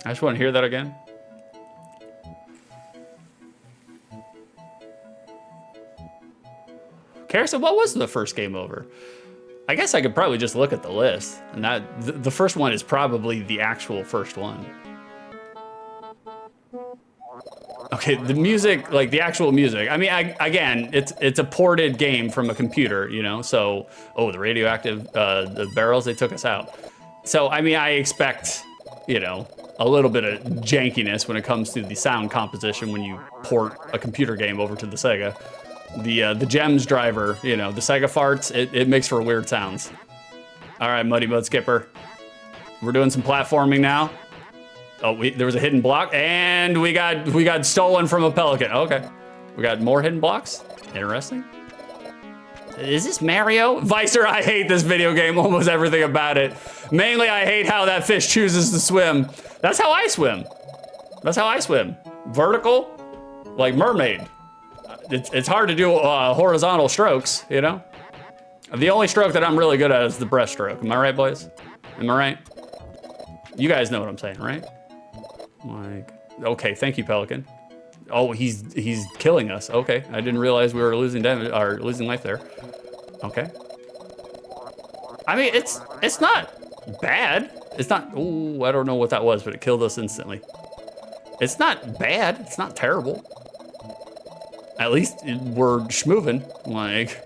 I just want to hear that again. Carrison, what was the first game over? I guess I could probably just look at the list, and that the first one is probably the actual first one. Okay, the music, like the actual music. I mean, again, it's a ported game from a computer, you know. So, oh, the radioactive, the barrels, they took us out. So, I mean, I expect, you know, a little bit of jankiness when it comes to the sound composition when you port a computer game over to the Sega. The GEMS driver, you know, the Sega farts, it makes for weird sounds. All right, Muddy Mud Skipper. We're doing some platforming now. Oh, there was a hidden block, and we got stolen from a pelican. Okay, we got more hidden blocks. Interesting. Is this Mario? Vicer, I hate this video game, almost everything about it. Mainly, I hate how that fish chooses to swim. That's how I swim. That's how I swim. Vertical, like mermaid. It's hard to do horizontal strokes, you know? The only stroke that I'm really good at is the breaststroke. Am I right, boys? Am I right? You guys know what I'm saying, right? Like, okay, thank you, Pelican. Oh, he's killing us. Okay, I didn't realize we were losing damage or losing life there. Okay. I mean, it's not bad. It's not. Oh, I don't know what that was, but it killed us instantly. It's not bad. It's not terrible. At least we're schmoving. Like,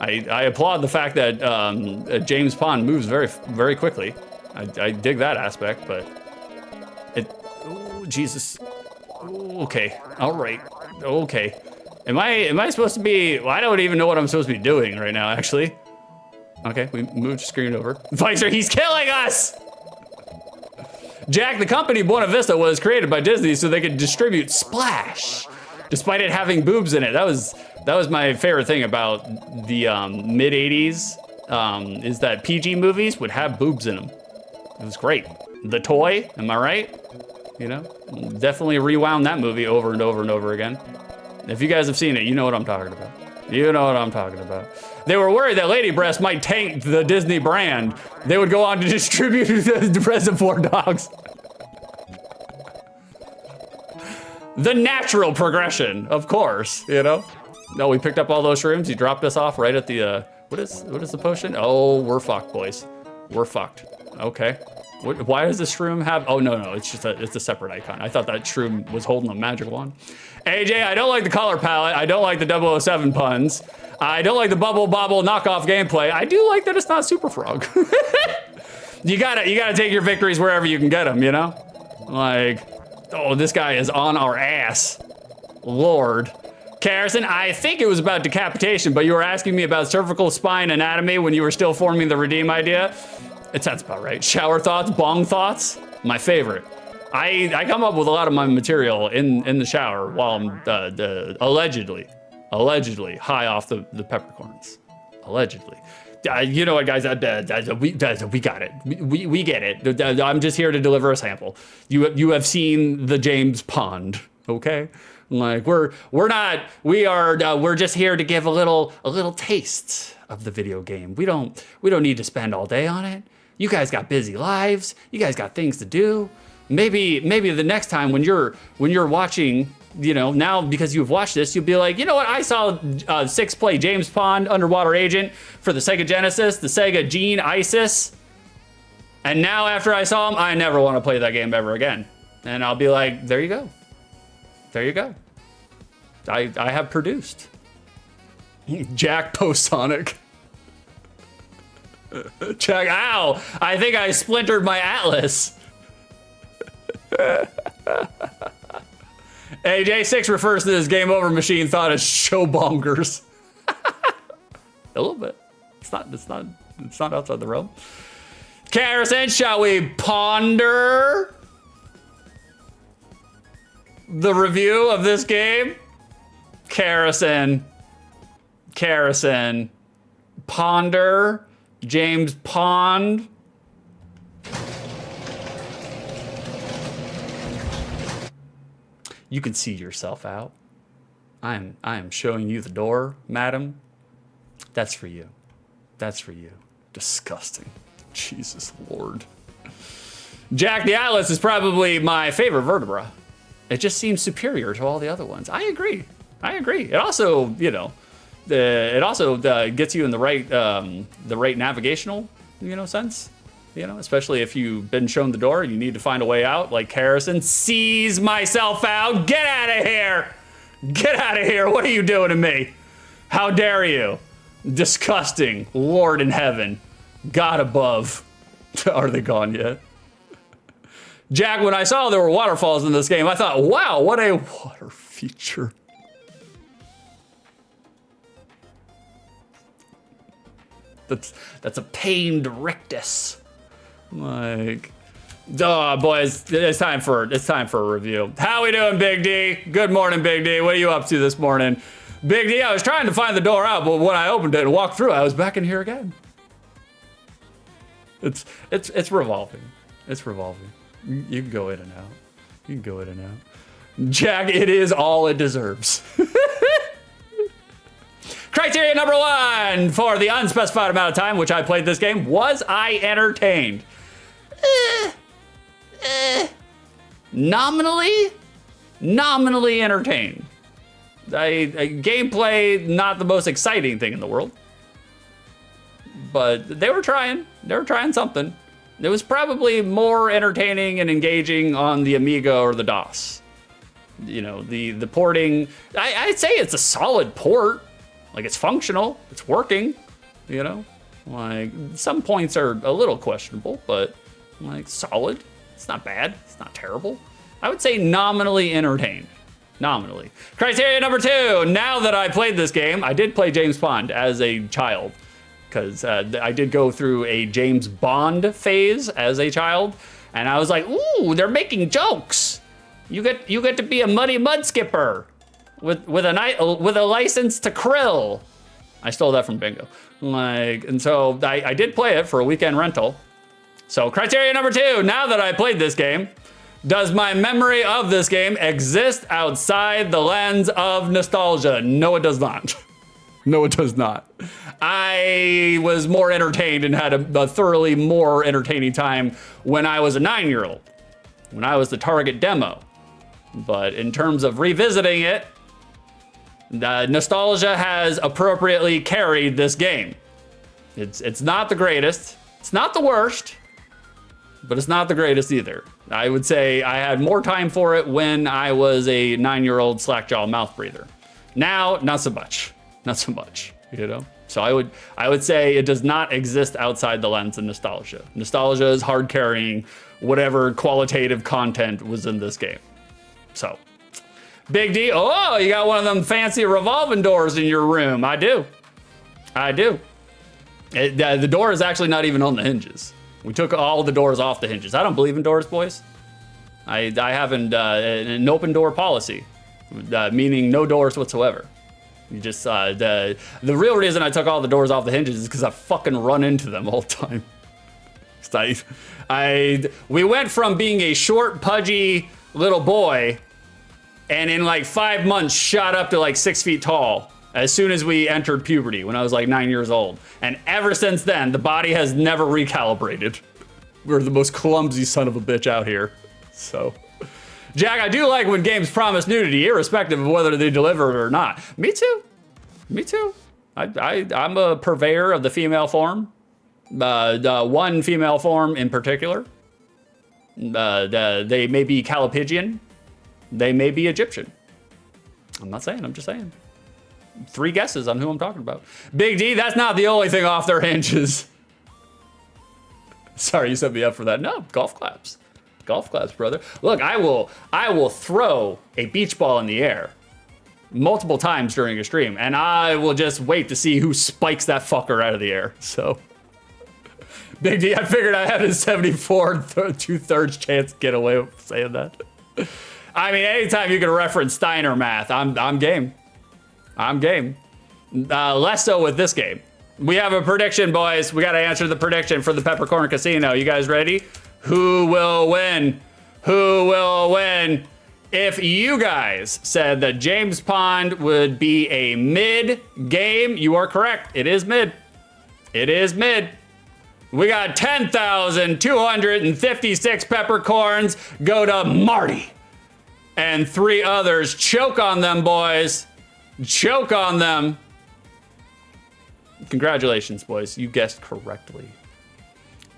I applaud the fact that James Pond moves very, very quickly. I dig that aspect, but oh, Jesus. Okay, all right, okay. Am I supposed to be, well, I don't even know what I'm supposed to be doing right now, actually. Okay, we moved the screen over. Vicer, he's killing us! Jack, the company Buena Vista was created by Disney so they could distribute Splash, despite it having boobs in it. That was my favorite thing about the mid 80s, is that PG movies would have boobs in them. It was great. The Toy, am I right? You know, definitely rewound that movie over and over and over again. If you guys have seen it, you know what I'm talking about. You know what I'm talking about. They were worried that Lady Breast might taint the Disney brand. They would go on to distribute the Reservoir Dogs. The natural progression, of course, you know? No, we picked up all those shrooms. He dropped us off right at the, what is the potion? Oh, we're fucked, boys. We're fucked. Okay. Why does this shroom have, oh no, it's just it's a separate icon. I thought that shroom was holding a magic wand. AJ, I don't like the color palette. I don't like the 007 puns. I don't like the bubble bobble knockoff gameplay. I do like that it's not Super Frog. You gotta take your victories wherever you can get them, you know? Like, oh, this guy is on our ass. Lord. Carrison, I think it was about decapitation, but you were asking me about cervical spine anatomy when you were still forming the redeem idea. It sounds about right. Shower thoughts, bong thoughts, my favorite. I come up with a lot of my material in the shower while I'm allegedly high off the peppercorns. Allegedly. You know what, guys? We got it. We get it. I'm just here to deliver a sample. You have seen the James Pond, okay? Like we're just here to give a little taste of the video game. We don't need to spend all day on it. You guys got busy lives. You guys got things to do. Maybe the next time when you're watching now because you've watched this, you'll be like, you know what? I saw Six play James Bond Underwater Agent for the Sega Genesis, the Sega Gene Isis. And now after I saw him, I never want to play that game ever again. And I'll be like, there you go. There you go. I have produced. Jack Posonic. Jack, ow! I think I splintered my Atlas. Hey, J6 refers to this game over machine thought as showbongers. A little bit. It's not outside the realm. Harrison, shall we ponder the review of this game? Harrison, ponder, James Pond. You can see yourself out. I am showing you the door, madam. That's for you. That's for you. Disgusting. Jesus Lord. Jack the Atlas is probably my favorite vertebra. It just seems superior to all the other ones. I agree. It also, gets you in the right navigational, sense. Especially if you've been shown the door and you need to find a way out, like Harrison. Sees myself out. Get out of here. Get out of here. What are you doing to me? How dare you? Disgusting. Lord in heaven. God above. Are they gone yet? Jack, when I saw there were waterfalls in this game, I thought, wow, what a water feature. That's a pained rictus. Like, oh, boys, it's time for a review. How we doing, Big D? Good morning, Big D. What are you up to this morning? Big D, I was trying to find the door out, but when I opened it and walked through, I was back in here again. It's revolving. It's revolving. You can go in and out. You can go in and out. Jack, it is all it deserves. Criteria number 1 for the unspecified amount of time which I played this game: was I entertained? Nominally entertained. Gameplay, not the most exciting thing in the world, but they were trying something. It was probably more entertaining and engaging on the Amiga or the DOS. The porting, I'd say it's a solid port. Like, it's functional, it's working, like some points are a little questionable, but like solid. It's not bad, it's not terrible. I would say nominally entertained. Nominally. Criteria number 2, now that I played this game, I did play James Bond as a child, because I did go through a James Bond phase as a child, and I was like, ooh, they're making jokes. You get to be a muddy mud skipper with a license to krill. I stole that from Bingo. And so I did play it for a weekend rental. So criteria number 2, now that I played this game, does my memory of this game exist outside the lens of nostalgia? No, it does not. No, it does not. I was more entertained and had a thoroughly more entertaining time when I was a 9-year-old, when I was the target demo. But in terms of revisiting it, the nostalgia has appropriately carried this game. It's not the greatest, it's not the worst, but it's not the greatest either. I would say I had more time for it when I was a 9-year-old slackjaw mouth breather. Now, not so much. Not so much, So I would say it does not exist outside the lens of nostalgia. Nostalgia is hard carrying whatever qualitative content was in this game. So, Big D, oh, you got one of them fancy revolving doors in your room. I do. The door is actually not even on the hinges. We took all the doors off the hinges. I don't believe in doors, boys. I have an open door policy, meaning no doors whatsoever. You just, the real reason I took all the doors off the hinges is because I fucking run into them all the time. We went from being a short, pudgy little boy, and in like 5 months shot up to like 6 feet tall as soon as we entered puberty when I was like 9 years old. And ever since then, the body has never recalibrated. We're the most clumsy son of a bitch out here. So, Jack, I do like when games promise nudity, irrespective of whether they deliver it or not. Me too. Me too. I'm a purveyor of the female form. The one female form in particular. They may be Calipigian. They may be Egyptian. I'm not saying, I'm just saying. 3 guesses on who I'm talking about. Big D, that's not the only thing off their hinges. Sorry, you set me up for that. No, golf claps. Golf claps, brother. Look, I will throw a beach ball in the air multiple times during a stream, and I will just wait to see who spikes that fucker out of the air. So, Big D, I figured I had a 74 2/3 chance to get away with saying that. I mean, anytime you can reference Steiner math, I'm game. I'm game. Less so with this game. We have a prediction, boys. We got to answer the prediction for the Peppercorn Casino. You guys ready? Who will win? Who will win? If you guys said that James Pond would be a mid game, you are correct. It is mid. It is mid. We got 10,256 peppercorns go to Marty. And 3 others. Choke on them, boys. Choke on them. Congratulations, boys. You guessed correctly.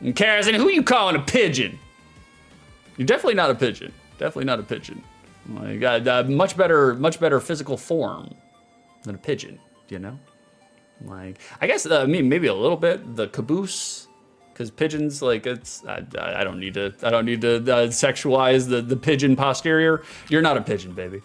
And Karrison, who are you calling a pigeon? You're definitely not a pigeon. Definitely not a pigeon. Well, you got much better physical form than a pigeon, you know? Like, I guess, maybe a little bit the caboose, because pigeons, like, it's, I don't need to sexualize the pigeon posterior. You're not a pigeon, baby.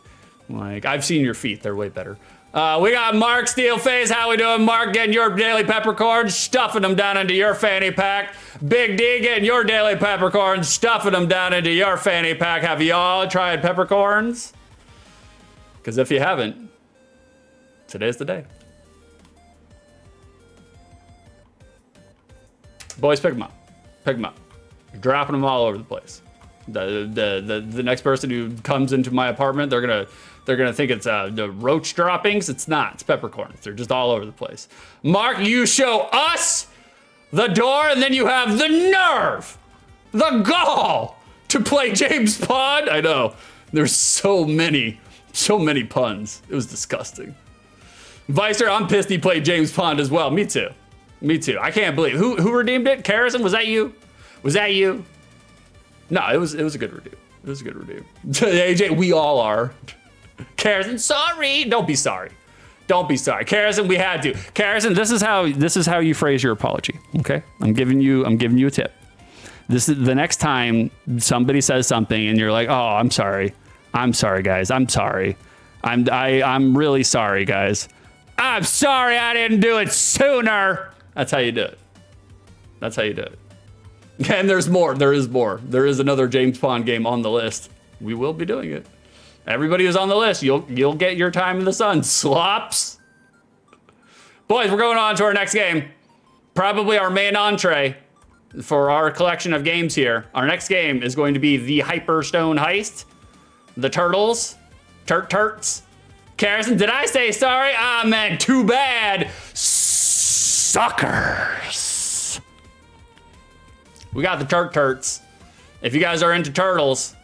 Like, I've seen your feet, they're way better. We got Mark Steelface. How we doing, Mark? Getting your daily peppercorns, stuffing them down into your fanny pack. Big D, getting your daily peppercorns, stuffing them down into your fanny pack. Have you all tried peppercorns? Because if you haven't, today's the day. Boys, pick them up. Pick them up. You're dropping them all over the place. The next person who comes into my apartment, they're gonna think it's the roach droppings. It's not. It's peppercorns. They're just all over the place. Mark, you show us the door, and then you have the nerve, the gall to play James Pond. I know. There's so many puns. It was disgusting. Vicer, I'm pissed he played James Pond as well. Me too. Me too. I can't believe who redeemed it. Karrison, was that you? Was that you? No, it was a good redeem. It was a good redeem. AJ, we all are. Karrison, sorry. Don't be sorry. Don't be sorry. Karrison, we had to. Karrison, this is how you phrase your apology. Okay? I'm giving you a tip. This is the next time somebody says something and you're like, "Oh, I'm sorry. I'm sorry, guys. I'm sorry. I'm really sorry, guys. I'm sorry I didn't do it sooner." That's how you do it. That's how you do it. And there's more. There is more. There is another James Pond game on the list. We will be doing it. Everybody who's on the list, you'll get your time in the sun, slops. Boys, we're going on to our next game. Probably our main entree for our collection of games here. Our next game is going to be the Hyperstone Heist. The Turtles. Turts. Karrison, did I say sorry? Ah, man, too bad. Suckers. We got the Turts. If you guys are into turtles,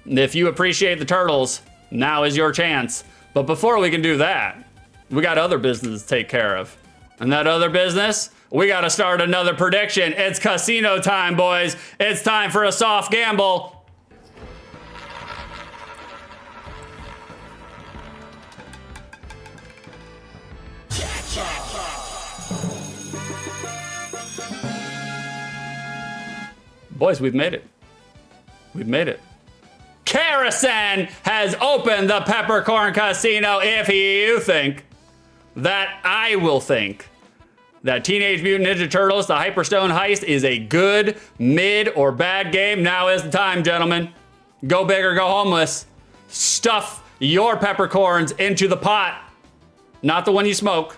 if you appreciate the turtles, now is your chance. But before we can do that, we got other business to take care of. And that other business, we got to start another prediction. It's casino time, boys. It's time for a soft gamble. Boys, we've made it. We've made it. Karrison has opened the Peppercorn Casino. If you think that I will think that Teenage Mutant Ninja Turtles, the Hyperstone Heist, is a good, mid, or bad game, now is the time, gentlemen. Go big or go homeless. Stuff your peppercorns into the pot. Not the one you smoke.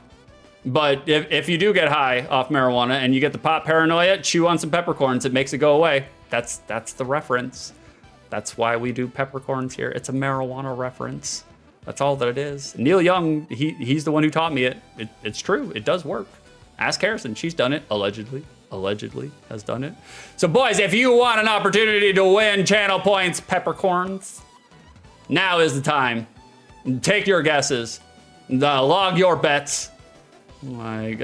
But if you do get high off marijuana and you get the pot paranoia, chew on some peppercorns. It makes it go away. That's the reference. That's why we do peppercorns here. It's a marijuana reference. That's all that it is. Neil Young, he's the one who taught me it. It's true. It does work. Ask Harrison. She's done it, allegedly. Allegedly has done it. So boys, if you want an opportunity to win channel points, peppercorns, Now is the time. Take your guesses. Log your bets. Like,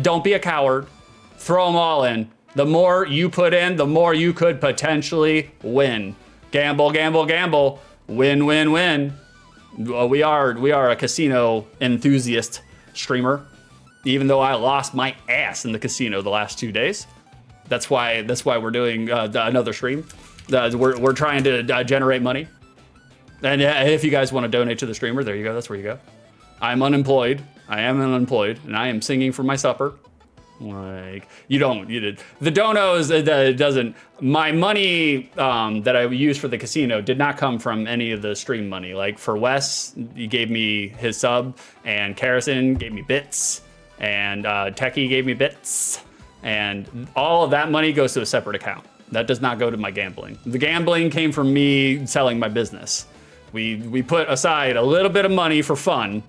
don't be a coward. Throw them all in. The more you put in, the more you could potentially win. Gamble, gamble, gamble. Win, win, win. We are a casino enthusiast streamer. Even though I lost my ass in the casino the last 2 days. That's why we're doing another stream. We're trying to generate money. And if you guys want to donate to the streamer, there you go. That's where you go. I'm unemployed. I am unemployed, and I am singing for my supper. Like, you did. The dono doesn't. My money that I used for the casino did not come from any of the stream money. Like for Wes, he gave me his sub, and Karrison gave me bits, and Techie gave me bits, and all of that money goes to a separate account. That does not go to my gambling. The gambling came from me selling my business. We put aside a little bit of money for fun,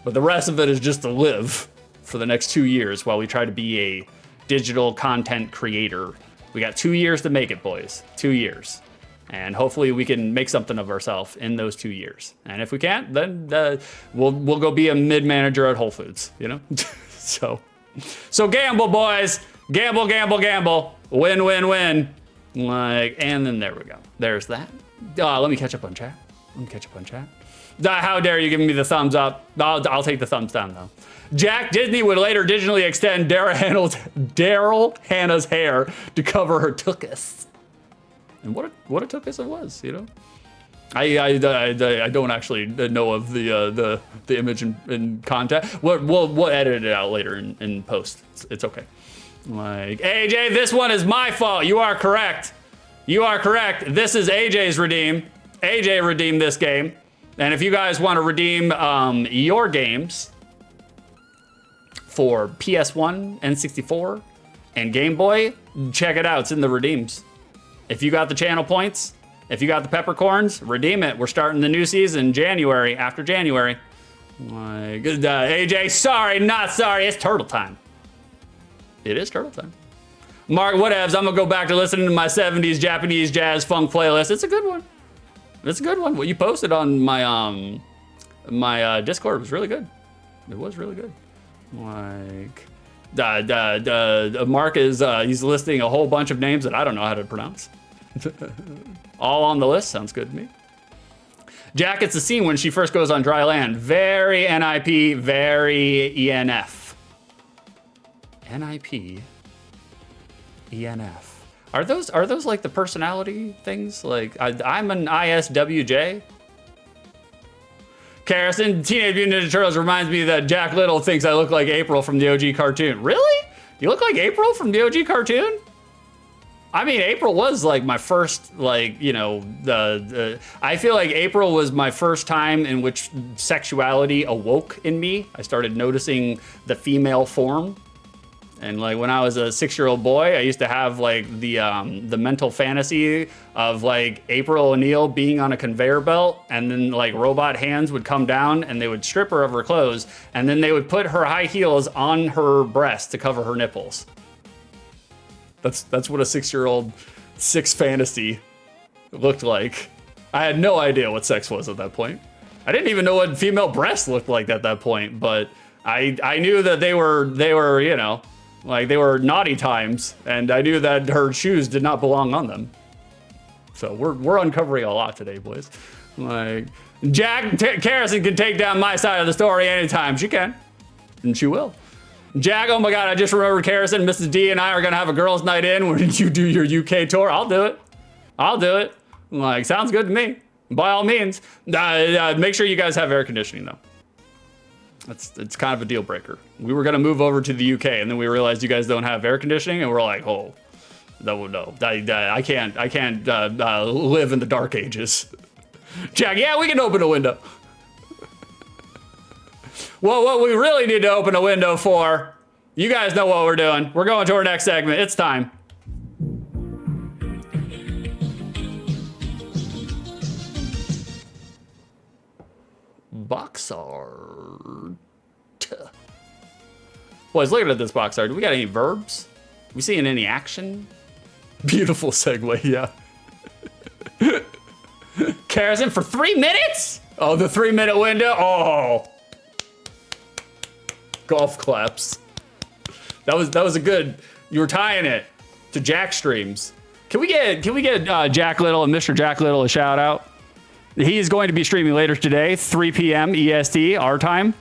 but the rest of it is just to live for the next 2 years while we try to be a digital content creator. We got 2 years to make it, boys. 2 years. And hopefully we can make something of ourselves in those 2 years. And if we can't, then we'll go be a mid-manager at Whole Foods, you know? So gamble, boys. Gamble, gamble, gamble. Win, win, win. Like, and then there we go. There's that. Let me catch up on chat. How dare you give me the thumbs up? I'll take the thumbs down, though. Jack Disney would later digitally extend Daryl Hannah's hair to cover her tuchus. And what a tuchus it was, you know? I don't actually know of the image in content. We'll edit it out later in post. It's okay. Like, AJ, this one is my fault. You are correct. You are correct. This is AJ's redeem. AJ redeemed this game. And if you guys want to redeem your games for PS1, N64, and Game Boy, check it out. It's in the redeems. If you got the channel points, if you got the peppercorns, redeem it. We're starting the new season January, after January. AJ, sorry, not sorry. It's turtle time. It is turtle time. Mark, whatevs. I'm going to go back to listening to my 70s Japanese jazz funk playlist. It's a good one. It's a good one. What you posted on my my Discord was really good. It was really good. Like, Mark is he's listing a whole bunch of names that I don't know how to pronounce. All on the list. Sounds good to me. Jack gets the scene when she first goes on dry land. Very NIP, very ENF. NIP, ENF. Are those like the personality things? Like I'm an ISWJ. Karrison, Teenage Mutant Ninja Turtles reminds me that Jack Little thinks I look like April from the OG cartoon. Really? You look like April from the OG cartoon? I mean, April was like my first, like, you know, I feel like April was my first time in which sexuality awoke in me. I started noticing the female form. And like when I was a 6-year-old boy, I used to have like the mental fantasy of like April O'Neil being on a conveyor belt, and then like robot hands would come down and they would strip her of her clothes, and then they would put her high heels on her breast to cover her nipples. That's what a 6-year-old fantasy looked like. I had no idea what sex was at that point. I didn't even know what female breasts looked like at that point, but I knew that they were, you know, like they were naughty times, and I knew that her shoes did not belong on them. So we're uncovering a lot today, boys. Like, Jack Karrison can take down my side of the story anytime. She can, and she will. Jack, oh my God, I just remembered Karrison, Mrs. D and I are gonna have a girls' night in when you do your UK tour. I'll do it. Like, sounds good to me. By all means. Make sure you guys have air conditioning though. It's kind of a deal breaker. We were gonna move over to the UK, and then we realized you guys don't have air conditioning, and we're like, oh, no, I can't live in the dark ages. Jack, yeah, we can open a window. Well, what we really need to open a window for, you guys know what we're doing. We're going to our next segment. It's time. Box art. Boys, looking at this box art, do we got any verbs? We seeing any action? Beautiful segue, yeah. Carrison for 3 minutes? Oh, the 3-minute window. Oh. Golf claps. That was a good, you were tying it to Jack streams. Can we get Jack Little and Mr. Jack Little a shout out? He is going to be streaming later today, 3 p.m. EST, our time.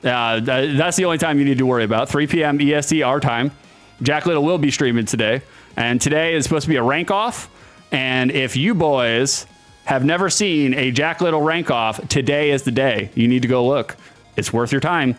That's the only time you need to worry about. 3 p.m. EST, our time. Jack Little will be streaming today. And today is supposed to be a rank off. And if you boys have never seen a Jack Little rank off, today is the day. You need to go look. It's worth your time.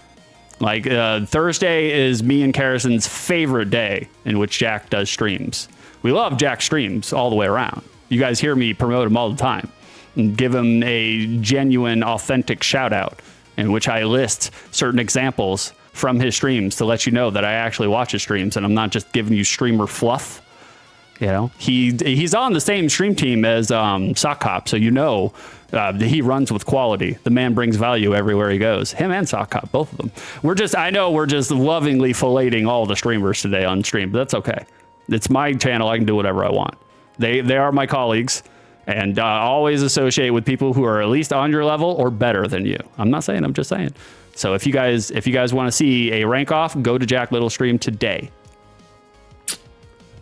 Like Thursday is me and Carrison's favorite day in which Jack does streams. We love Jack streams all the way around. You guys hear me promote him all the time and give him a genuine, authentic shout out in which I list certain examples from his streams to let you know that I actually watch his streams and I'm not just giving you streamer fluff. You know, he's on the same stream team as Sock Cop, so you know he runs with quality. The man brings value everywhere he goes. Him and Sock Cop, both of them. I know we're just lovingly filleting all the streamers today on stream, but that's okay. It's my channel. I can do whatever I want. They are my colleagues, and always associate with people who are at least on your level or better than you. I'm not saying. I'm just saying. So if you guys want to see a rank off, go to Jack Little stream today.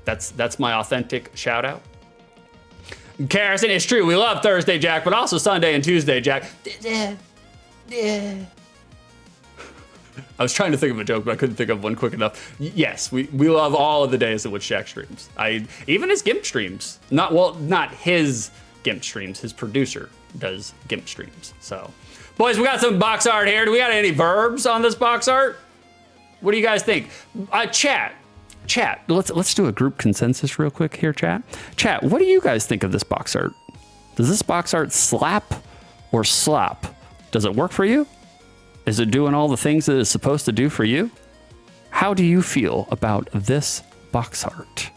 That's my authentic shout out. Carrison, it's true. We love Thursday, Jack, but also Sunday and Tuesday, Jack. I was trying to think of a joke, but I couldn't think of one quick enough. Yes, we love all of the days in which Jack streams. Even his GIMP streams. Not his GIMP streams. His producer does GIMP streams. So, boys, we got some box art here. Do we got any verbs on this box art? What do you guys think? Chat, let's do a group consensus real quick here, chat. Chat, what do you guys think of this box art? Does this box art slap or slop? Does it work for you? Is it doing all the things that it's supposed to do for you? How do you feel about this box art?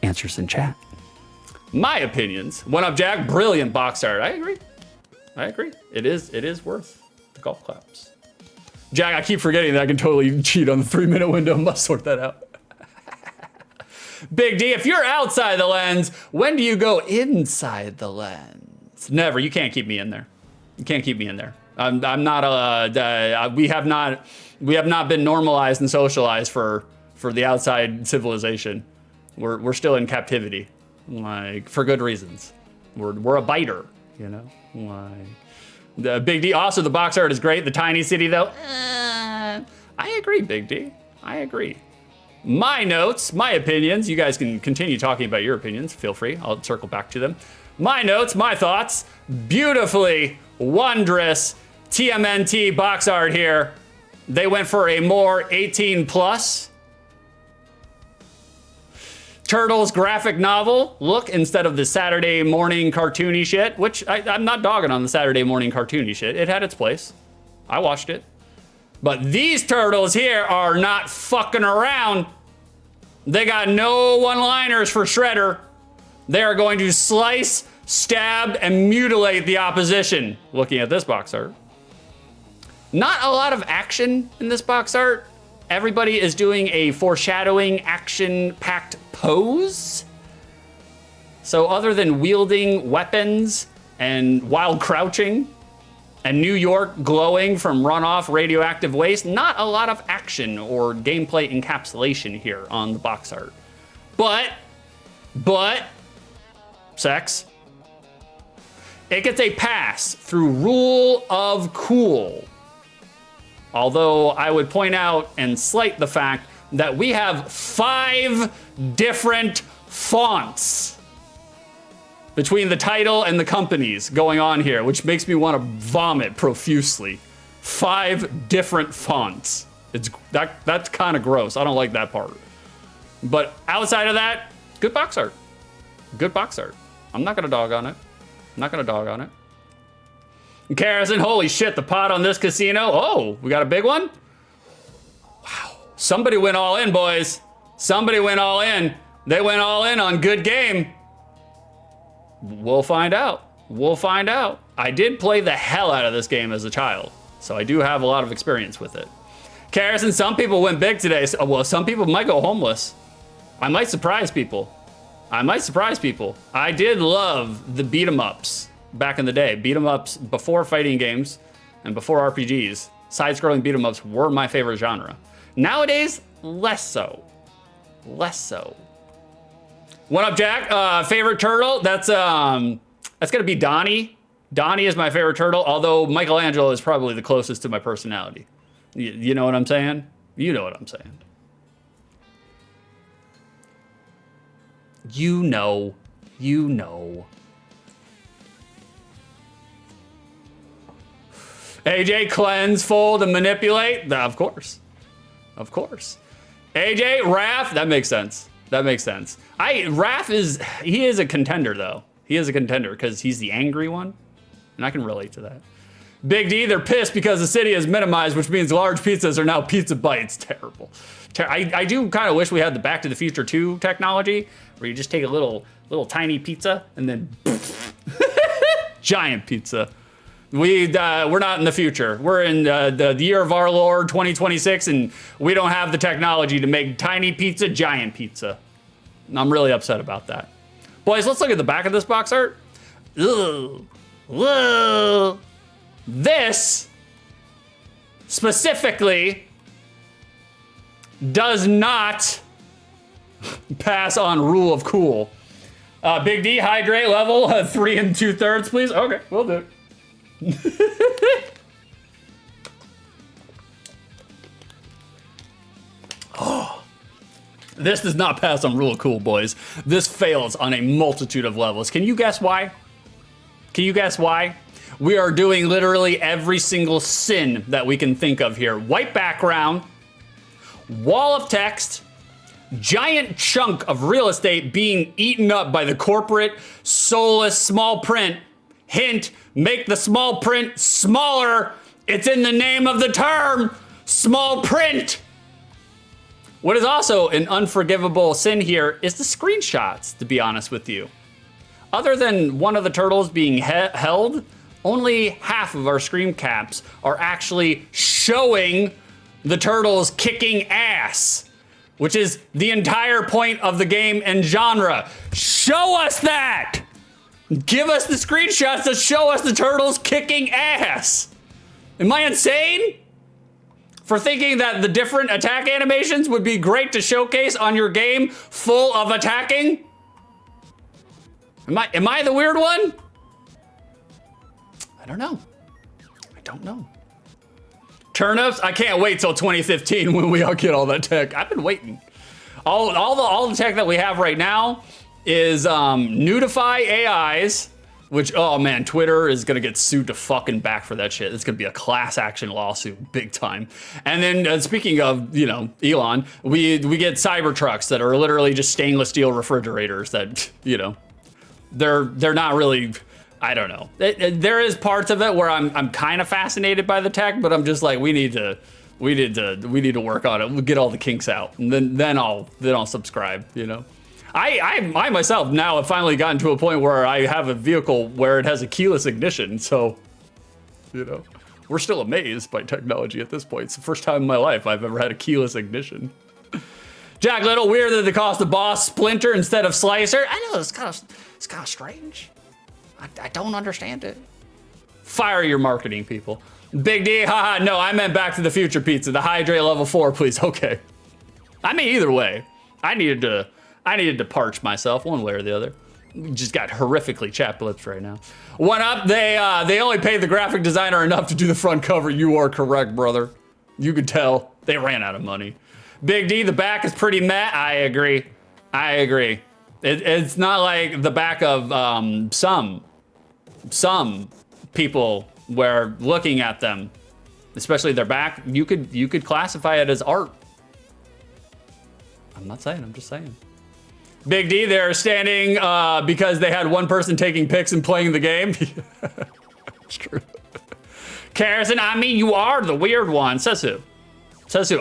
Answers in chat. My opinions. One up, Jack. Brilliant box art. I agree. It is worth the golf claps. Jack, I keep forgetting that I can totally cheat on the 3-minute window. Must sort that out. Big D, if you're outside the lens, when do you go inside the lens? Never. You can't keep me in there. You can't keep me in there. I'm not. We have not been normalized and socialized for the outside civilization. We're still in captivity, like for good reasons. We're a biter, you know. Like the Big D. Also, the box art is great. The tiny city, though. I agree, Big D. I agree. My notes, my opinions. You guys can continue talking about your opinions. Feel free. I'll circle back to them. My notes, my thoughts. Beautifully wondrous TMNT box art here. They went for a more 18 plus Turtles graphic novel look instead of the Saturday morning cartoony shit, which I'm not dogging on the Saturday morning cartoony shit. It had its place. I watched it. But these turtles here are not fucking around. They got no one-liners for Shredder. They are going to slice, stab, and mutilate the opposition. Looking at this box art. Not a lot of action in this box art. Everybody is doing a foreshadowing, action-packed pose. So other than wielding weapons and wild crouching, and New York glowing from runoff radioactive waste, not a lot of action or gameplay encapsulation here on the box art. But, sex. It gets a pass through rule of cool. Although I would point out and slight the fact that we have 5 different fonts between the title and the companies going on here, which makes me want to vomit profusely. 5 different fonts. That's kind of gross. I don't like that part. But outside of that, good box art. Good box art. I'm not gonna dog on it. Carrison, holy shit, the pot on this casino. Oh, we got a big one? Wow. Somebody went all in, boys. Somebody went all in. They went all in on good game. We'll find out. I did play the hell out of this game as a child, so I do have a lot of experience with it. Carrison, some people went big today. Well, some people might go homeless. I might surprise people. I did love the beat 'em ups back in the day. Beat 'em ups before fighting games and before RPGs. Side-scrolling beat 'em ups were my favorite genre. Nowadays, less so. Less so. What up, Jack? Favorite turtle? That's gonna be Donnie. Donnie is my favorite turtle, although Michelangelo is probably the closest to my personality. You know what I'm saying? You know what I'm saying. You know. AJ, cleanse, fold, and manipulate? Of course. Of course. AJ, Raph, that makes sense. That makes sense. Raph is a contender though. He is a contender because he's the angry one. And I can relate to that. Big D, they're pissed because the city is minimized, which means large pizzas are now pizza bites. Terrible. I do kind of wish we had the Back to the Future 2 technology where you just take a little tiny pizza and then giant pizza. We're not in the future. We're in the year of our Lord 2026, and we don't have the technology to make tiny pizza, giant pizza. And I'm really upset about that. Boys, let's look at the back of this box art. Ugh. Whoa. This specifically does not pass on rule of cool. Big D, hydrate level 3 2/3, please. Okay, we'll do it. Oh, this does not pass on rule of cool, boys. This fails on a multitude of levels. Can you guess why? Can you guess why? We are doing literally every single sin that we can think of here. White background, wall of text, giant chunk of real estate being eaten up by the corporate, soulless small print. Hint, make the small print smaller. It's in the name of the term, small print. What is also an unforgivable sin here is the screenshots, to be honest with you. Other than one of the turtles being held, only half of our screen caps are actually showing the turtles kicking ass, which is the entire point of the game and genre. Show us that! Give us the screenshots that show us the turtles kicking ass. Am I insane? For thinking that the different attack animations would be great to showcase on your game full of attacking? Am I the weird one? I don't know. I don't know. Turnips, I can't wait till 2015 when we all get all that tech. I've been waiting. All the tech that we have right now is Nudify AIs, which, oh man, Twitter is gonna get sued to fucking back for that shit. It's gonna be a class action lawsuit, big time. And then speaking of, you know, Elon, we get Cybertrucks that are literally just stainless steel refrigerators that, you know, they're not really, I don't know. There is parts of it where I'm kind of fascinated by the tech, but I'm just like, we need to work on it. We'll get all the kinks out, and then I'll subscribe, you know. I myself now have finally gotten to a point where I have a vehicle where it has a keyless ignition, so, you know, we're still amazed by technology at this point. It's the first time in my life I've ever had a keyless ignition. Jack Little, weird that they cost the boss Splinter instead of Slicer. I know, it's kind of strange. I don't understand it. Fire your marketing people. Big D, haha, no, I meant Back to the Future pizza. The hydrate level 4, please. Okay. I mean, either way, I needed to parch myself one way or the other. Just got horrifically chapped lips right now. One up, they only paid the graphic designer enough to do the front cover. You are correct, brother. You could tell they ran out of money. Big D, the back is pretty meh. I agree. It's not like the back of some people where looking at them, especially their back, you could classify it as art. I'm not saying, I'm just saying. Big D, they're standing because they had one person taking pics and playing the game. It's true. Carrison, I mean, you are the weird one. Says who?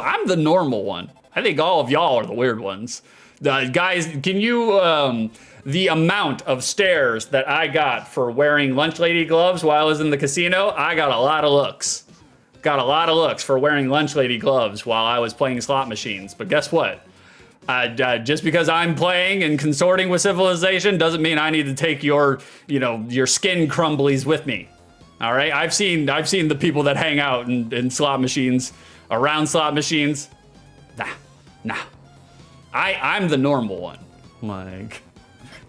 I'm the normal one. I think all of y'all are the weird ones. Guys, can you, the amount of stares that I got for wearing lunch lady gloves while I was in the casino, I got a lot of looks. Got a lot of looks for wearing lunch lady gloves while I was playing slot machines. But guess what? Just because I'm playing and consorting with civilization doesn't mean I need to take your, your skin crumblies with me. All right, I've seen the people that hang out in slot machines, around slot machines. Nah. I'm the normal one. Like,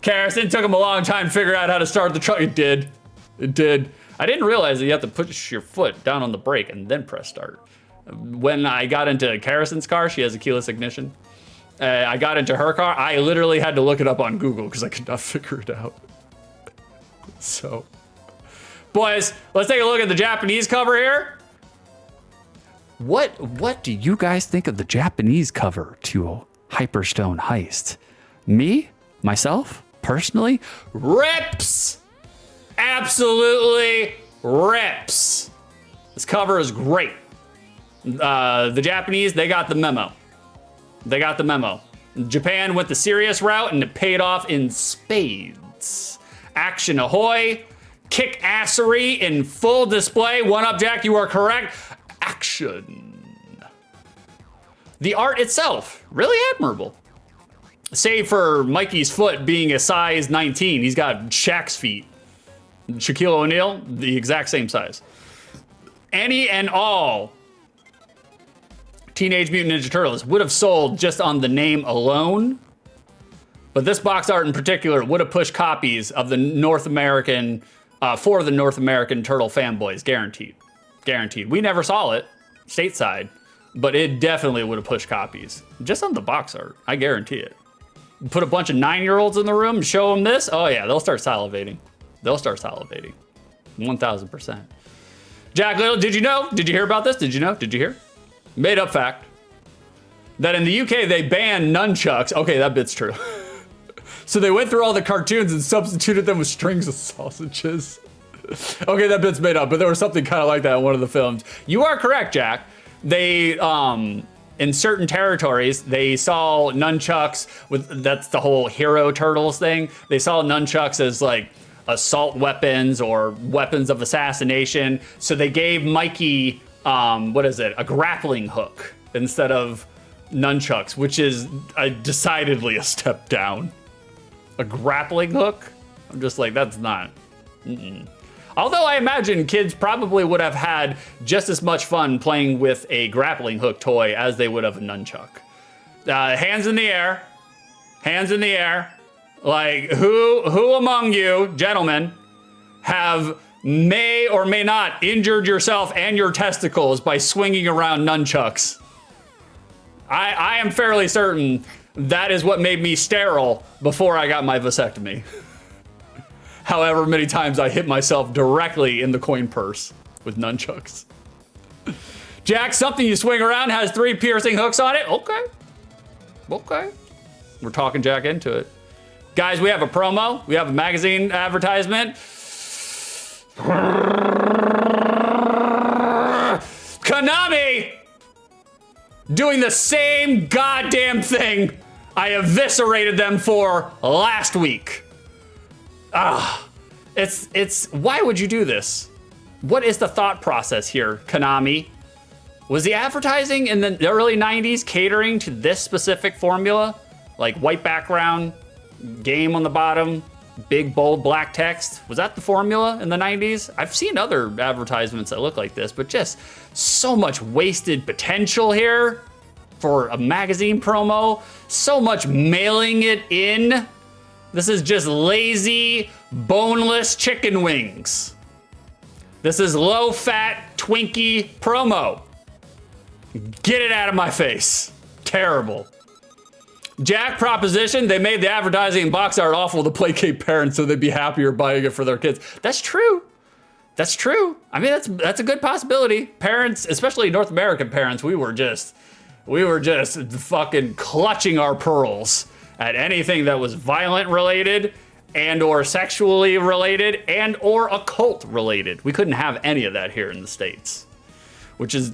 Karrison took him a long time to figure out how to start the truck. It did. I didn't realize that you have to push your foot down on the brake and then press start. When I got into Karrison's car, she has a keyless ignition. I got into her car. I literally had to look it up on Google because I could not figure it out. So, boys, let's take a look at the Japanese cover here. What do you guys think of the Japanese cover to Hyperstone Heist? Me, myself, personally, rips. Absolutely rips. This cover is great. The Japanese, they got the memo. Japan went the serious route and it paid off in spades. Action ahoy. Kick-assery in full display. One up, Jack, you are correct. Action. The art itself, really admirable. Save for Mikey's foot being a size 19. He's got Shaq's feet. Shaquille O'Neal, the exact same size. Any and all Teenage Mutant Ninja Turtles would have sold just on the name alone. But this box art in particular would have pushed copies of the North American, for the North American Turtle fanboys, guaranteed. Guaranteed. We never saw it stateside, but it definitely would have pushed copies. Just on the box art, I guarantee it. Put a bunch of 9-year-olds in the room and show them this, oh yeah, they'll start salivating. 1,000%. Jack Little, did you know? Did you hear about this? Did you know? Did you hear? Made up fact that in the UK they banned nunchucks. Okay, that bit's true. So they went through all the cartoons and substituted them with strings of sausages. Okay, that bit's made up, but there was something kind of like that in one of the films. You are correct, Jack. They, in certain territories, they saw nunchucks that's the whole Hero Turtles thing. They saw nunchucks as like assault weapons or weapons of assassination. So they gave Mikey, a grappling hook instead of nunchucks, which is decidedly a step down. A grappling hook? I'm just like, that's not. Although I imagine kids probably would have had just as much fun playing with a grappling hook toy as they would have a nunchuck. Hands in the air. Hands in the air. Like, who among you, gentlemen, may or may not injured yourself and your testicles by swinging around nunchucks? I am fairly certain that is what made me sterile before I got my vasectomy. However many times I hit myself directly in the coin purse with nunchucks. Jack, something you swing around has 3 piercing hooks on it? Okay. We're talking Jack into it. Guys, we have a promo. We have a magazine advertisement. Konami doing the same goddamn thing I eviscerated them for last week. It's why would you do this? What is the thought process here, Konami? Was the advertising in the early 90s catering to this specific formula? Like white background, game on the bottom, big bold black text. Was that the formula in the 90s? I've seen other advertisements that look like this, but just so much wasted potential here for a magazine promo. So much mailing it in. This is just lazy, boneless chicken wings. This is low-fat Twinkie promo. Get it out of my face. Terrible. Jack proposition, they made the advertising and box art awful to placate parents so they'd be happier buying it for their kids. That's true. That's true. I mean, that's a good possibility. Parents, especially North American parents, we were just fucking clutching our pearls at anything that was violent related and or sexually related and or occult related. We couldn't have any of that here in the States. Which is,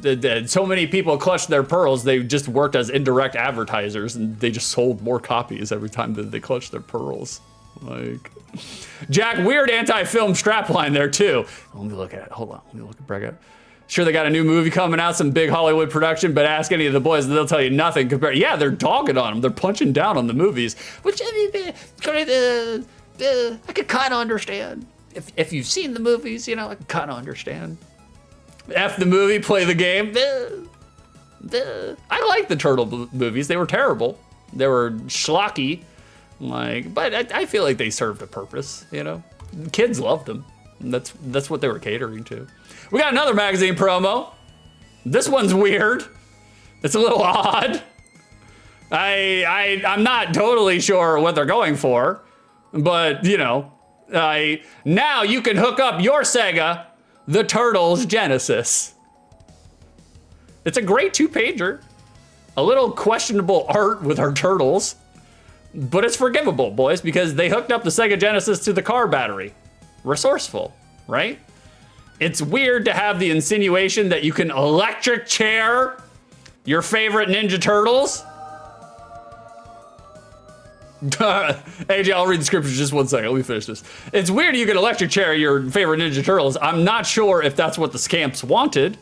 so many people clutched their pearls, they just worked as indirect advertisers and they just sold more copies every time that they clutched their pearls. Like, Jack, weird anti-film strapline there too. Let me look at it, hold on, let me look at Brega. Sure, they got a new movie coming out, some big Hollywood production, but ask any of the boys and they'll tell you nothing compared. Yeah, they're dogging on them. They're punching down on the movies, which I mean, I could kind of understand. If you've seen the movies, you know, I can kind of understand. F the movie, play the game. I like the Turtle movies. They were terrible. They were schlocky, but I feel like they served a purpose, you know? Kids loved them. That's what they were catering to. We got another magazine promo. This one's weird. It's a little odd. I'm not totally sure what they're going for, but you know, now you can hook up your Sega, the Turtles Genesis. It's a great 2-pager. A little questionable art with our turtles, but it's forgivable, boys, because they hooked up the Sega Genesis to the car battery. Resourceful, right? It's weird to have the insinuation that you can electric chair your favorite Ninja Turtles. AJ, I'll read the scriptures just 1 second. Let me finish this. It's weird you can electric chair your favorite Ninja Turtles. I'm not sure if that's what the scamps wanted.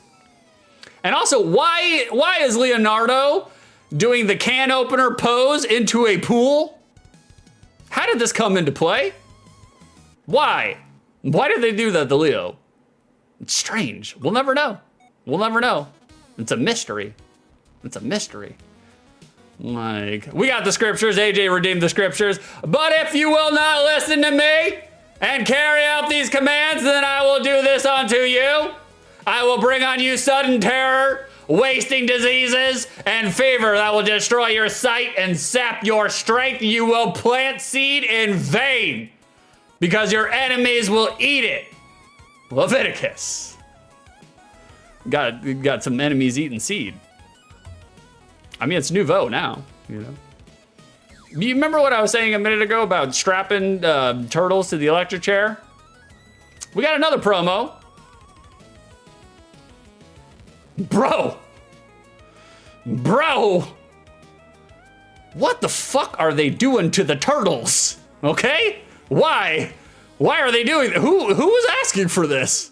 And also, why is Leonardo doing the can opener pose into a pool? How did this come into play? Why? Why did they do that to Leo? It's strange. We'll never know. We'll never know. It's a mystery. It's a mystery. Like, we got the scriptures. AJ redeemed the scriptures. But if you will not listen to me and carry out these commands, then I will do this unto you. I will bring on you sudden terror, wasting diseases, and fever that will destroy your sight and sap your strength. You will plant seed in vain, because your enemies will eat it. Leviticus. Got some enemies eating seed. I mean, it's nouveau now, you know. You remember what I was saying a minute ago about strapping turtles to the electric chair? We got another promo. Bro, what the fuck are they doing to the turtles? Okay, why are they doing that? Who was asking for this?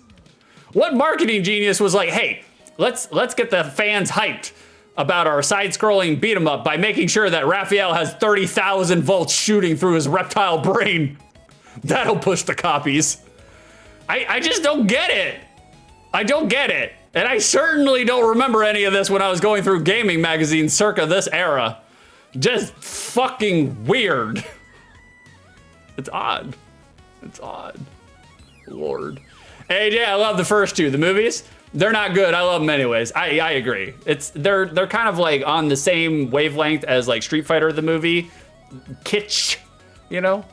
What marketing genius was like, hey, let's get the fans hyped about our side-scrolling beat 'em up by making sure that Raphael has 30,000 volts shooting through his reptile brain. That'll push the copies. I just don't get it. I don't get it. And I certainly don't remember any of this when I was going through gaming magazines circa this era. Just fucking weird. It's odd. It's odd. Lord. AJ, I love the first two. The movies, they're not good. I love them anyways. I agree. They're kind of like on the same wavelength as like Street Fighter the movie. Kitsch, you know?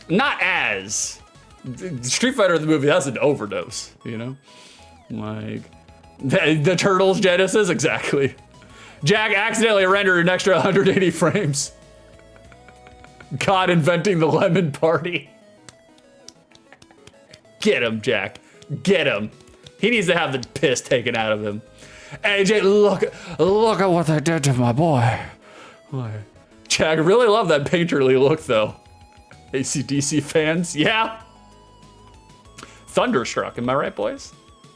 Not as. Street Fighter the movie, that's an overdose, you know? Like... The Turtles Genesis, exactly. Jack accidentally rendered an extra 180 frames. God inventing the lemon party. Get him, Jack. Get him. He needs to have the piss taken out of him. AJ, look at what they did to my boy. Jack, I really love that painterly look, though. AC/DC fans, yeah. Thunderstruck, am I right, boys?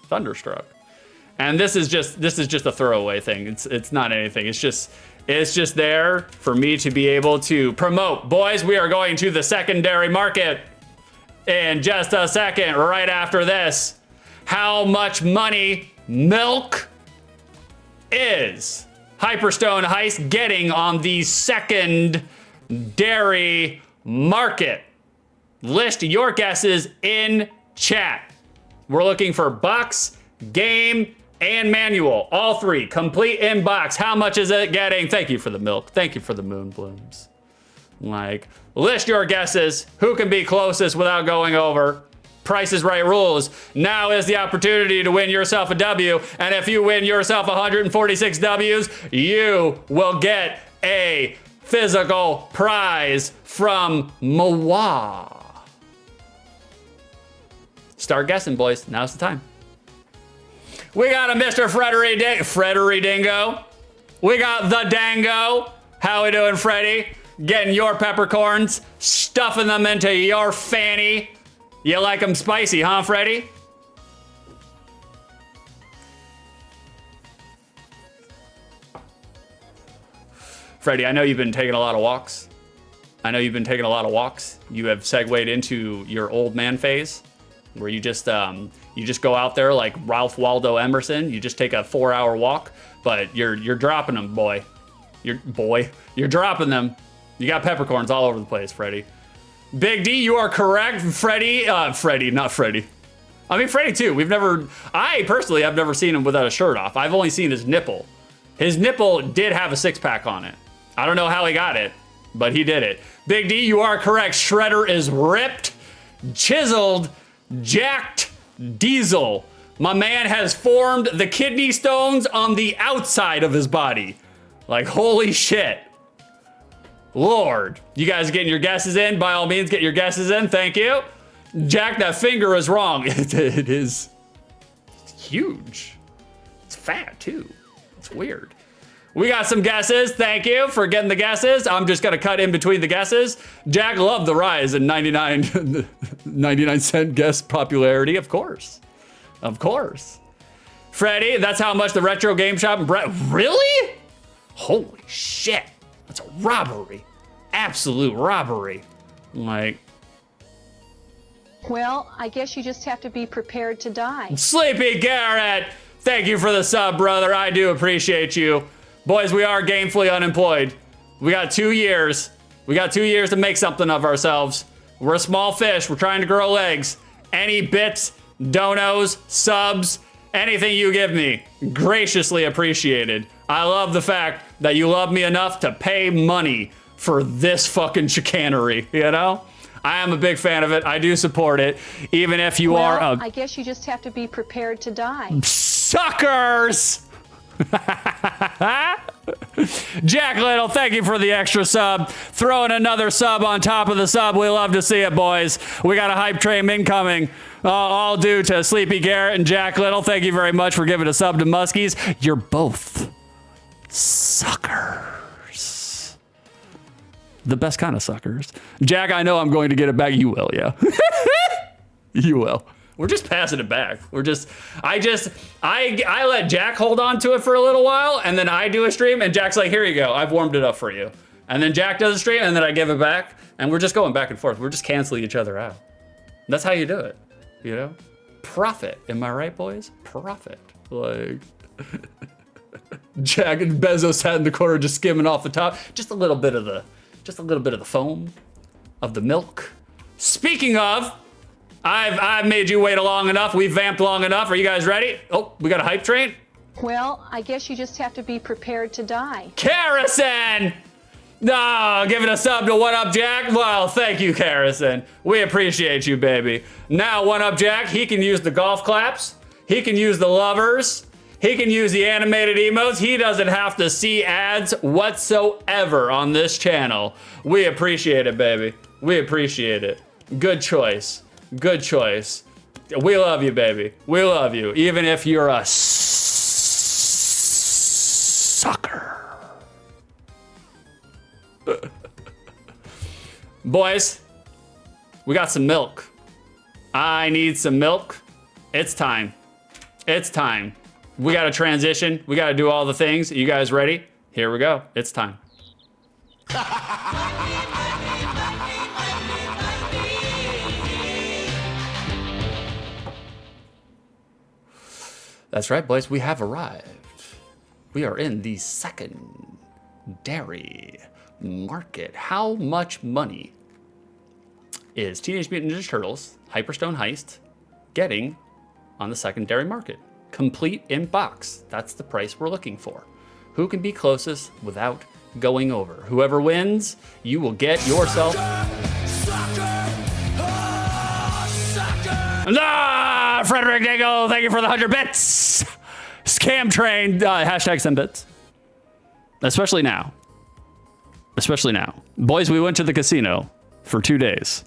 Thunderstruck. And this is just a throwaway thing. It's not anything. It's just there for me to be able to promote. Boys, we are going to the secondary market in just a second, right after this. How much money milk is Hyperstone Heist getting on the secondary market? List your guesses in chat. We're looking for box, game, and manual. All three, complete in box. How much is it getting? Thank you for the milk. Thank you for the moon blooms. Like, list your guesses. Who can be closest without going over? Price is Right rules. Now is the opportunity to win yourself a W. And if you win yourself 146 Ws, you will get a physical prize from Moa. Start guessing, boys. Now's the time. We got a Mr. Frederick Dingo. We got the Dango. How we doing, Freddy? Getting your peppercorns, stuffing them into your fanny. You like them spicy, huh, Freddy? Freddie, I know you've been taking a lot of walks. You have segued into your old man phase, where you just go out there like Ralph Waldo Emerson. You just take a 4-hour walk, but you're dropping them, boy. You're dropping them. You got peppercorns all over the place, Freddie. Big D, you are correct. Freddie, not Freddie. I mean, Freddie too. I personally have never seen him without a shirt off. I've only seen his nipple. His nipple did have a 6-pack on it. I don't know how he got it, but he did it. Big D, you are correct. Shredder is ripped, chiseled, jacked, diesel. My man has formed the kidney stones on the outside of his body. Like, holy shit. Lord, you guys getting your guesses in? By all means, get your guesses in. Thank you. Jack, that finger is wrong. It is huge. It's fat, too. It's weird. We got some guesses. Thank you for getting the guesses. I'm just going to cut in between the guesses. Jack loved the rise in 99-cent guess popularity. Of course. Of course. Freddie, that's how much the retro game shop in Brett. Really? Holy shit. That's a robbery. Absolute robbery. Like. Well, I guess you just have to be prepared to die. Sleepy Garrett, thank you for the sub, brother. I do appreciate you. Boys, we are gainfully unemployed. We got 2 years. We got 2 years to make something of ourselves. We're a small fish. We're trying to grow legs. Any bits, donos, subs, anything you give me, graciously appreciated. I love the fact that you love me enough to pay money for this fucking chicanery, you know? I am a big fan of it. I do support it, even if you are a... I guess you just have to be prepared to die. Suckers! Jack Little, thank you for the extra sub. Throwing another sub on top of the sub. We love to see it, boys. We got a hype train incoming. All due to Sleepy Garrett and Jack Little. Thank you very much for giving a sub to Muskies. You're both suckers. The best kind of suckers. Jack, I know I'm going to get it back. You will, yeah. You will. We're just passing it back. I let Jack hold on to it for a little while, and then I do a stream, and Jack's like, here you go. I've warmed it up for you. And then Jack does a stream, and then I give it back, and we're just going back and forth. We're just canceling each other out. That's how you do it, you know? Profit. Am I right, boys? Profit. Like... Jack and Bezos sat in the corner just skimming off the top. Just a little bit of the foam of the milk. Speaking of, I've made you wait long enough. We've vamped long enough. Are you guys ready? Oh, we got a hype train. Well, I guess you just have to be prepared to die. Karison! No, giving a sub to What Up Jack? Well, thank you, Karison. We appreciate you, baby. Now, What Up Jack, he can use the golf claps. He can use the lovers. He can use the animated emotes. He doesn't have to see ads whatsoever on this channel. We appreciate it, baby. We appreciate it. Good choice. Good choice. We love you, baby. We love you. Even if you're a sucker. Boys, we got some milk. I need some milk. It's time. It's time. We got to transition. We got to do all the things. Are you guys ready? Here we go. It's time. That's right, boys. We have arrived. We are in the secondary market. How much money is Teenage Mutant Ninja Turtles Hyperstone Heist getting on the secondary market? Complete in box. That's the price we're looking for. Who can be closest without going over? Whoever wins, you will get yourself... Frederick Dago, thank you for the 100 bits. Scam train, hashtag send bits. Especially now. Especially now. Boys, we went to the casino for 2 days.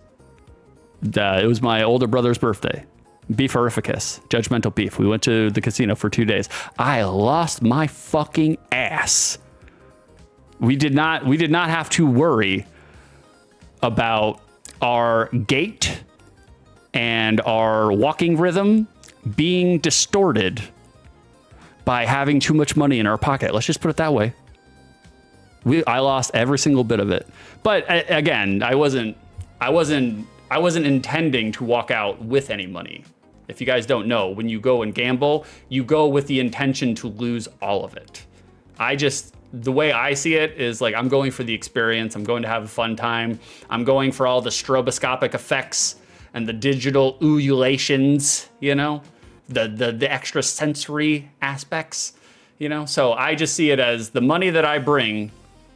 It was my older brother's birthday. Beeferificus, judgmental beef. We went to the casino for 2 days. I lost my fucking ass. We did not have to worry about our gait and our walking rhythm being distorted by having too much money in our pocket. Let's just put it that way. I lost every single bit of it. But again, I wasn't intending to walk out with any money. If you guys don't know, when you go and gamble, you go with the intention to lose all of it. The way I see it is like, I'm going for the experience. I'm going to have a fun time. I'm going for all the stroboscopic effects and the digital ululations, you know, the extra sensory aspects, you know? So I just see it as the money that I bring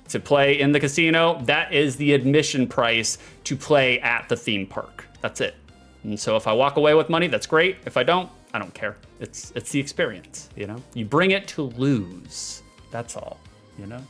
to play in the casino, that is the admission price to play at the theme park. That's it. And so if I walk away with money, that's great. If I don't care. It's the experience, you know? You bring it to lose. That's all, you know?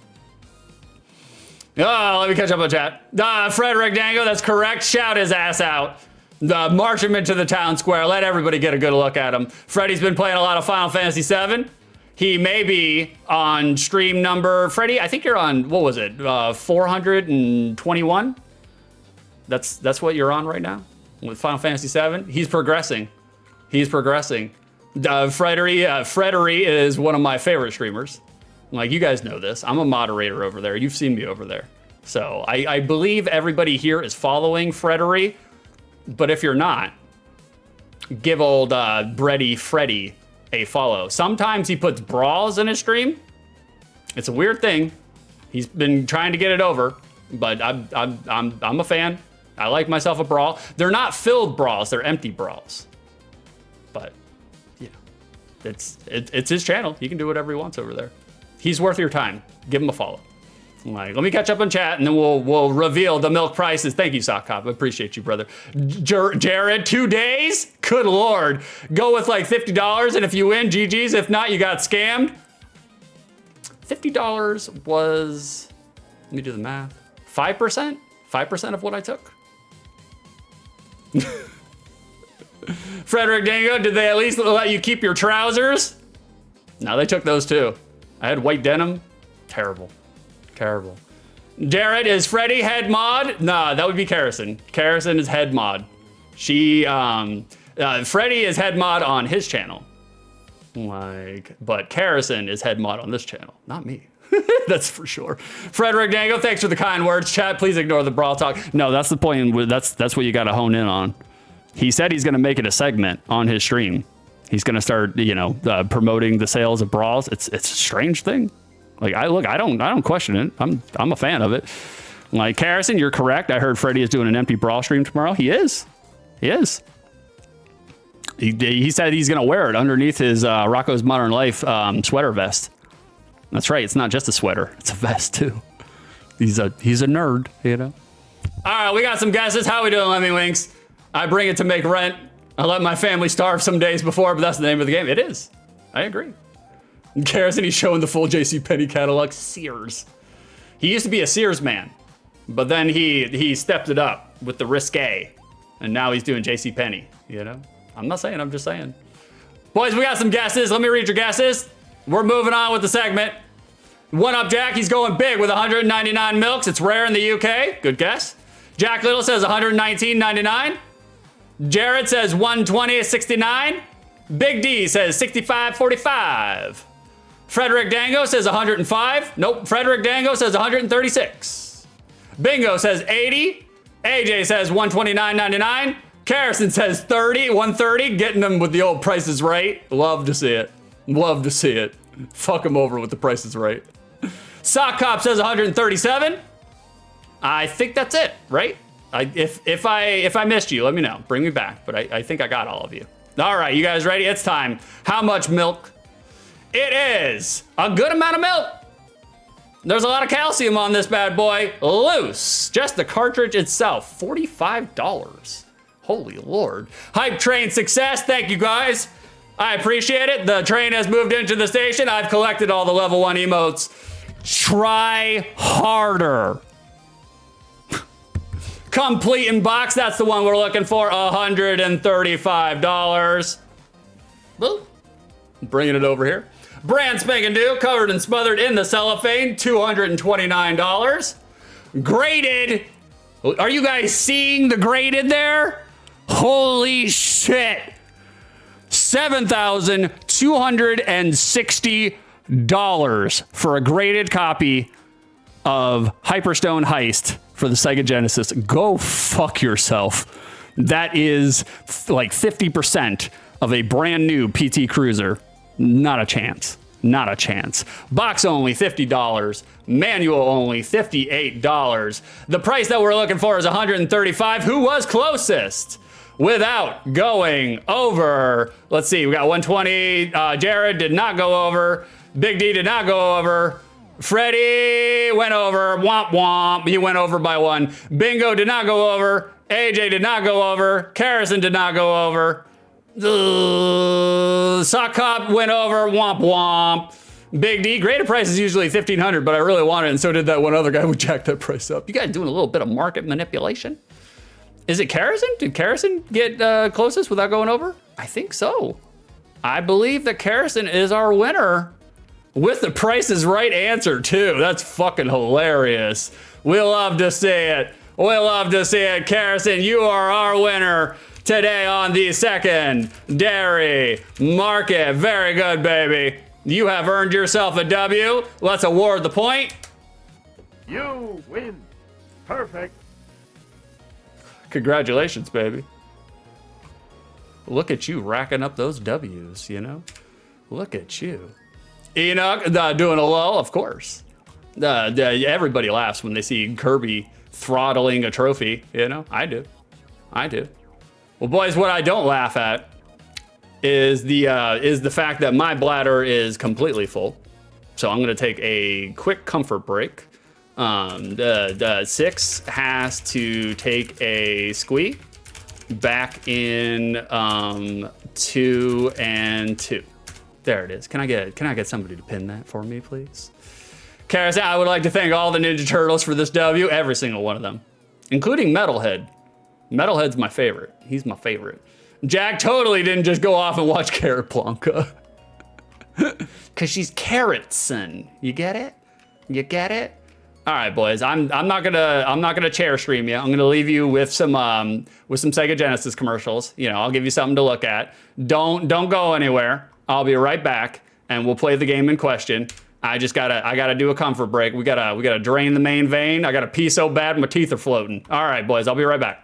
Oh, let me catch up on chat. Frederick Dango, that's correct. Shout his ass out. March him into the town square. Let everybody get a good look at him. Freddy's been playing a lot of Final Fantasy VII. He may be on stream number, Freddy, I think you're on, what was it, 421? That's what you're on right now with Final Fantasy VII. He's progressing. Freddy is one of my favorite streamers. Like, you guys know this. I'm a moderator over there. You've seen me over there. So I believe everybody here is following Freddy. But if you're not, give old Bready Freddy a follow. Sometimes he puts brawls in his stream. It's a weird thing. He's been trying to get it over, but I'm a fan. I like myself a brawl. They're not filled brawls, they're empty brawls. But yeah, it's his channel. He can do whatever he wants over there. He's worth your time. Give him a follow. Like, let me catch up on chat, and then we'll reveal the milk prices. Thank you, Sock Cop. I appreciate you, brother. Jared, 2 days? Good Lord. Go with like $50, and if you win, GG's. If not, you got scammed. $50 was, let me do the math, 5%? 5% of what I took? Frederick Dango, did they at least let you keep your trousers? No, they took those too. I had white denim. Terrible. Jared, is Freddy head mod? Nah, that would be Karison. Karison is head mod. Freddy is head mod on his channel. But Karison is head mod on this channel, not me. That's for sure. Frederick Dango, thanks for the kind words. Chat, please ignore the brawl talk. No, that's the point. That's what you got to hone in on. He said he's going to make it a segment on his stream. He's going to start, promoting the sales of brawls. It's a strange thing. Like, I don't question it. I'm a fan of it. Like, Karison, you're correct. I heard Freddy is doing an empty brawl stream tomorrow. He is. He said he's gonna wear it underneath his Rocco's Modern Life sweater vest. That's right. It's not just a sweater. It's a vest too. He's a nerd, you know. All right, we got some guesses. How we doing, Lemmy Winks? I bring it to make rent. I let my family starve some days before, but that's the name of the game. It is. I agree. Karison, he's showing the full JCPenney catalog. Sears. He used to be a Sears man, but then he stepped it up with the risque, and now he's doing JCPenney, you know? I'm not saying, I'm just saying. Boys, we got some guesses. Let me read your guesses. We're moving on with the segment. One Up Jack, he's going big with 199 milks. It's rare in the UK. Good guess. Jack Little says 119.99. Jared says 120.69. Big D says 65.45. Frederick Dango says 105. Nope, Frederick Dango says 136. Bingo says 80. AJ says 129.99. Karison says 130, getting them with the old prices right. Love to see it. Fuck him over with the prices right. Sock Cop says 137. I think that's it, right? If I missed you, let me know. Bring me back, but I think I got all of you. All right, you guys ready? It's time. How much milk? It is a good amount of milk. There's a lot of calcium on this bad boy. Loose. Just the cartridge itself, $45. Holy Lord. Hype train success. Thank you guys. I appreciate it. The train has moved into the station. I've collected all the level 1 emotes. Try harder. Complete in box. That's the one we're looking for. $135. Boop. Bringing it over here. Brand spanking new, covered and smothered in the cellophane, $229. Graded. Are you guys seeing the graded there? Holy shit. $7,260 for a graded copy of Hyperstone Heist for the Sega Genesis. Go fuck yourself. That is like 50% of a brand new PT Cruiser. Not a chance. Not a chance. Box only, $50. Manual only, $58. The price that we're looking for is $135. Who was closest? Without going over, let's see, we got 120. Jared did not go over. Big D did not go over. Freddie went over. Womp womp. He went over by 1. Bingo did not go over. AJ did not go over. Carrison did not go over. Sock Cop went over. Womp womp. Big D, greater price is usually $1,500, but I really want it, and so did that one other guy who jacked that price up. You guys doing a little bit of market manipulation? Is it Carrison? Did Carrison get closest without going over? I think so. I believe that Carrison is our winner with the Price is Right answer, too. That's fucking hilarious. We love to see it. We love to see it. Carrison, you are our winner today on the secondary market. Very good, baby. You have earned yourself a W. Let's award the point. You win. Perfect. Congratulations, baby. Look at you racking up those W's, you know? Look at you. Enoch doing a lull, of course. Everybody laughs when they see Kirby throttling a trophy, you know? I do. I do. Well, boys, what I don't laugh at is the fact that my bladder is completely full. So I'm gonna take a quick comfort break. The 6 has to take a squee back in 2 and 2. There it is. Can I get somebody to pin that for me, please? Karis, I would like to thank all the Ninja Turtles for this W, every single one of them, including Metalhead. Metalhead's my favorite. He's my favorite. Jack totally didn't just go off and watch Carrot Blanca. Cause she's Carrotson. You get it? You get it? All right, boys. I'm not gonna chair stream you. I'm gonna leave you with some Sega Genesis commercials. You know, I'll give you something to look at. Don't go anywhere. I'll be right back, and we'll play the game in question. I gotta do a comfort break. We gotta drain the main vein. I gotta pee so bad my teeth are floating. All right, boys. I'll be right back.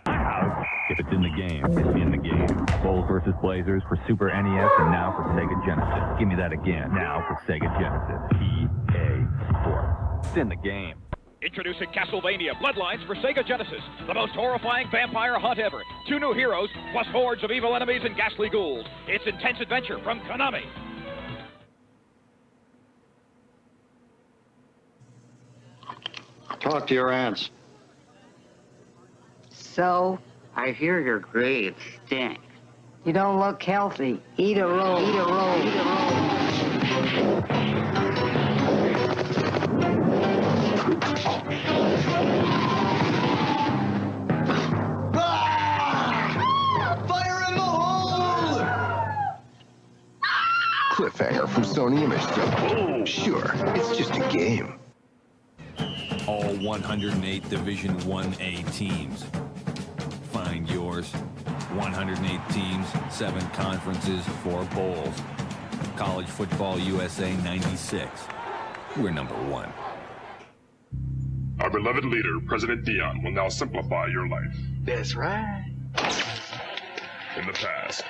If it's in the game, it's in the game. Bulls versus Blazers for Super NES and now for Sega Genesis. Give me that again. Now for Sega Genesis. EA Sports. It's in the game. Introducing Castlevania Bloodlines for Sega Genesis. The most horrifying vampire hunt ever. 2 new heroes, plus hordes of evil enemies and ghastly ghouls. It's intense adventure from Konami. Talk to your aunts. So, I hear your grades stink. You don't look healthy. Eat a roll, eat a roll, eat a roll. Fire in the hole! Cliffhanger from Sony Image Studio. Sure, it's just a game. All 108 Division 1A teams. Find yours. 108 teams, 7 conferences, 4 bowls. College Football USA 96. We're number 1. Our beloved leader, President Dion, will now simplify your life. That's right. In the past,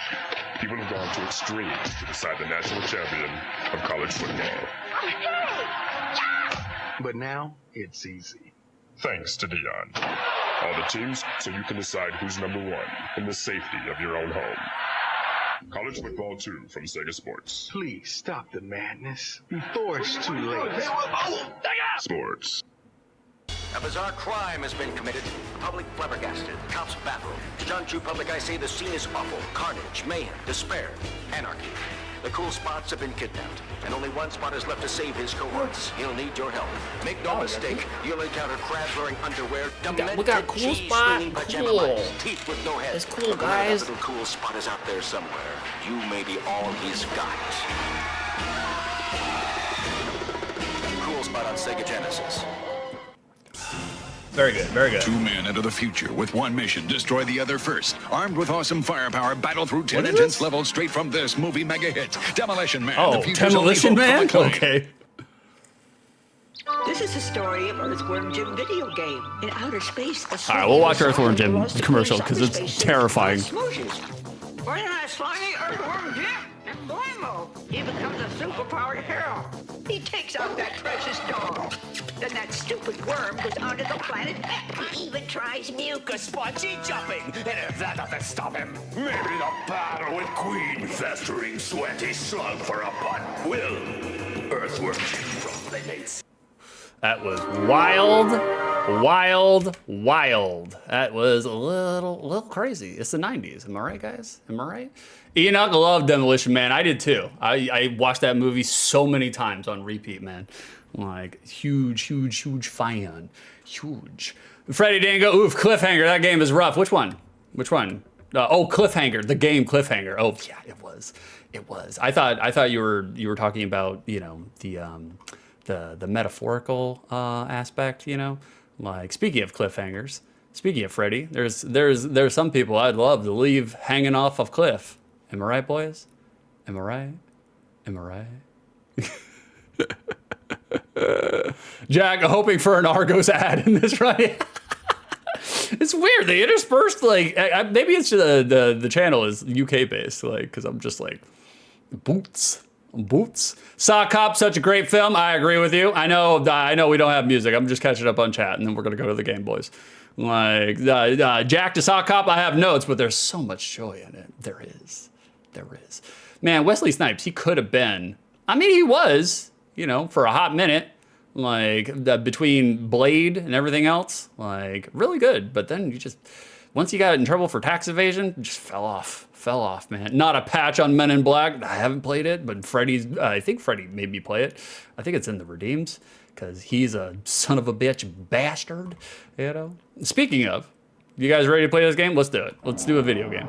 people have gone to extremes to decide the national champion of college football. But now, it's easy. Thanks to Dion. All the teams, so you can decide who's number 1 in the safety of your own home. College Football 2 from Sega Sports. Please stop the madness before it's too late. Sports. A bizarre crime has been committed. The public flabbergasted. Cops baffled. To John True Public, I say the scene is awful. Carnage, mayhem, despair, anarchy. The cool spots have been kidnapped, and only one spot is left to save his cohorts. He'll need your help. Make no mistake, you'll encounter crabs wearing underwear, we got cool cheese spot. swinging pajama Cool. lights, teeth with no head. It's cool, But guys. That little cool spot is out there somewhere. You may be all he's got. Cool spot on Sega Genesis. Very good, very good. 2 men enter the future with one mission: destroy the other first. Armed with awesome firepower, battle through 10 intense levels straight from this movie mega hit, Demolition Man. Oh, the future's Demolition only hope Man? for McClane. Okay. This is the story of Earthworm Jim video game. In outer space, All right, we'll watch Earthworm Jim commercial because it's terrifying. We're in a slimy Earthworm Jim, and blammo, he becomes a superpowered hero. He takes out that precious dog. Then that stupid worm goes onto the planet X. He even tries mucus spongy jumping, and if that doesn't stop him, Maybe the battle with Queen festering sweaty slug for a butt will. Earthworm Jim proclamates. That was wild, wild, wild. That was a little crazy. It's the 90s. Am I right, guys? Am I right? Enoch loved Demolition Man. I did too. I watched that movie so many times on repeat, man. Like, huge fan. Huge. Freddy Dango, oof, Cliffhanger. That game is rough. Which one? Which one? Oh, Cliffhanger. The game Cliffhanger. Oh, yeah, it was. It was. I thought you were talking about, you know, the metaphorical aspect, you know? Like, speaking of cliffhangers, speaking of Freddy, there's some people I'd love to leave hanging off a cliff. Am I right, boys? Am I right? Am I right? Jack, hoping for an Argos ad in this, right? It's weird. They interspersed, like, maybe it's the channel is UK based, like, because I'm just like, boots. Saw Cop, such a great film. I agree with you. I know we don't have music. I'm just catching up on chat, and then we're gonna go to the game, boys. Like Jack to Saw Cop, I have notes, but there's so much joy in it. There is. Man, Wesley Snipes, he could have been. I mean, he was, you know, for a hot minute, like between Blade and everything else, like really good. But then once you got in trouble for tax evasion, just fell off, man. Not a patch on Men in Black. I haven't played it, but I think Freddy made me play it. I think it's in the Redeems because he's a son of a bitch bastard, you know? Speaking of, you guys ready to play this game? Let's do it. Let's do a video game.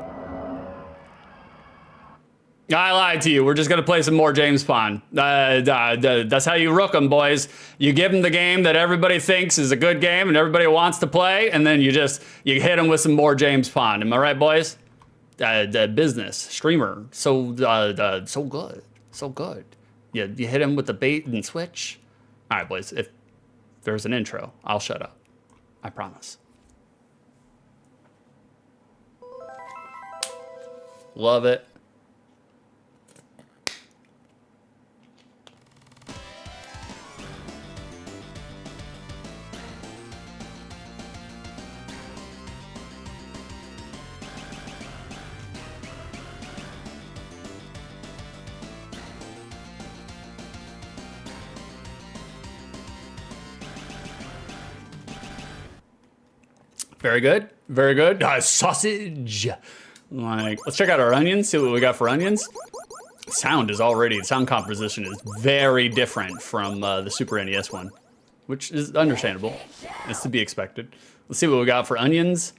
I lied to you. We're just going to play some more James Bond. That's how you rook them, boys. You give them the game that everybody thinks is a good game and everybody wants to play, and then you hit them with some more James Bond. Am I right, boys? The business, streamer, so good. You hit him with the bait and switch. All right, boys, if there's an intro, I'll shut up. I promise. Love it. Very good. Very good. Sausage. Like, let's check out our onions, see what we got for onions. Sound composition is very different from the Super NES one, which is understandable. It's to be expected. Let's see what we got for onions.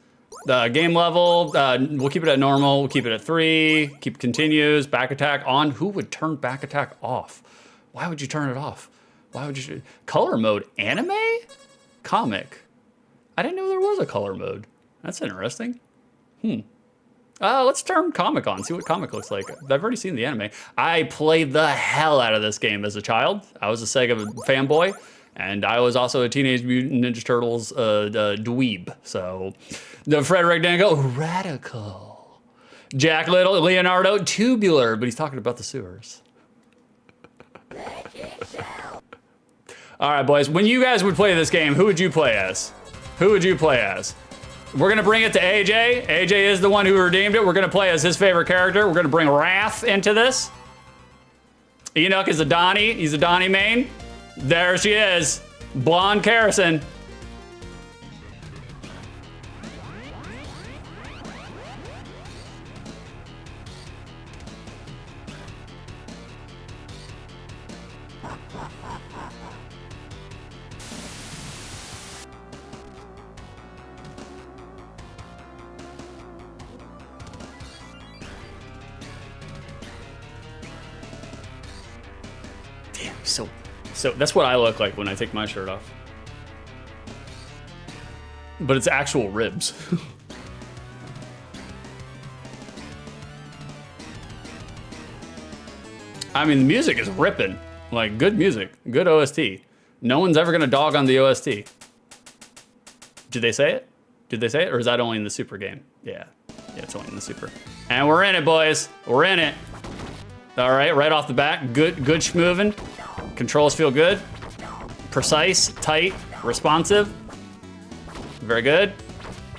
The game level, we'll keep it at normal. We'll keep it at 3. Keep continues. Back attack on. Who would turn back attack off? Why would you turn it off? Why would you? Color mode, anime? Comic. I didn't know there was a color mode. That's interesting. Let's turn comic on, see what comic looks like. I've already seen the anime. I played the hell out of this game as a child. I was a Sega fanboy, and I was also a Teenage Mutant Ninja Turtles dweeb. So, the Frederick Dango, radical. Jack Little, Leonardo, tubular, but he's talking about the sewers. All right, boys, when you guys would play this game, who would you play as? Who would you play as? We're gonna bring it to AJ. AJ is the one who redeemed it. We're gonna play as his favorite character. We're gonna bring Wrath into this. Enoch is a Donnie. He's a Donnie main. There she is, blonde Carrison. So that's what I look like when I take my shirt off. But it's actual ribs. I mean, the music is ripping. Like, good music, good OST. No one's ever gonna dog on the OST. Did they say it? Did they say it, or is that only in the Super game? Yeah, it's only in the Super. And we're in it, boys. We're in it. All right off the bat, good schmoving. Controls feel good. Precise, tight, responsive. Very good.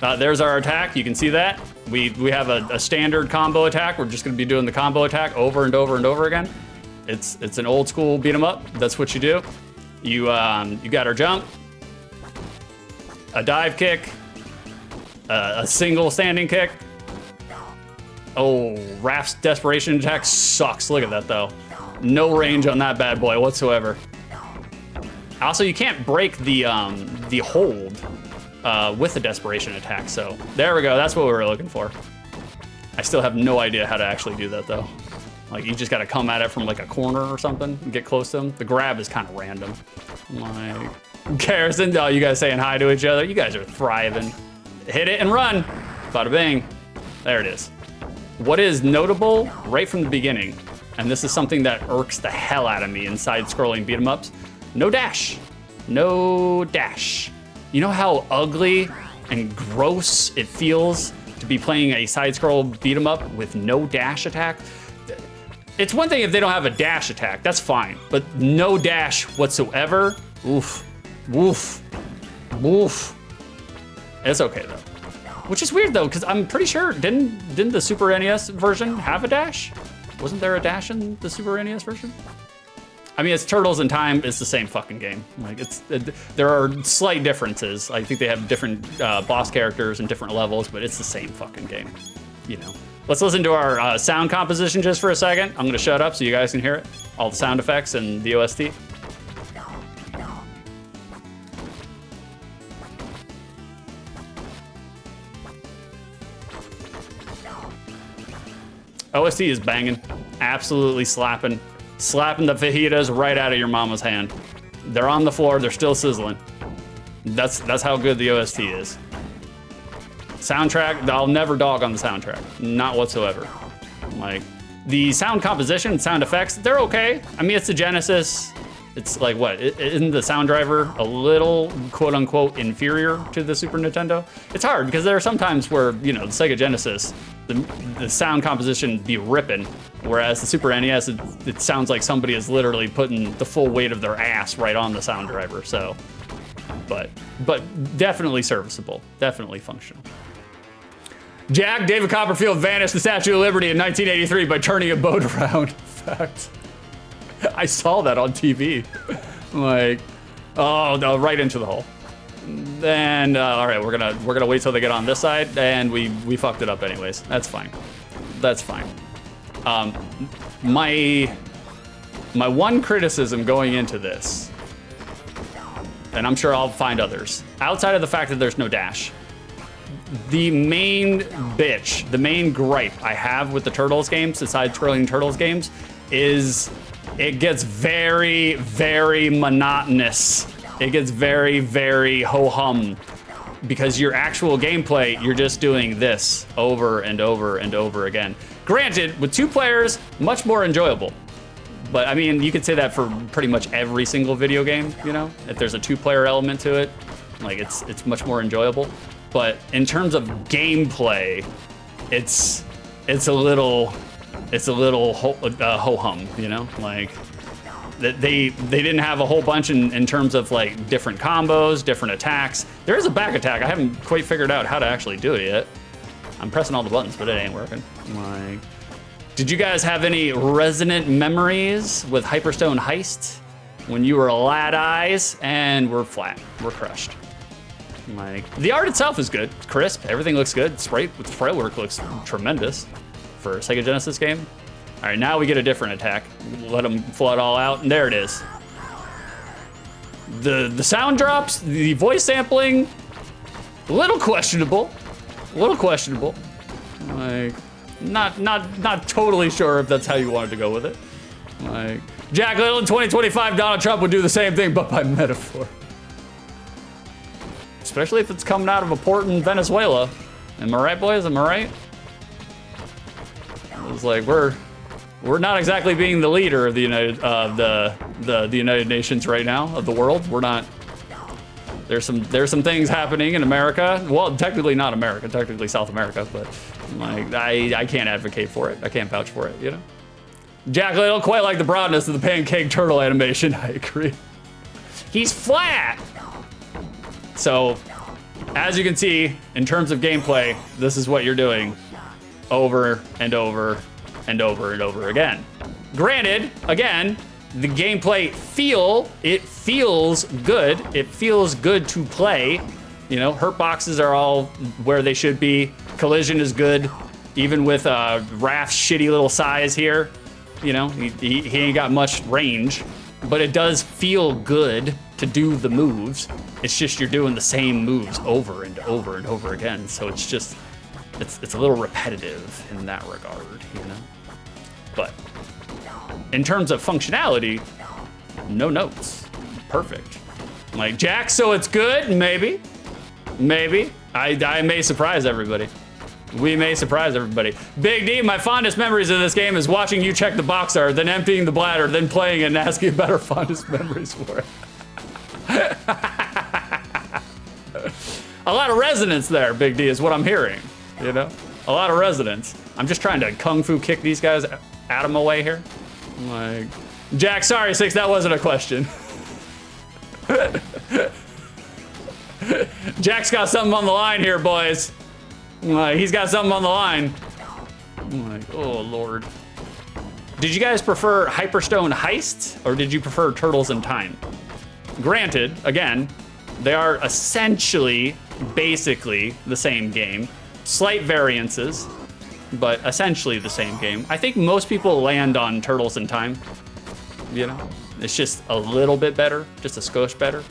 There's our attack. You can see that. We have a standard combo attack. We're just gonna be doing the combo attack over and over and over again. It's an old school beat 'em up. That's what you do. You got our jump, a dive kick, a single standing kick. Oh, Raph's desperation attack sucks. Look at that though. No range on that bad boy whatsoever. Also, you can't break the hold with a desperation attack. So there we go. That's what we were looking for. I still have no idea how to actually do that though. Like you just got to come at it from like a corner or something and get close to him. The grab is kind of random. Like, Garrison, oh, you guys saying hi to each other. You guys are thriving. Hit it and run. Bada bing. There it is. What is notable right from the beginning, and this is something that irks the hell out of me in side-scrolling beat 'em ups, no dash. No dash. You know how ugly and gross it feels to be playing a side-scroll beat 'em up with no dash attack? It's one thing if they don't have a dash attack, that's fine. But no dash whatsoever, oof, woof, woof. It's okay though. Which is weird though, because I'm pretty sure, didn't the Super NES version have a dash? Wasn't there a dash in the Super NES version? I mean, it's Turtles in Time, it's the same fucking game. Like there are slight differences. I think they have different boss characters and different levels, but it's the same fucking game, you know. Let's listen to our sound composition just for a second. I'm gonna shut up so you guys can hear it. All the sound effects and the OST. OST is banging, absolutely slapping. Slapping the fajitas right out of your mama's hand. They're on the floor, they're still sizzling. That's how good the OST is. Soundtrack, I'll never dog on the soundtrack, not whatsoever. Like, the sound composition, sound effects, they're okay. I mean, it's the Genesis. It's like, what, isn't the sound driver a little, quote unquote, inferior to the Super Nintendo? It's hard, because there are some times where, you know, the Sega Genesis, the sound composition be ripping, whereas the Super NES, it sounds like somebody is literally putting the full weight of their ass right on the sound driver, so. But definitely serviceable, definitely functional. Jack, David Copperfield vanished the Statue of Liberty in 1983 by turning a boat around. Fact. I saw that on TV. Like, oh no, right into the hole. And all right, we're gonna wait till they get on this side, and we fucked it up anyways. That's fine. That's fine. My one criticism going into this, and I'm sure I'll find others, outside of the fact that there's no dash, the main bitch, the main gripe I have with the Turtles games, the side-scrolling Turtles games, is it gets very, very monotonous. It gets very, very ho-hum, because your actual gameplay, you're just doing this over and over and over again. Granted, with 2 players, much more enjoyable. But I mean, you could say that for pretty much every single video game, you know? If there's a 2-player element to it, like it's much more enjoyable. But in terms of gameplay, it's a little ho-hum, you know? Like, they didn't have a whole bunch in terms of like different combos, different attacks. There is a back attack. I haven't quite figured out how to actually do it yet. I'm pressing all the buttons, but it ain't working. Like, did you guys have any resonant memories with Hyperstone Heist when you were lad eyes and we're flat, we're crushed? Like, the art itself is good, crisp, everything looks good. Sprite work looks tremendous for a Sega Genesis game. All right, now we get a different attack. Let them flood all out, and there it is. The sound drops, the voice sampling, a little questionable. Like, not totally sure if that's how you wanted to go with it. Like, Jack Little in 2025, Donald Trump would do the same thing, but by metaphor. Especially if it's coming out of a port in Venezuela. Am I right, boys? Am I right? It was like, we're not exactly being the leader of the the United Nations right now of the world. We're not. There's some things happening in America. Well, technically not America, technically South America, but like I can't advocate for it. I can't vouch for it, you know? Jack, I don't quite like the broadness of the pancake turtle animation. I agree. He's flat. So, as you can see, in terms of gameplay, this is what you're doing over and over and over and over again. Granted, again, the gameplay feels good. It feels good to play. You know, hurt boxes are all where they should be. Collision is good, even with Raph's shitty little size here. You know, he ain't got much range, but it does feel good to do the moves. It's just you're doing the same moves over and over and over again. So it's just, it's a little repetitive in that regard, you know? But in terms of functionality, no notes. Perfect. Like, Jack, so it's good? Maybe. Maybe. I may surprise everybody. We may surprise everybody. Big D, my fondest memories of this game is watching you check the box art, then emptying the bladder, then playing it and asking about our fondest memories for it. A lot of resonance there, Big D, is what I'm hearing, you know? A lot of resonance. I'm just trying to kung fu kick these guys out of my way here. Like, Jack, sorry, Six, that wasn't a question. Jack's got something on the line here, boys. He's got something on the line. Like, oh, Lord. Did you guys prefer Hyperstone Heist, or did you prefer Turtles in Time? Granted, again, they are essentially, basically, the same game. Slight variances, but essentially the same game. I think most people land on Turtles in Time. You know? It's just a little bit better, just a skosh better.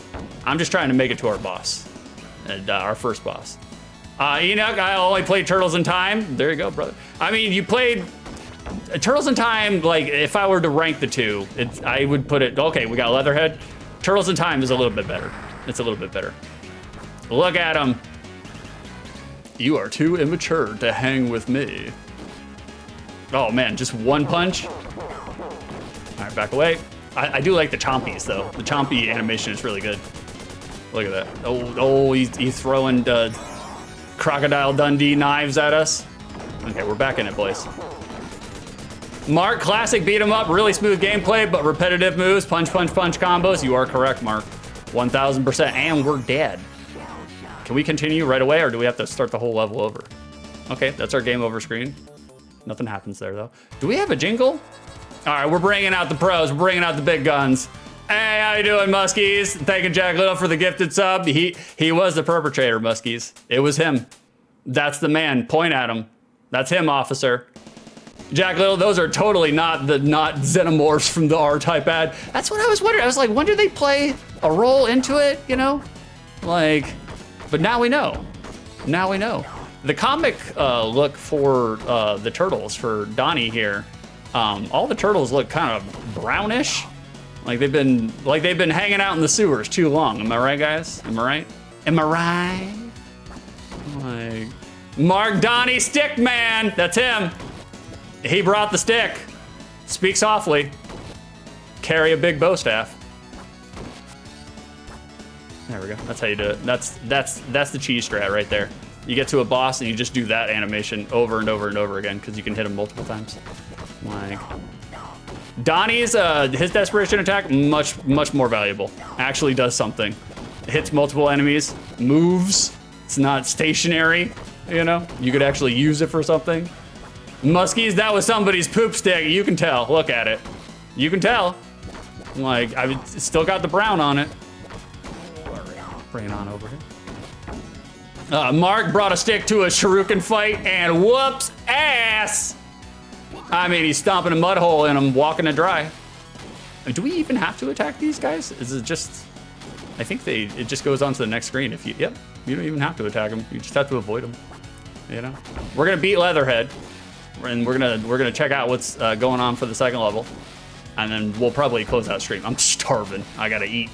I'm just trying to make it to our boss, and our first boss. Enoch, I only played Turtles in Time. There you go, brother. I mean, you played Turtles in Time, like, if I were to rank the two, I would put it, okay, we got Leatherhead. Turtles in Time is a little bit better. It's a little bit better. Look at him. You are too immature to hang with me. Oh, man, just one punch. All right, back away. I do like the chompies, though. The chompy animation is really good. Look at that. Oh, he's throwing Crocodile Dundee knives at us. Okay, we're back in it, boys. Mark, classic beat 'em up, really smooth gameplay, but repetitive moves, punch, punch, punch combos. You are correct, Mark. 1000%, and we're dead. Can we continue right away, or do we have to start the whole level over? Okay, that's our game over screen. Nothing happens there, though. Do we have a jingle? All right, we're bringing out the pros. We're bringing out the big guns. Hey, how you doing, Muskies? Thanking Jack Little for the gifted sub. He was the perpetrator, Muskies. It was him. That's the man. Point at him. That's him, officer. Jack Little, those are totally not xenomorphs from the R-Type ad. That's what I was wondering. I was like, when do they play a role into it, you know? Like, but now we know. Now we know. The comic look for the turtles, for Donnie here, all the turtles look kind of brownish. Like they've been hanging out in the sewers too long. Am I right, guys? Am I right? Am I right? Like, Mark Donnie Stick Man. That's him. He brought the stick. Speak softly. Carry a big bow staff. There we go. That's how you do it. That's the cheese strat right there. You get to a boss and you just do that animation over and over and over again because you can hit him multiple times. Like, Donnie's his desperation attack much more valuable. Actually does something. Hits multiple enemies, moves. It's not stationary. You know, you could actually use it for something. Muskies, that was somebody's poop stick. You can tell. Look at it. You can tell. Like, I've still got the brown on it. Bring it on over here. Mark brought a stick to a shuriken fight and whoops ass. I mean, he's stomping a mud hole in him, walking it dry. Do we even have to attack these guys? Is it just? I think it just goes on to the next screen. If you, yep, you don't even have to attack them. You just have to avoid them. You know, we're gonna beat Leatherhead, and we're gonna check out what's going on for the second level, and then we'll probably close out stream. I'm starving. I gotta eat.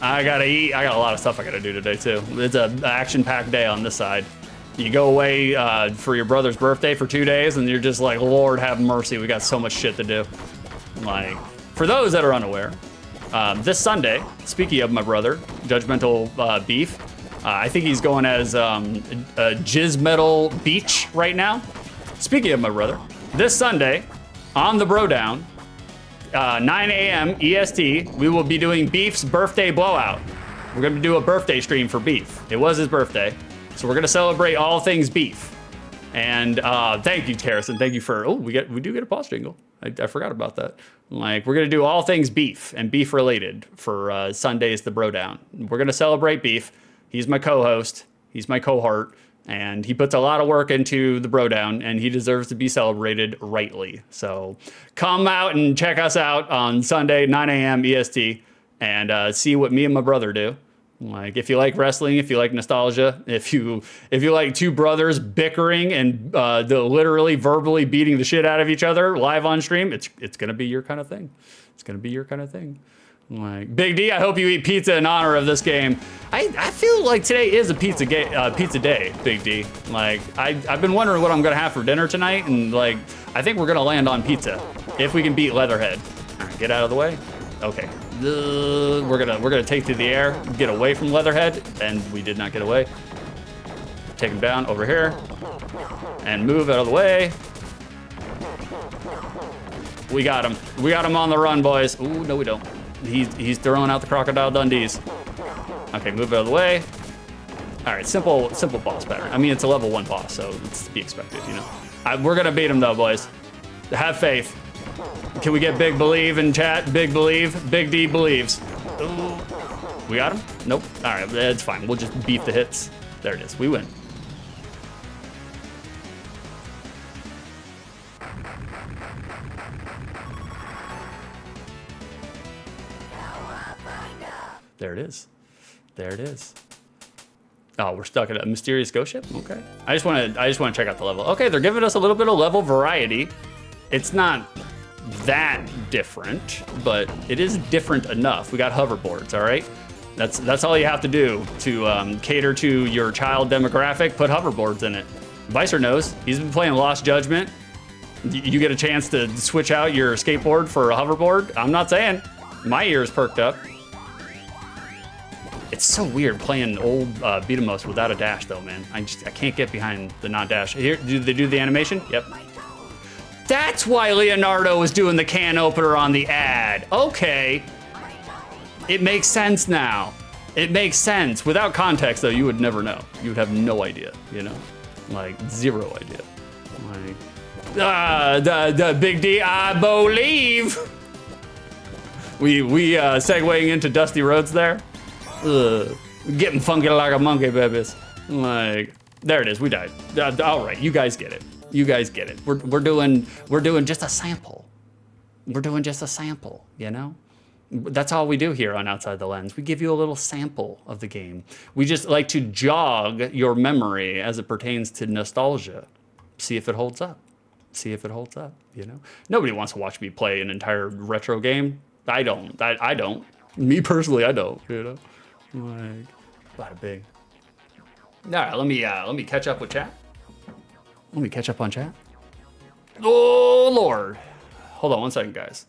I got a lot of stuff I gotta do today too. It's an action-packed day on this side. You go away for your brother's birthday for 2 days, and you're just like, Lord have mercy, we got so much shit to do. Like, for those that are unaware, this Sunday, speaking of my brother, Judgmental Beef, I think he's going as Jizz Metal Beach right now. Speaking of my brother, this Sunday on the Bro Down, 9 a.m. EST, we will be doing Beef's birthday blowout. We're gonna do a birthday stream for Beef. It was his birthday, so we're gonna celebrate all things Beef. And thank you, Harrison. Thank you for, we do get a pause jingle. I forgot about that. Like, we're gonna do all things Beef and Beef related for Sunday's The Bro Down. We're gonna celebrate Beef. He's my co-host, he's my cohort, and he puts a lot of work into The Bro Down, and he deserves to be celebrated rightly. So come out and check us out on Sunday, 9 a.m. EST, and see what me and my brother do. Like, if you like wrestling, if you like nostalgia, if you like two brothers bickering and literally verbally beating the shit out of each other live on stream, it's gonna be your kind of thing. It's gonna be your kind of thing. Like, Big D, I hope you eat pizza in honor of this game. I feel like today is a pizza day, Big D. Like, I've been wondering what I'm gonna have for dinner tonight, and like, I think we're gonna land on pizza if we can beat Leatherhead. All right, get out of the way. Okay, we're gonna take to the air, get away from Leatherhead, and we did not get away. Take him down over here, and move out of the way. We got him. We got him on the run, boys. Ooh, no, we don't. He's throwing out the Crocodile Dundees. Okay, move out of the way. All right, simple boss pattern. I mean, it's a level 1 boss, so it's to be expected, you know. We're gonna beat him though, boys. Have faith. Can we get Big Believe in chat? Big Believe. Big D believes. Ooh. We got him? Nope. All right, it's fine. We'll just beat the hits. There it is. We win. There it is. There it is. Oh, we're stuck at a mysterious ghost ship? Okay. I just want to check out the level. Okay, they're giving us a little bit of level variety. It's not that different, but it is different enough. We got hoverboards, all right? That's all you have to do to cater to your child demographic. Put hoverboards in it. Vicer knows. He's been playing Lost Judgment. You get a chance to switch out your skateboard for a hoverboard. I'm not saying. My ears perked up. It's so weird playing old beat 'em ups without a dash, though, man. I can't get behind the non-dash. Here, do they do the animation? Yep. That's why Leonardo was doing the can opener on the ad. Okay. It makes sense now. It makes sense. Without context, though, you would never know. You would have no idea, you know? Like, zero idea. Like, the Big D, I believe. We segueing into Dusty Roads there. Getting funky like a monkey, babies. Like, there it is. We died. All right, you guys get it. You guys get it. We're doing just a sample. We're doing just a sample, you know? That's all we do here on Outside the Lens. We give you a little sample of the game. We just like to jog your memory as it pertains to nostalgia. See if it holds up. See if it holds up, you know? Nobody wants to watch me play an entire retro game. I don't. I don't. Me personally, I don't, you know? Like, bada big. All right, let me catch up with chat. Let me catch up on chat. Oh Lord, hold on one second, guys.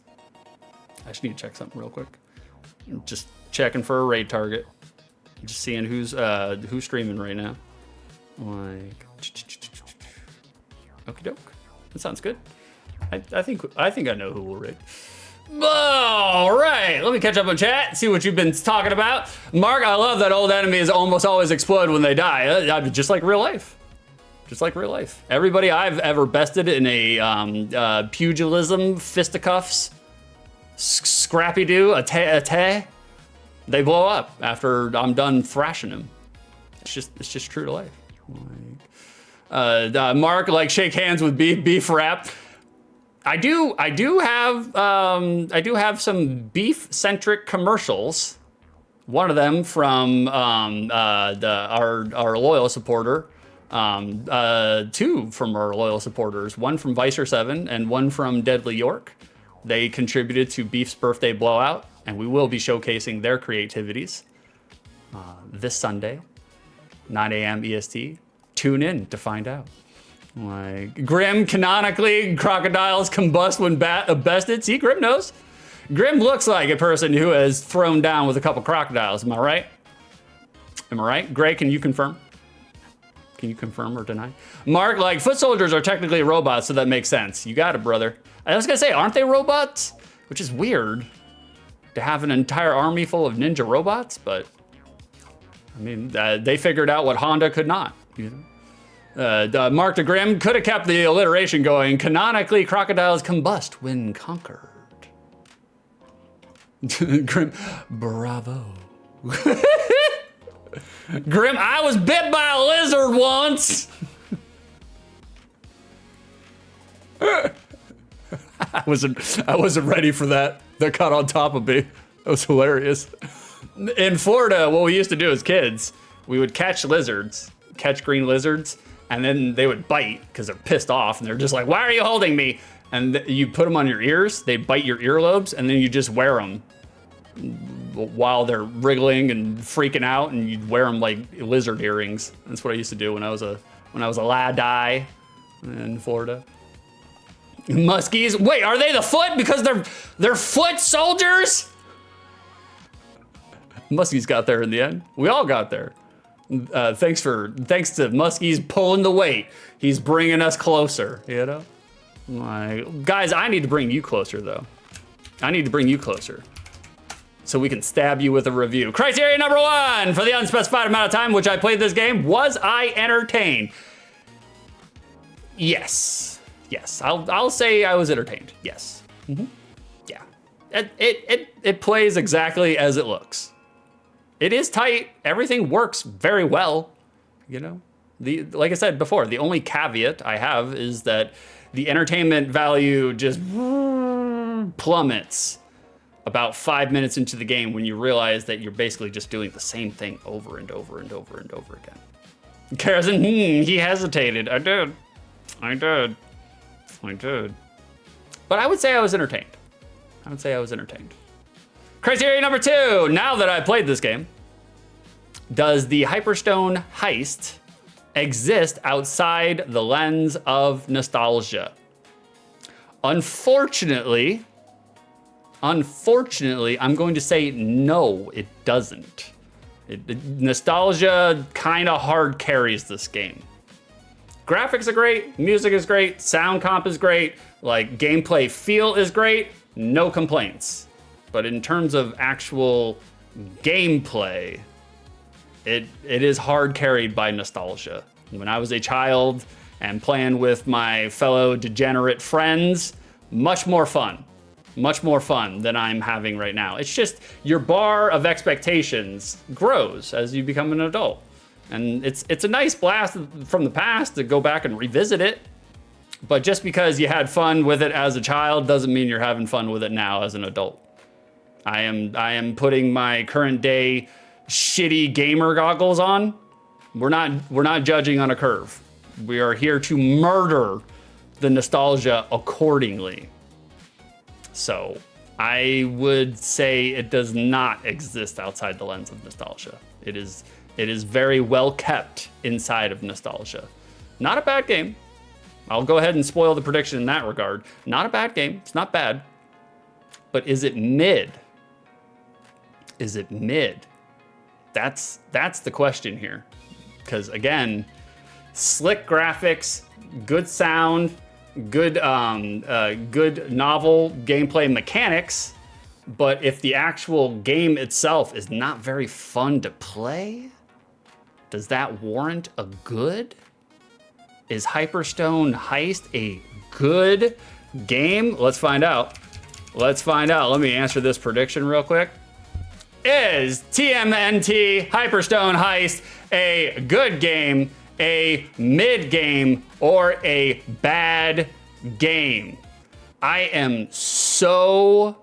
I just need to check something real quick. Just checking for a raid target. Just seeing who's streaming right now. Like, okie doke. That sounds good. I think I know who will raid. All right, let me catch up on chat, see what you've been talking about. Mark, I love that old enemies almost always explode when they die. Just like real life. Just like real life. Everybody I've ever bested in a pugilism, fisticuffs, scrappy-doo, a they blow up after I'm done thrashing them. It's just true to life. Like, Mark, like, shake hands with beef rap. I do have some beef-centric commercials. One of them from our loyal supporter. Two from our loyal supporters. One from Vicer7 and one from Deadly York. They contributed to Beef's birthday blowout, and we will be showcasing their creativities this Sunday, 9 a.m. EST. Tune in to find out. Like, Grim, canonically, crocodiles combust when bested. See, Grim knows. Grim looks like a person who has thrown down with a couple crocodiles. Am I right? Am I right? Gray, can you confirm? Can you confirm or deny? Mark, like, foot soldiers are technically robots, so that makes sense. You got it, brother. I was gonna say, aren't they robots? Which is weird to have an entire army full of ninja robots, but I mean, they figured out what Honda could not. You know? Mark the Grim could have kept the alliteration going. Canonically, crocodiles combust when conquered. Grim, bravo. Grim, I was bit by a lizard once. I wasn't ready for that. That caught on top of me. That was hilarious. In Florida, what we used to do as kids, we would catch lizards, catch green lizards, and then they would bite because they're pissed off and they're just like, why are you holding me? And you put them on your ears, they bite your earlobes, and then you just wear them while they're wriggling and freaking out, and you'd wear them like lizard earrings. That's what I used to do when I was a lad in Florida. Muskies, wait, are they the foot because they're foot soldiers? Muskies got there in the end. We all got there. Thanks to Muskies pulling the weight. He's bringing us closer, you know? Guys, I need to bring you closer though. I need to bring you closer so we can stab you with a review. Criteria number 1 for the unspecified amount of time which I played this game. Was I entertained? Yes. Yes, I'll say I was entertained. Yes. Yeah. It plays exactly as it looks. It is tight. Everything works very well. You know, like I said before, the only caveat I have is that the entertainment value just plummets about 5 minutes into the game when you realize that you're basically just doing the same thing over and over and over and over again. Karrason, he hesitated. I did. But I would say I was entertained. Criteria number 2, now that I've played this game, does the Hyperstone Heist exist outside the lens of nostalgia? Unfortunately, I'm going to say no, it doesn't. Nostalgia kind of hard carries this game. Graphics are great, music is great, sound comp is great, like gameplay feel is great, no complaints. But in terms of actual gameplay, it is hard carried by nostalgia. When I was a child and playing with my fellow degenerate friends, much more fun than I'm having right now. It's just your bar of expectations grows as you become an adult. And it's a nice blast from the past to go back and revisit it. But just because you had fun with it as a child doesn't mean you're having fun with it now as an adult. I am putting my current day shitty gamer goggles on. We're not judging on a curve. We are here to murder the nostalgia accordingly. So I would say it does not exist outside the lens of nostalgia. It is very well kept inside of nostalgia. Not a bad game. I'll go ahead and spoil the prediction in that regard. Not a bad game. It's not bad. But is it mid? Is it mid? That's the question here. Because again, slick graphics, good sound, good novel gameplay mechanics. But if the actual game itself is not very fun to play, does that warrant a good? Is Hyperstone Heist a good game? Let's find out. Let me answer this prediction real quick. Is TMNT Hyperstone Heist a good game, a mid game, or a bad game? I am so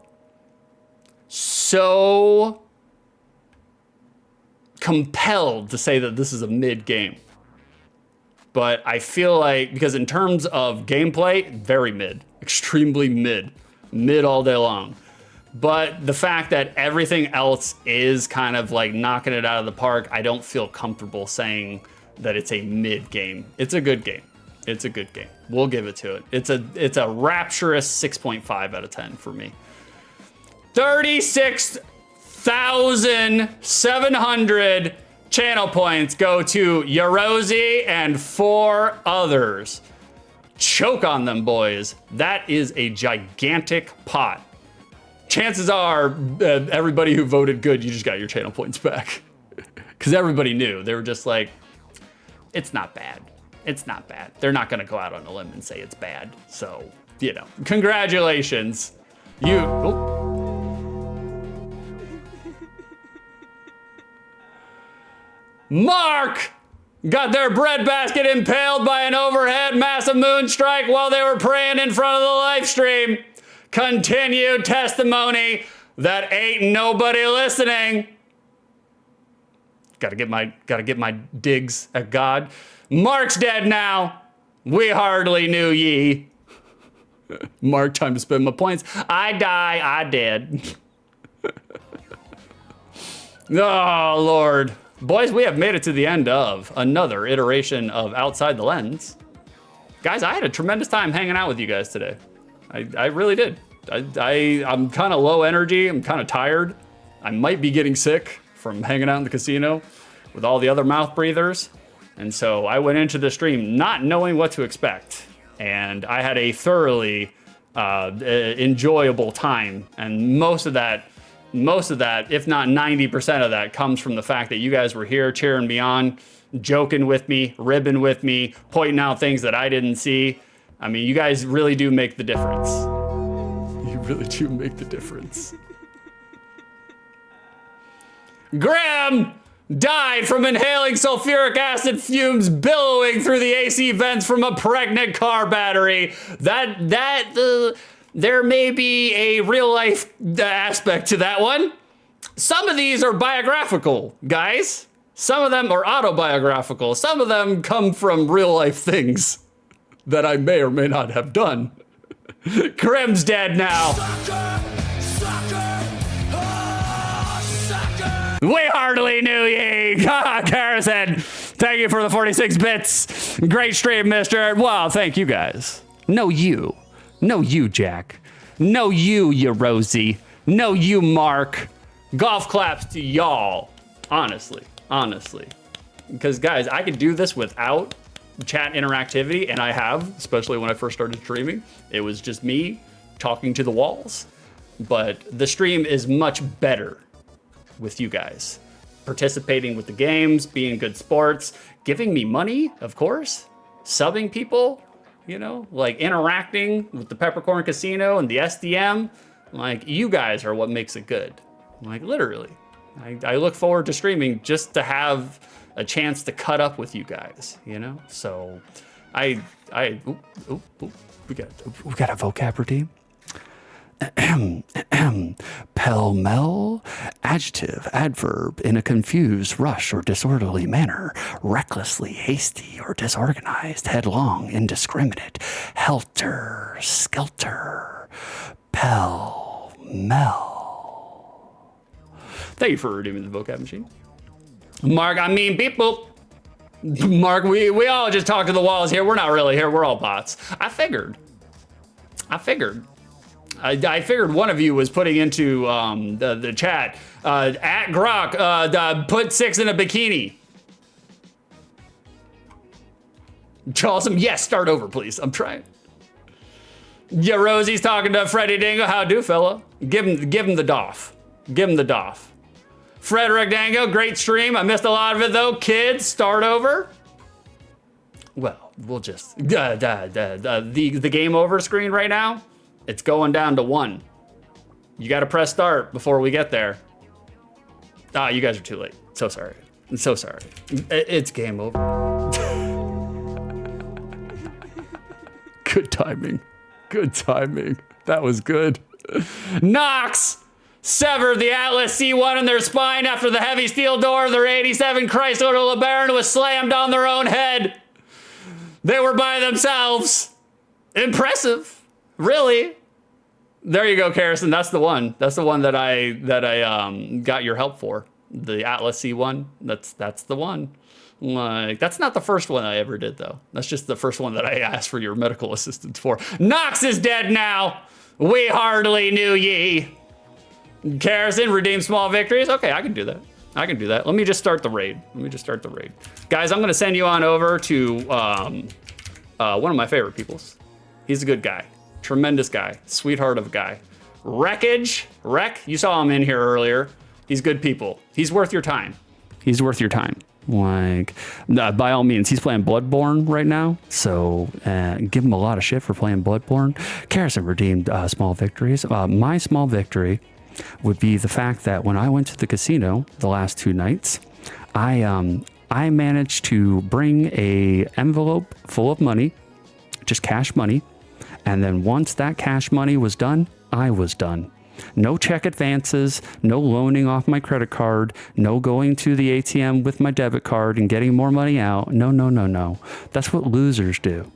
compelled to say that this is a mid game. But I feel like, because in terms of gameplay, very mid, extremely mid all day long. But the fact that everything else is kind of like knocking it out of the park, I don't feel comfortable saying that it's a mid game. It's a good game. We'll give it to it. It's a rapturous 6.5 out of 10 for me. 36,700 channel points go to Yerozy and 4 others. Choke on them, boys. That is a gigantic pot. Chances are, everybody who voted good, you just got your channel points back. Because everybody knew. They were just like, it's not bad. It's not bad. They're not going to go out on a limb and say it's bad. So, you know, congratulations. Mark got their breadbasket impaled by an overhead massive moon strike while they were praying in front of the live stream. Continued testimony that ain't nobody listening. Gotta get my digs at God. Mark's dead now. We hardly knew ye. Mark, time to spend my points. I dead. Oh, Lord. Boys, we have made it to the end of another iteration of Outside the Lens. Guys, I had a tremendous time hanging out with you guys today. I really did. I'm kind of low energy. I'm kind of tired. I might be getting sick from hanging out in the casino with all the other mouth breathers. And so I went into the stream not knowing what to expect. And I had a thoroughly enjoyable time. And most of that, if not 90% of that, comes from the fact that you guys were here cheering me on, joking with me, ribbing with me, pointing out things that I didn't see. I mean, you guys really do make the difference. You really do make the difference. Graham died from inhaling sulfuric acid fumes billowing through the AC vents from a pregnant car battery. There may be a real life aspect to that one. Some of these are biographical, guys. Some of them are autobiographical. Some of them come from real life things that I may or may not have done. Krem's dead now. We hardly knew ye. Harrison, thank you for the 46 bits. Great stream, mister. Well, thank you guys. No, you, Jack. No, you, Rosie. No, you, Mark. Golf claps to y'all. Honestly. Because, guys, I could do this without chat interactivity, and I have, especially when I first started streaming. It was just me talking to the walls. But the stream is much better with you guys. Participating with the games, being good sports, giving me money, of course, subbing people, you know, like interacting with the Peppercorn Casino and the SDM. Like, you guys are what makes it good. Like, literally. I look forward to streaming just to have a chance to cut up with you guys, you know? So we got a vocab routine. Pell-mell, adjective, adverb, in a confused, rush, or disorderly manner, recklessly, hasty, or disorganized, headlong, indiscriminate, helter, skelter, pell-mell. Thank you for redeeming the vocab machine. Mark, I mean, beep boop. Mark, we all just talk to the walls here. We're not really here. We're all bots. I figured. I figured one of you was putting into the chat, at Grok, put 6 in a bikini. Awesome. Yes, start over, please. I'm trying. Yeah, Rosie's talking to Freddie Dingo. How do, fella? Give him the doff. Give him the doff. Frederick Dango, great stream. I missed a lot of it though. Kids, start over. Well, we'll just the game over screen right now. It's going down to 1. You got to press start before we get there. Ah, you guys are too late. So sorry. I'm so sorry. It's game over. Good timing. Good timing. That was good. Knox severed the Atlas C1 in their spine after the heavy steel door of their 87 Chrysler LeBaron was slammed on their own head. They were by themselves. Impressive. Really? There you go, Carrison. That's the one. That's the one that I got your help for. The Atlas C1. That's the one. Like, that's not the first one I ever did though. That's just the first one that I asked for your medical assistance for. Knox is dead now. We hardly knew ye. Carrison, redeem small victories. Okay, I can do that. I can do that. Let me just start the raid. Guys, I'm gonna send you on over to one of my favorite peoples. He's a good guy, tremendous guy, sweetheart of a guy. Wreckage, you saw him in here earlier. He's good people. He's worth your time. Like, by all means, he's playing Bloodborne right now, so give him a lot of shit for playing Bloodborne. Carrison redeemed small victories. My small victory would be the fact that when I went to the casino the last 2 nights, I managed to bring a envelope full of money, just cash money, and then once that cash money was done, I was done. No check advances, no loaning off my credit card, no going to the ATM with my debit card and getting more money out. No. That's what losers do.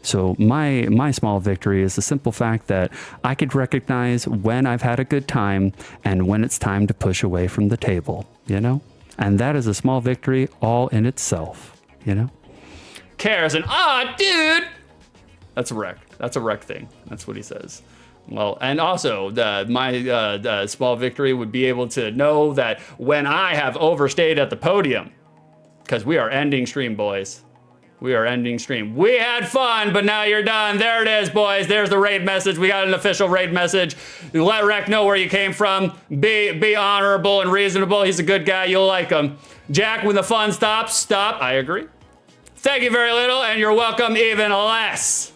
So my small victory is the simple fact that I could recognize when I've had a good time and when it's time to push away from the table, you know? And that is a small victory all in itself, you know? Cares and dude! That's a wreck thing. That's what he says. Well, and also my small victory would be able to know that when I have overstayed at the podium, because we are ending stream, boys. We had fun, but now you're done. There it is, boys. There's the raid message. We got an official raid message. Let Rec know where you came from. Be honorable and reasonable. He's a good guy. You'll like him. Jack, when the fun stops, stop. I agree. Thank you very little, and you're welcome even less.